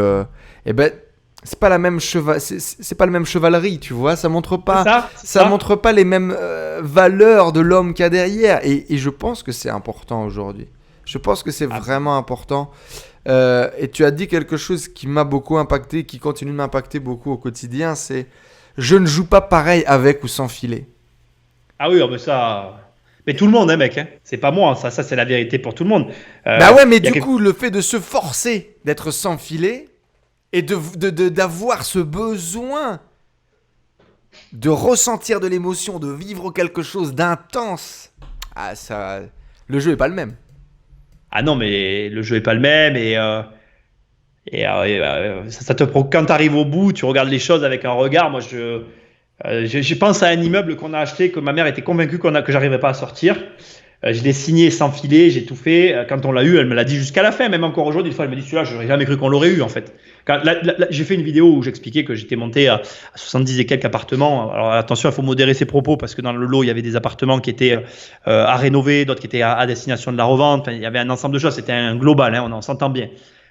c'est pas la même c'est pas la même chevalerie, tu vois, ça montre pas montre pas les mêmes valeurs de l'homme qu'il y a derrière et je pense que c'est important aujourd'hui. Je pense que c'est vraiment important. Et tu as dit quelque chose qui m'a beaucoup impacté, qui continue de m'impacter beaucoup au quotidien, c'est je ne joue pas pareil avec ou sans filet. Ah oui, mais ça... Mais tout le monde, hein, mec. Hein. C'est pas moi, ça c'est la vérité pour tout le monde. Bah ouais, mais du coup, le fait de se forcer d'être sans filet et d'avoir ce besoin de ressentir de l'émotion, de vivre quelque chose d'intense, le jeu est pas le même. Ah non, mais le jeu est pas le même quand tu arrives au bout, tu regardes les choses avec un regard. Moi, je pense à un immeuble qu'on a acheté, que ma mère était convaincue que j'arriverais pas à sortir. Je l'ai signé sans filet, j'ai tout fait. Quand on l'a eu, elle me l'a dit jusqu'à la fin. Même encore aujourd'hui, une fois, elle me dit celui-là, j'aurais jamais cru qu'on l'aurait eu en fait. J'ai fait une vidéo où j'expliquais que j'étais monté à 70 et quelques appartements. Alors attention, il faut modérer ses propos parce que dans le lot, il y avait des appartements qui étaient à rénover, d'autres qui étaient à destination de la revente. Enfin, il y avait un ensemble de choses, c'était un global, hein, on s'entend bien.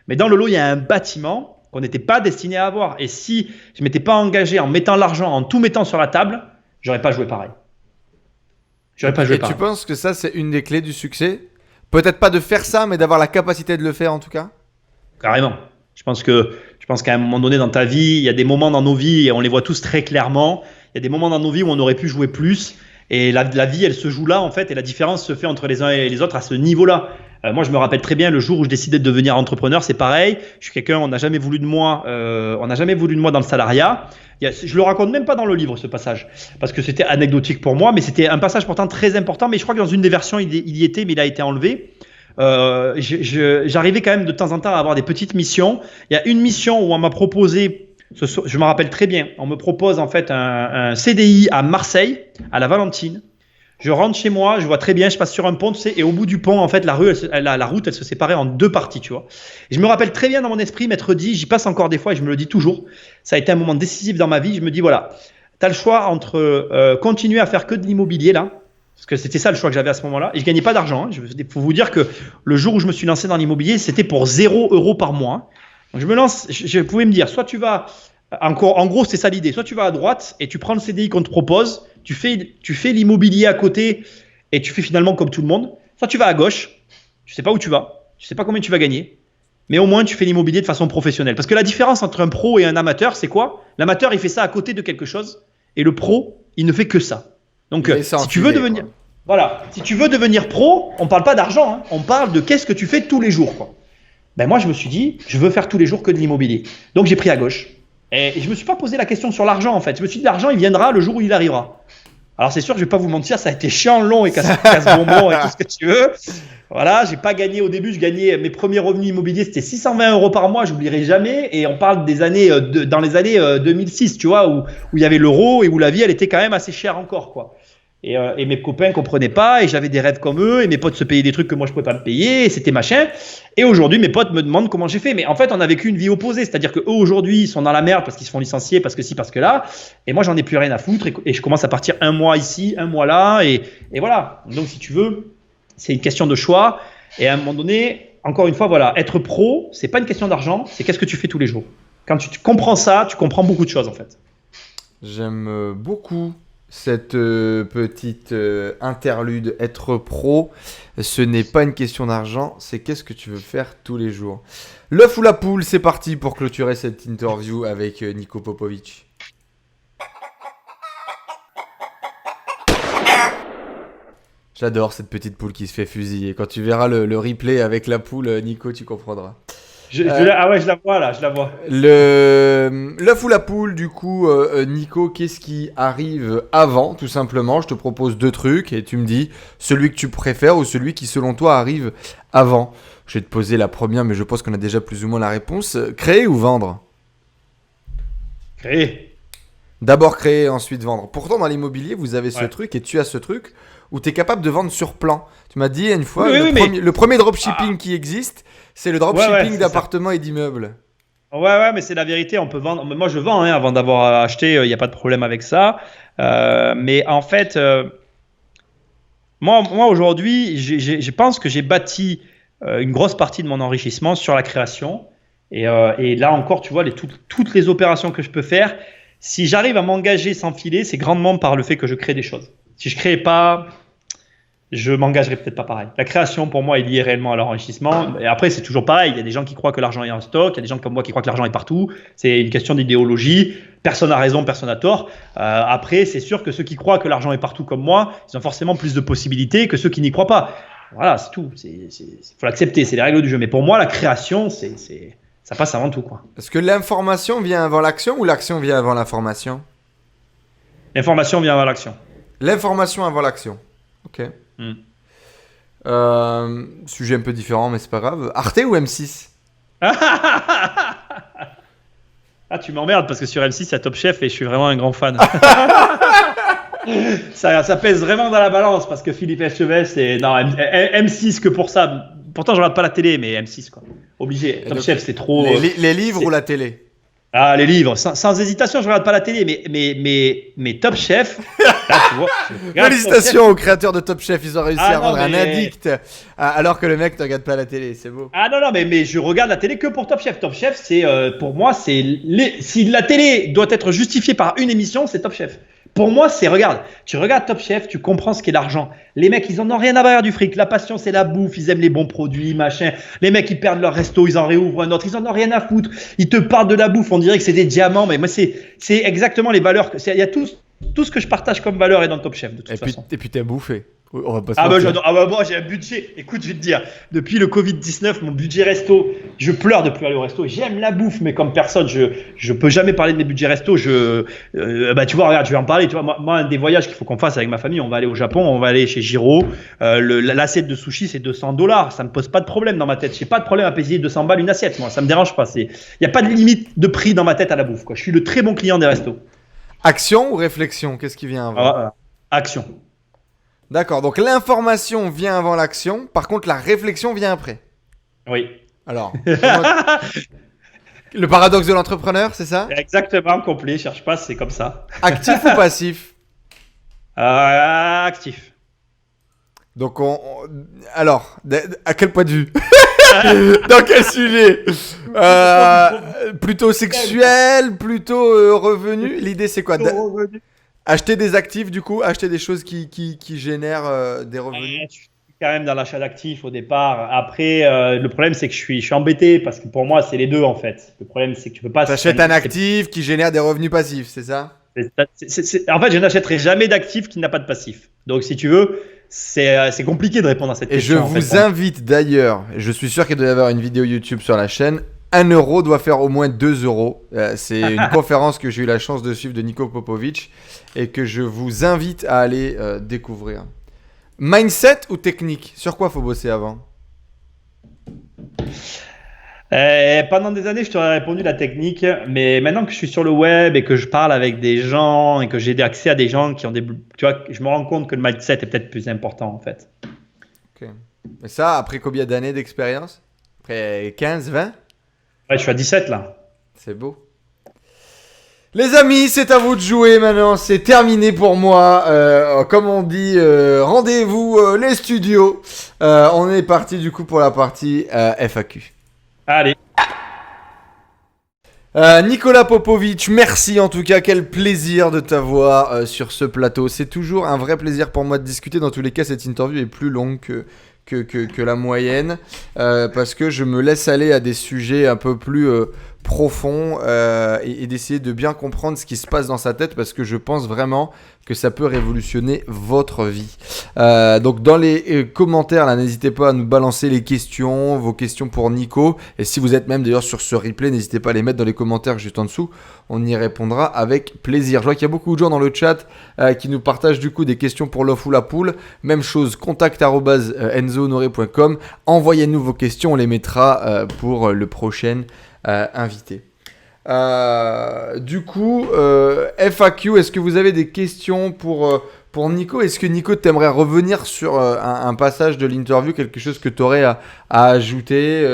Mais dans le lot, il y a un bâtiment qu'on n'était pas destiné à avoir. Et si je ne m'étais pas engagé en mettant l'argent, en tout mettant sur la table, j'aurais pas joué pareil. J'aurais pas joué Et pareil. tu penses que ça, c'est une des clés du succès? Peut-être pas de faire ça, mais d'avoir la capacité de le faire en tout cas. Carrément. Je pense qu'à un moment donné dans ta vie, il y a des moments dans nos vies, et on les voit tous très clairement, il y a des moments dans nos vies où on aurait pu jouer plus, et la vie, elle se joue là, en fait, et la différence se fait entre les uns et les autres à ce niveau-là. Moi, je me rappelle très bien le jour où je décidais de devenir entrepreneur, c'est pareil. Je suis quelqu'un, on n'a jamais voulu de moi dans le salariat. Je le raconte même pas dans le livre, ce passage, parce que c'était anecdotique pour moi, mais c'était un passage pourtant très important, mais je crois que dans une des versions, il y était, mais il a été enlevé. J'arrivais quand même de temps en temps à avoir des petites missions. Il y a une mission où on m'a proposé, je me rappelle très bien, on me propose en fait un CDI à Marseille, à la Valentine. Je rentre chez moi, je vois très bien, je passe sur un pont, tu sais, et au bout du pont, en fait, la route, elle se séparait en 2 parties, tu vois. Et je me rappelle très bien dans mon esprit, m'être dit, j'y passe encore des fois et je me le dis toujours, ça a été un moment décisif dans ma vie. Je me dis, voilà, tu as le choix entre continuer à faire que de l'immobilier là, parce que c'était ça le choix que j'avais à ce moment-là. Et je gagnais pas d'argent. Il faut vous dire que le jour où je me suis lancé dans l'immobilier, c'était pour 0 € par mois. Donc je me lance, je pouvais me dire, soit tu vas, en gros c'est ça l'idée, soit tu vas à droite et tu prends le CDI qu'on te propose, tu fais l'immobilier à côté et tu fais finalement comme tout le monde, soit tu vas à gauche, tu sais pas où tu vas, tu sais pas combien tu vas gagner, mais au moins tu fais l'immobilier de façon professionnelle. Parce que la différence entre un pro et un amateur, c'est quoi? L'amateur, il fait ça à côté de quelque chose et le pro, il ne fait que ça. Donc, si tu veux devenir, voilà, si tu veux devenir pro, on parle pas d'argent, hein, on parle de qu'est-ce que tu fais tous les jours, quoi. Ben moi, je me suis dit, je veux faire tous les jours que de l'immobilier. Donc, j'ai pris à gauche. Et je me suis pas posé la question sur l'argent, en fait. Je me suis dit, l'argent, il viendra le jour où il arrivera. Alors, c'est sûr, je vais pas vous mentir, ça a été chiant, long et casse-bonbon et tout ce que tu veux. Voilà, j'ai pas gagné au début. Je gagnais mes premiers revenus immobiliers, c'était 620 € par mois. J'oublierai jamais. Et on parle des années, dans les années 2006, tu vois, où il y avait l'euro et où la vie, elle était quand même assez chère encore, quoi. Et mes copains comprenaient pas, et j'avais des rêves comme eux, et mes potes se payaient des trucs que moi je pouvais pas me payer, et c'était machin. Et aujourd'hui, mes potes me demandent comment j'ai fait. Mais en fait, on a vécu une vie opposée, c'est-à-dire que eux aujourd'hui, ils sont dans la merde parce qu'ils se font licencier, parce que ci, parce que là. Et moi, j'en ai plus rien à foutre, et je commence à partir un mois ici, un mois là, et voilà. Donc, si tu veux, c'est une question de choix. Et à un moment donné, encore une fois, voilà, être pro, c'est pas une question d'argent, c'est qu'est-ce que tu fais tous les jours. Quand tu comprends ça, tu comprends beaucoup de choses en fait. J'aime beaucoup cette petite interlude. Être pro, ce n'est pas une question d'argent, c'est qu'est-ce que tu veux faire tous les jours. L'œuf ou la poule, c'est parti pour clôturer cette interview avec Nico Popovic. J'adore cette petite poule qui se fait fusiller. Quand tu verras le replay avec la poule, Nico, tu comprendras. Ah ouais, je la vois là, je la vois. L'œuf ou la poule, du coup, Nico, qu'est-ce qui arrive avant, tout simplement? Je te propose 2 trucs et tu me dis celui que tu préfères ou celui qui, selon toi, arrive avant. Je vais te poser la première, mais je pense qu'on a déjà plus ou moins la réponse. Créer ou vendre? Créer. D'abord créer, ensuite vendre. Pourtant, dans l'immobilier, vous avez ce truc et tu as ce truc où tu es capable de vendre sur plan. Tu m'as dit une fois, le premier dropshipping qui existe, c'est le dropshipping d'appartements et d'immeubles. Ouais, mais c'est la vérité, on peut vendre. Moi, je vends avant d'avoir acheté, il n'y a pas de problème avec ça. Mais en fait, moi aujourd'hui, je pense que j'ai bâti une grosse partie de mon enrichissement sur la création. Et là encore, tu vois, toutes les opérations que je peux faire, si j'arrive à m'engager sans filer, c'est grandement par le fait que je crée des choses. Si je ne crée pas, je m'engagerai peut-être pas pareil. La création, pour moi, est liée réellement à l'enrichissement. Et après, c'est toujours pareil. Il y a des gens qui croient que l'argent est en stock. Il y a des gens comme moi qui croient que l'argent est partout. C'est une question d'idéologie. Personne n'a raison, personne n'a tort. Après, c'est sûr que ceux qui croient que l'argent est partout comme moi, ils ont forcément plus de possibilités que ceux qui n'y croient pas. Voilà, c'est tout. Faut l'accepter. C'est les règles du jeu. Mais pour moi, la création, ça passe avant tout, quoi. Est-ce que l'information vient avant l'action ou l'action vient avant l'information? L'information vient avant l'action. L'information avant l'action. Ok. Sujet un peu différent, mais c'est pas grave. Arte ou M6? Ah, tu m'emmerdes parce que sur M6, il y a Top Chef et je suis vraiment un grand fan. ça pèse vraiment dans la balance parce que Philippe Etchevet, c'est. Non, M6 que pour ça. Pourtant, je regarde pas la télé, mais M6, quoi. Obligé. Top Chef, c'est trop. Les livres ou la télé? Ah, les livres. Sans hésitation, je regarde pas la télé, mais Top Chef. Là, tu vois, félicitations aux créateurs de Top Chef, ils ont réussi à rendre un addict alors que le mec ne regarde pas la télé, c'est beau. Ah non, mais je regarde la télé que pour Top Chef. Top Chef, c'est pour moi, si la télé doit être justifiée par une émission, c'est Top Chef. Pour moi, regarde, tu regardes Top Chef, tu comprends ce qu'est l'argent. Les mecs, ils en ont rien à barrer du fric. La passion, c'est la bouffe. Ils aiment les bons produits, machin. Les mecs, ils perdent leur resto, ils en réouvrent un autre. Ils en ont rien à foutre. Ils te parlent de la bouffe. On dirait que c'est des diamants. Mais moi, c'est exactement les valeurs. Il y a tout ce que je partage comme valeur est dans Top Chef, de toute façon. Et puis, t'aimes bouffer. On va pas se Ah bah mentir. j'adore. Ah bah moi j'ai un budget. Écoute, je vais te dire, depuis le Covid-19, mon budget resto, je pleure de plus aller au resto. J'aime la bouffe, mais comme personne, je peux jamais parler de mes budgets resto. Bah tu vois, regarde, je vais en parler. Tu vois, moi un des voyages qu'il faut qu'on fasse avec ma famille, on va aller au Japon, on va aller chez Giro. L'assiette de sushi c'est $200. Ça me pose pas de problème dans ma tête. J'ai pas de problème à payer 200 balles une assiette. Moi, ça me dérange pas. Il y a pas de limite de prix dans ma tête à la bouffe. Quoi. Je suis le très bon client des restos. Action ou réflexion? Qu'est-ce qui vient avant? Action. D'accord, donc l'information vient avant l'action, par contre la réflexion vient après. Oui. Alors, le paradoxe de l'entrepreneur, c'est ça? Exactement, complet. Cherche pas, c'est comme ça. Actif ou passif? Actif. Donc, alors, à quel point de vue? Dans quel sujet? Plutôt sexuel, plutôt revenu? L'idée, c'est quoi? Acheter des actifs, du coup, acheter des choses qui génèrent des revenus. Je suis quand même dans l'achat d'actifs au départ. Après, le problème, c'est que je suis embêté parce que pour moi, c'est les deux en fait. Le problème, c'est que tu peux pas. T'achètes un actif qui génère des revenus passifs, c'est ça? En fait, je n'achèterai jamais d'actif qui n'a pas de passif. Donc, si tu veux, c'est compliqué de répondre à cette Et question. je vous invite d'ailleurs, je suis sûr qu'il doit y avoir une vidéo YouTube sur la chaîne. 1 euro doit faire au moins 2 euros. C'est une conférence que j'ai eu la chance de suivre de Nico Popovic et que je vous invite à aller découvrir. Mindset ou technique? Sur quoi faut bosser avant? Pendant des années, je t'aurais répondu la technique, mais maintenant que je suis sur le web et que je parle avec des gens et que j'ai accès à des gens qui ont des... Tu vois, je me rends compte que le mindset est peut-être plus important en fait. Ok. Et ça, après combien d'années d'expérience? Après 15, 20? Ouais, je suis à 17 là. C'est beau. Les amis, c'est à vous de jouer maintenant. C'est terminé pour moi. Comme on dit, rendez-vous les studios. On est parti du coup pour la partie FAQ. Allez. Nicolas Popovic, merci en tout cas, quel plaisir de t'avoir sur ce plateau. C'est toujours un vrai plaisir pour moi de discuter. Dans tous les cas, cette interview est plus longue que la moyenne parce que je me laisse aller à des sujets un peu plus profonds et d'essayer de bien comprendre ce qui se passe dans sa tête parce que je pense vraiment que ça peut révolutionner votre vie. Donc dans les commentaires là, n'hésitez pas à nous balancer les questions, vos questions pour Nico, et si vous êtes même d'ailleurs sur ce replay, n'hésitez pas à les mettre dans les commentaires juste en dessous, on y répondra avec plaisir. Je vois qu'il y a beaucoup de gens dans le chat qui nous partagent du coup des questions pour l'off ou la poule. Même chose, contact@enzohonoré.com, envoyez-nous vos questions, on les mettra pour le prochain invité. Du coup, FAQ, est-ce que vous avez des questions pour Nico? Est-ce que Nico t'aimerais revenir sur un passage de l'interview, quelque chose que tu aurais à ajouter,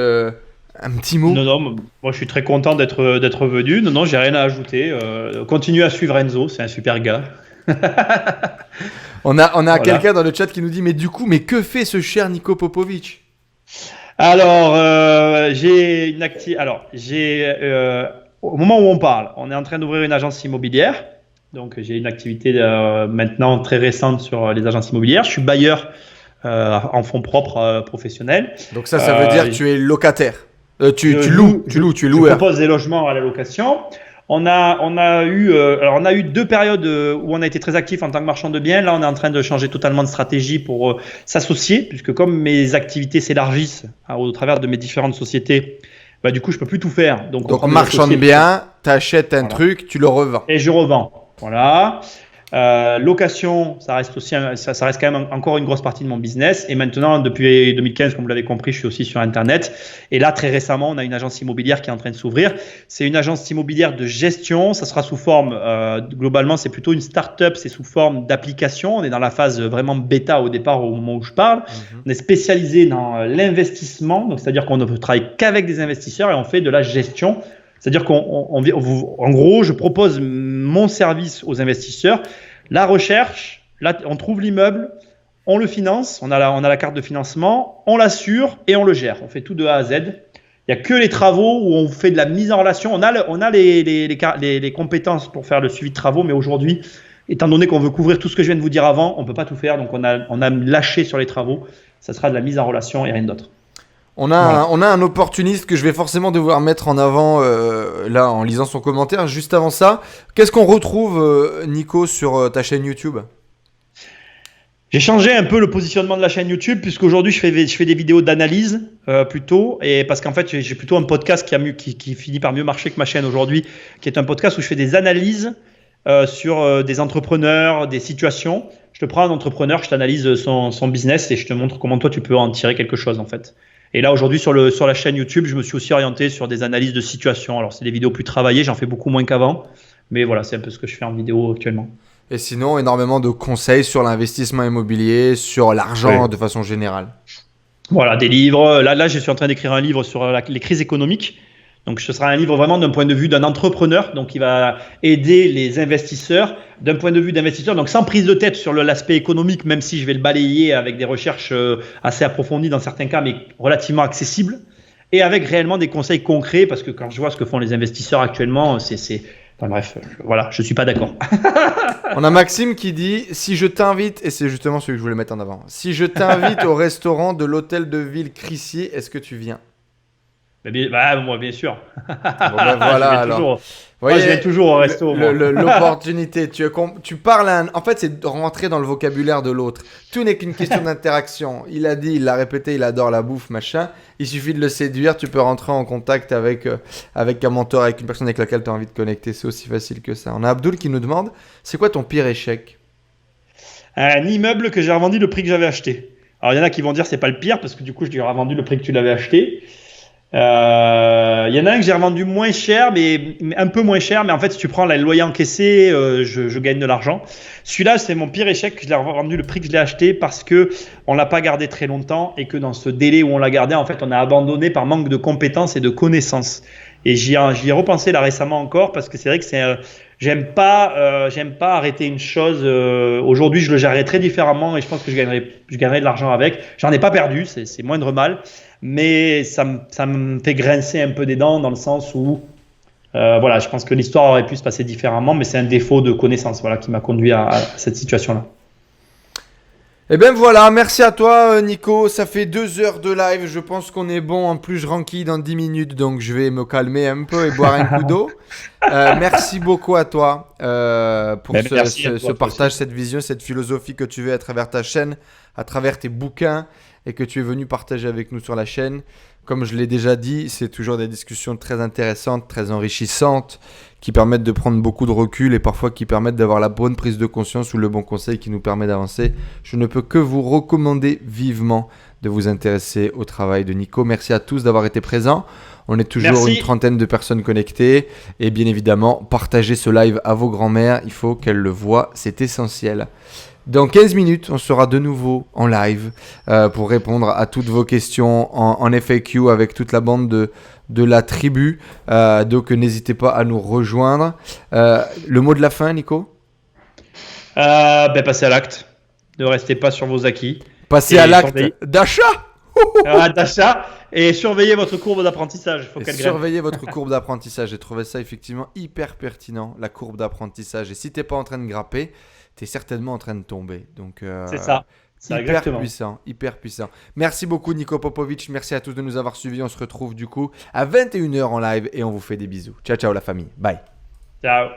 un petit mot? Non, moi je suis très content d'être venu. Non, j'ai rien à ajouter. Continuez à suivre Enzo, c'est un super gars. On a Voilà. quelqu'un dans le chat qui nous dit, mais du coup, mais que fait ce cher Nico Popovic? Alors, au moment où on parle, on est en train d'ouvrir une agence immobilière. Donc, j'ai une activité maintenant très récente sur les agences immobilières. Je suis bailleur en fonds propres professionnel. Donc ça veut dire que tu es locataire. Tu es Je loueur. propose des logements à la location. On a eu 2 périodes où on a été très actif en tant que marchand de biens. Là, on est en train de changer totalement de stratégie pour s'associer, puisque comme mes activités s'élargissent au travers de mes différentes sociétés, bah, du coup, je peux plus tout faire. Donc marchand de biens, tu achètes un truc, tu le revends. Et je revends. Voilà. Location, ça reste aussi, ça reste quand même encore une grosse partie de mon business. Et maintenant, depuis 2015, comme vous l'avez compris, je suis aussi sur Internet. Et là, très récemment, on a une agence immobilière qui est en train de s'ouvrir. C'est une agence immobilière de gestion. Ça sera sous forme, globalement, c'est plutôt une start-up. C'est sous forme d'application. On est dans la phase vraiment bêta au départ, au moment où je parle. On est spécialisé dans l'investissement. Donc, c'est-à-dire qu'on ne travaille qu'avec des investisseurs et on fait de la gestion. C'est-à-dire en gros, je propose mon service aux investisseurs. La recherche, là, on trouve l'immeuble, on le finance, on a la carte de financement, on l'assure et on le gère. On fait tout de A à Z. Il n'y a que les travaux où on fait de la mise en relation. On a les compétences pour faire le suivi de travaux, mais aujourd'hui, étant donné qu'on veut couvrir tout ce que je viens de vous dire avant, on ne peut pas tout faire, donc on a lâché sur les travaux. Ça sera de la mise en relation et rien d'autre. On a un opportuniste que je vais forcément devoir mettre en avant là en lisant son commentaire. Juste avant ça, qu'est-ce qu'on retrouve, Nico, sur ta chaîne YouTube ? J'ai changé un peu le positionnement de la chaîne YouTube puisqu'aujourd'hui je fais des vidéos d'analyse plutôt, et parce qu'en fait j'ai plutôt un podcast qui finit par mieux marcher que ma chaîne aujourd'hui, qui est un podcast où je fais des analyses sur des entrepreneurs, des situations. Je te prends un entrepreneur, je t'analyse son business et je te montre comment toi tu peux en tirer quelque chose en fait. Et là aujourd'hui sur la chaîne YouTube, je me suis aussi orienté sur des analyses de situations. Alors c'est des vidéos plus travaillées, j'en fais beaucoup moins qu'avant, mais voilà, c'est un peu ce que je fais en vidéo actuellement. Et sinon, énormément de conseils sur l'investissement immobilier, sur l'argent de façon générale. Voilà, des livres. Là, je suis en train d'écrire un livre sur les crises économiques. Donc, ce sera un livre vraiment d'un point de vue d'un entrepreneur. Donc, il va aider les investisseurs d'un point de vue d'investisseur. Donc, sans prise de tête sur l'aspect économique, même si je vais le balayer avec des recherches assez approfondies dans certains cas, mais relativement accessibles. Et avec réellement des conseils concrets, parce que quand je vois ce que font les investisseurs actuellement, Enfin bref, voilà, je suis pas d'accord. On a Maxime qui dit « Si je t'invite », et c'est justement celui que je voulais mettre en avant, « Si je t'invite au restaurant de l'hôtel de ville Crissier, est-ce que tu viens ?» Moi, bien sûr. Bon, voilà, alors. Moi, je vais toujours au resto. L'opportunité, tu parles en fait, c'est de rentrer dans le vocabulaire de l'autre. Tout n'est qu'une question d'interaction. Il a dit, il l'a répété, il adore la bouffe, machin. Il suffit de le séduire, tu peux rentrer en contact avec un mentor, avec une personne avec laquelle tu as envie de connecter. C'est aussi facile que ça. On a Abdul qui nous demande, c'est quoi ton pire échec ? Un immeuble que j'ai revendu le prix que j'avais acheté. Alors, il y en a qui vont dire c'est pas le pire, parce que du coup, je lui ai revendu le prix que tu l'avais acheté. Il y en a un que j'ai revendu moins cher, mais un peu moins cher, mais en fait si tu prends le loyer encaissé, je gagne de l'argent. Celui-là c'est mon pire échec, je l'ai revendu le prix que je l'ai acheté parce que on l'a pas gardé très longtemps et que dans ce délai où on l'a gardé, en fait on a abandonné par manque de compétences et de connaissances. Et j'y ai repensé là récemment encore, parce que c'est vrai que j'aime pas arrêter une chose. Aujourd'hui je le gérerais très différemment et je pense que je gagnerais de l'argent avec. J'en ai pas perdu, c'est moindre mal. Mais ça me fait grincer un peu des dents dans le sens où voilà, je pense que l'histoire aurait pu se passer différemment, mais c'est un défaut de connaissance qui m'a conduit à cette situation-là. Et bien voilà, merci à toi Nico, ça fait 2 heures de live, je pense qu'on est bon, en plus je renquille dans 10 minutes, donc je vais me calmer un peu et boire un coup d'eau. Merci beaucoup à toi pour ce partage, cette vision, cette philosophie que tu veux à travers ta chaîne, à travers tes bouquins, et que tu es venu partager avec nous sur la chaîne. Comme je l'ai déjà dit, c'est toujours des discussions très intéressantes, très enrichissantes, qui permettent de prendre beaucoup de recul et parfois qui permettent d'avoir la bonne prise de conscience ou le bon conseil qui nous permet d'avancer. Je ne peux que vous recommander vivement de vous intéresser au travail de Nico. Merci à tous d'avoir été présents. On est toujours une trentaine de personnes connectées. Et bien évidemment, partagez ce live à vos grands-mères. Il faut qu'elles le voient, c'est essentiel. Dans 15 minutes, on sera de nouveau en live pour répondre à toutes vos questions en FAQ avec toute la bande de la tribu. Donc n'hésitez pas à nous rejoindre. Le mot de la fin, Nico ? Passez à l'acte. Ne restez pas sur vos acquis. Passez à l'acte d'achat. D'achat et surveillez votre courbe d'apprentissage. Surveillez votre courbe d'apprentissage. J'ai trouvé ça effectivement hyper pertinent, la courbe d'apprentissage. Et si tu n'es pas en train de grapper, tu es certainement en train de tomber. Donc, c'est ça. Hyper puissant. Merci beaucoup Nico Popovic. Merci à tous de nous avoir suivis. On se retrouve du coup à 21h en live et on vous fait des bisous. Ciao la famille. Bye. Ciao.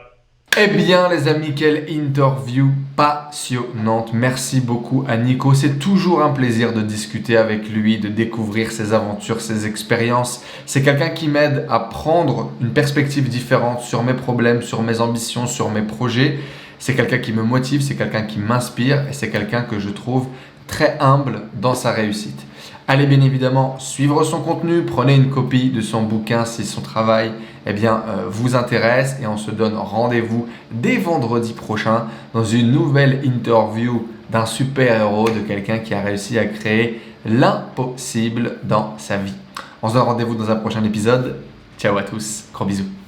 Eh bien les amis, quelle interview passionnante. Merci beaucoup à Nico. C'est toujours un plaisir de discuter avec lui, de découvrir ses aventures, ses expériences. C'est quelqu'un qui m'aide à prendre une perspective différente sur mes problèmes, sur mes ambitions, sur mes projets. C'est quelqu'un qui me motive, c'est quelqu'un qui m'inspire et c'est quelqu'un que je trouve très humble dans sa réussite. Allez bien évidemment suivre son contenu, prenez une copie de son bouquin si son travail vous intéresse et on se donne rendez-vous dès vendredi prochain dans une nouvelle interview d'un super-héros, de quelqu'un qui a réussi à créer l'impossible dans sa vie. On se donne rendez-vous dans un prochain épisode. Ciao à tous, gros bisous.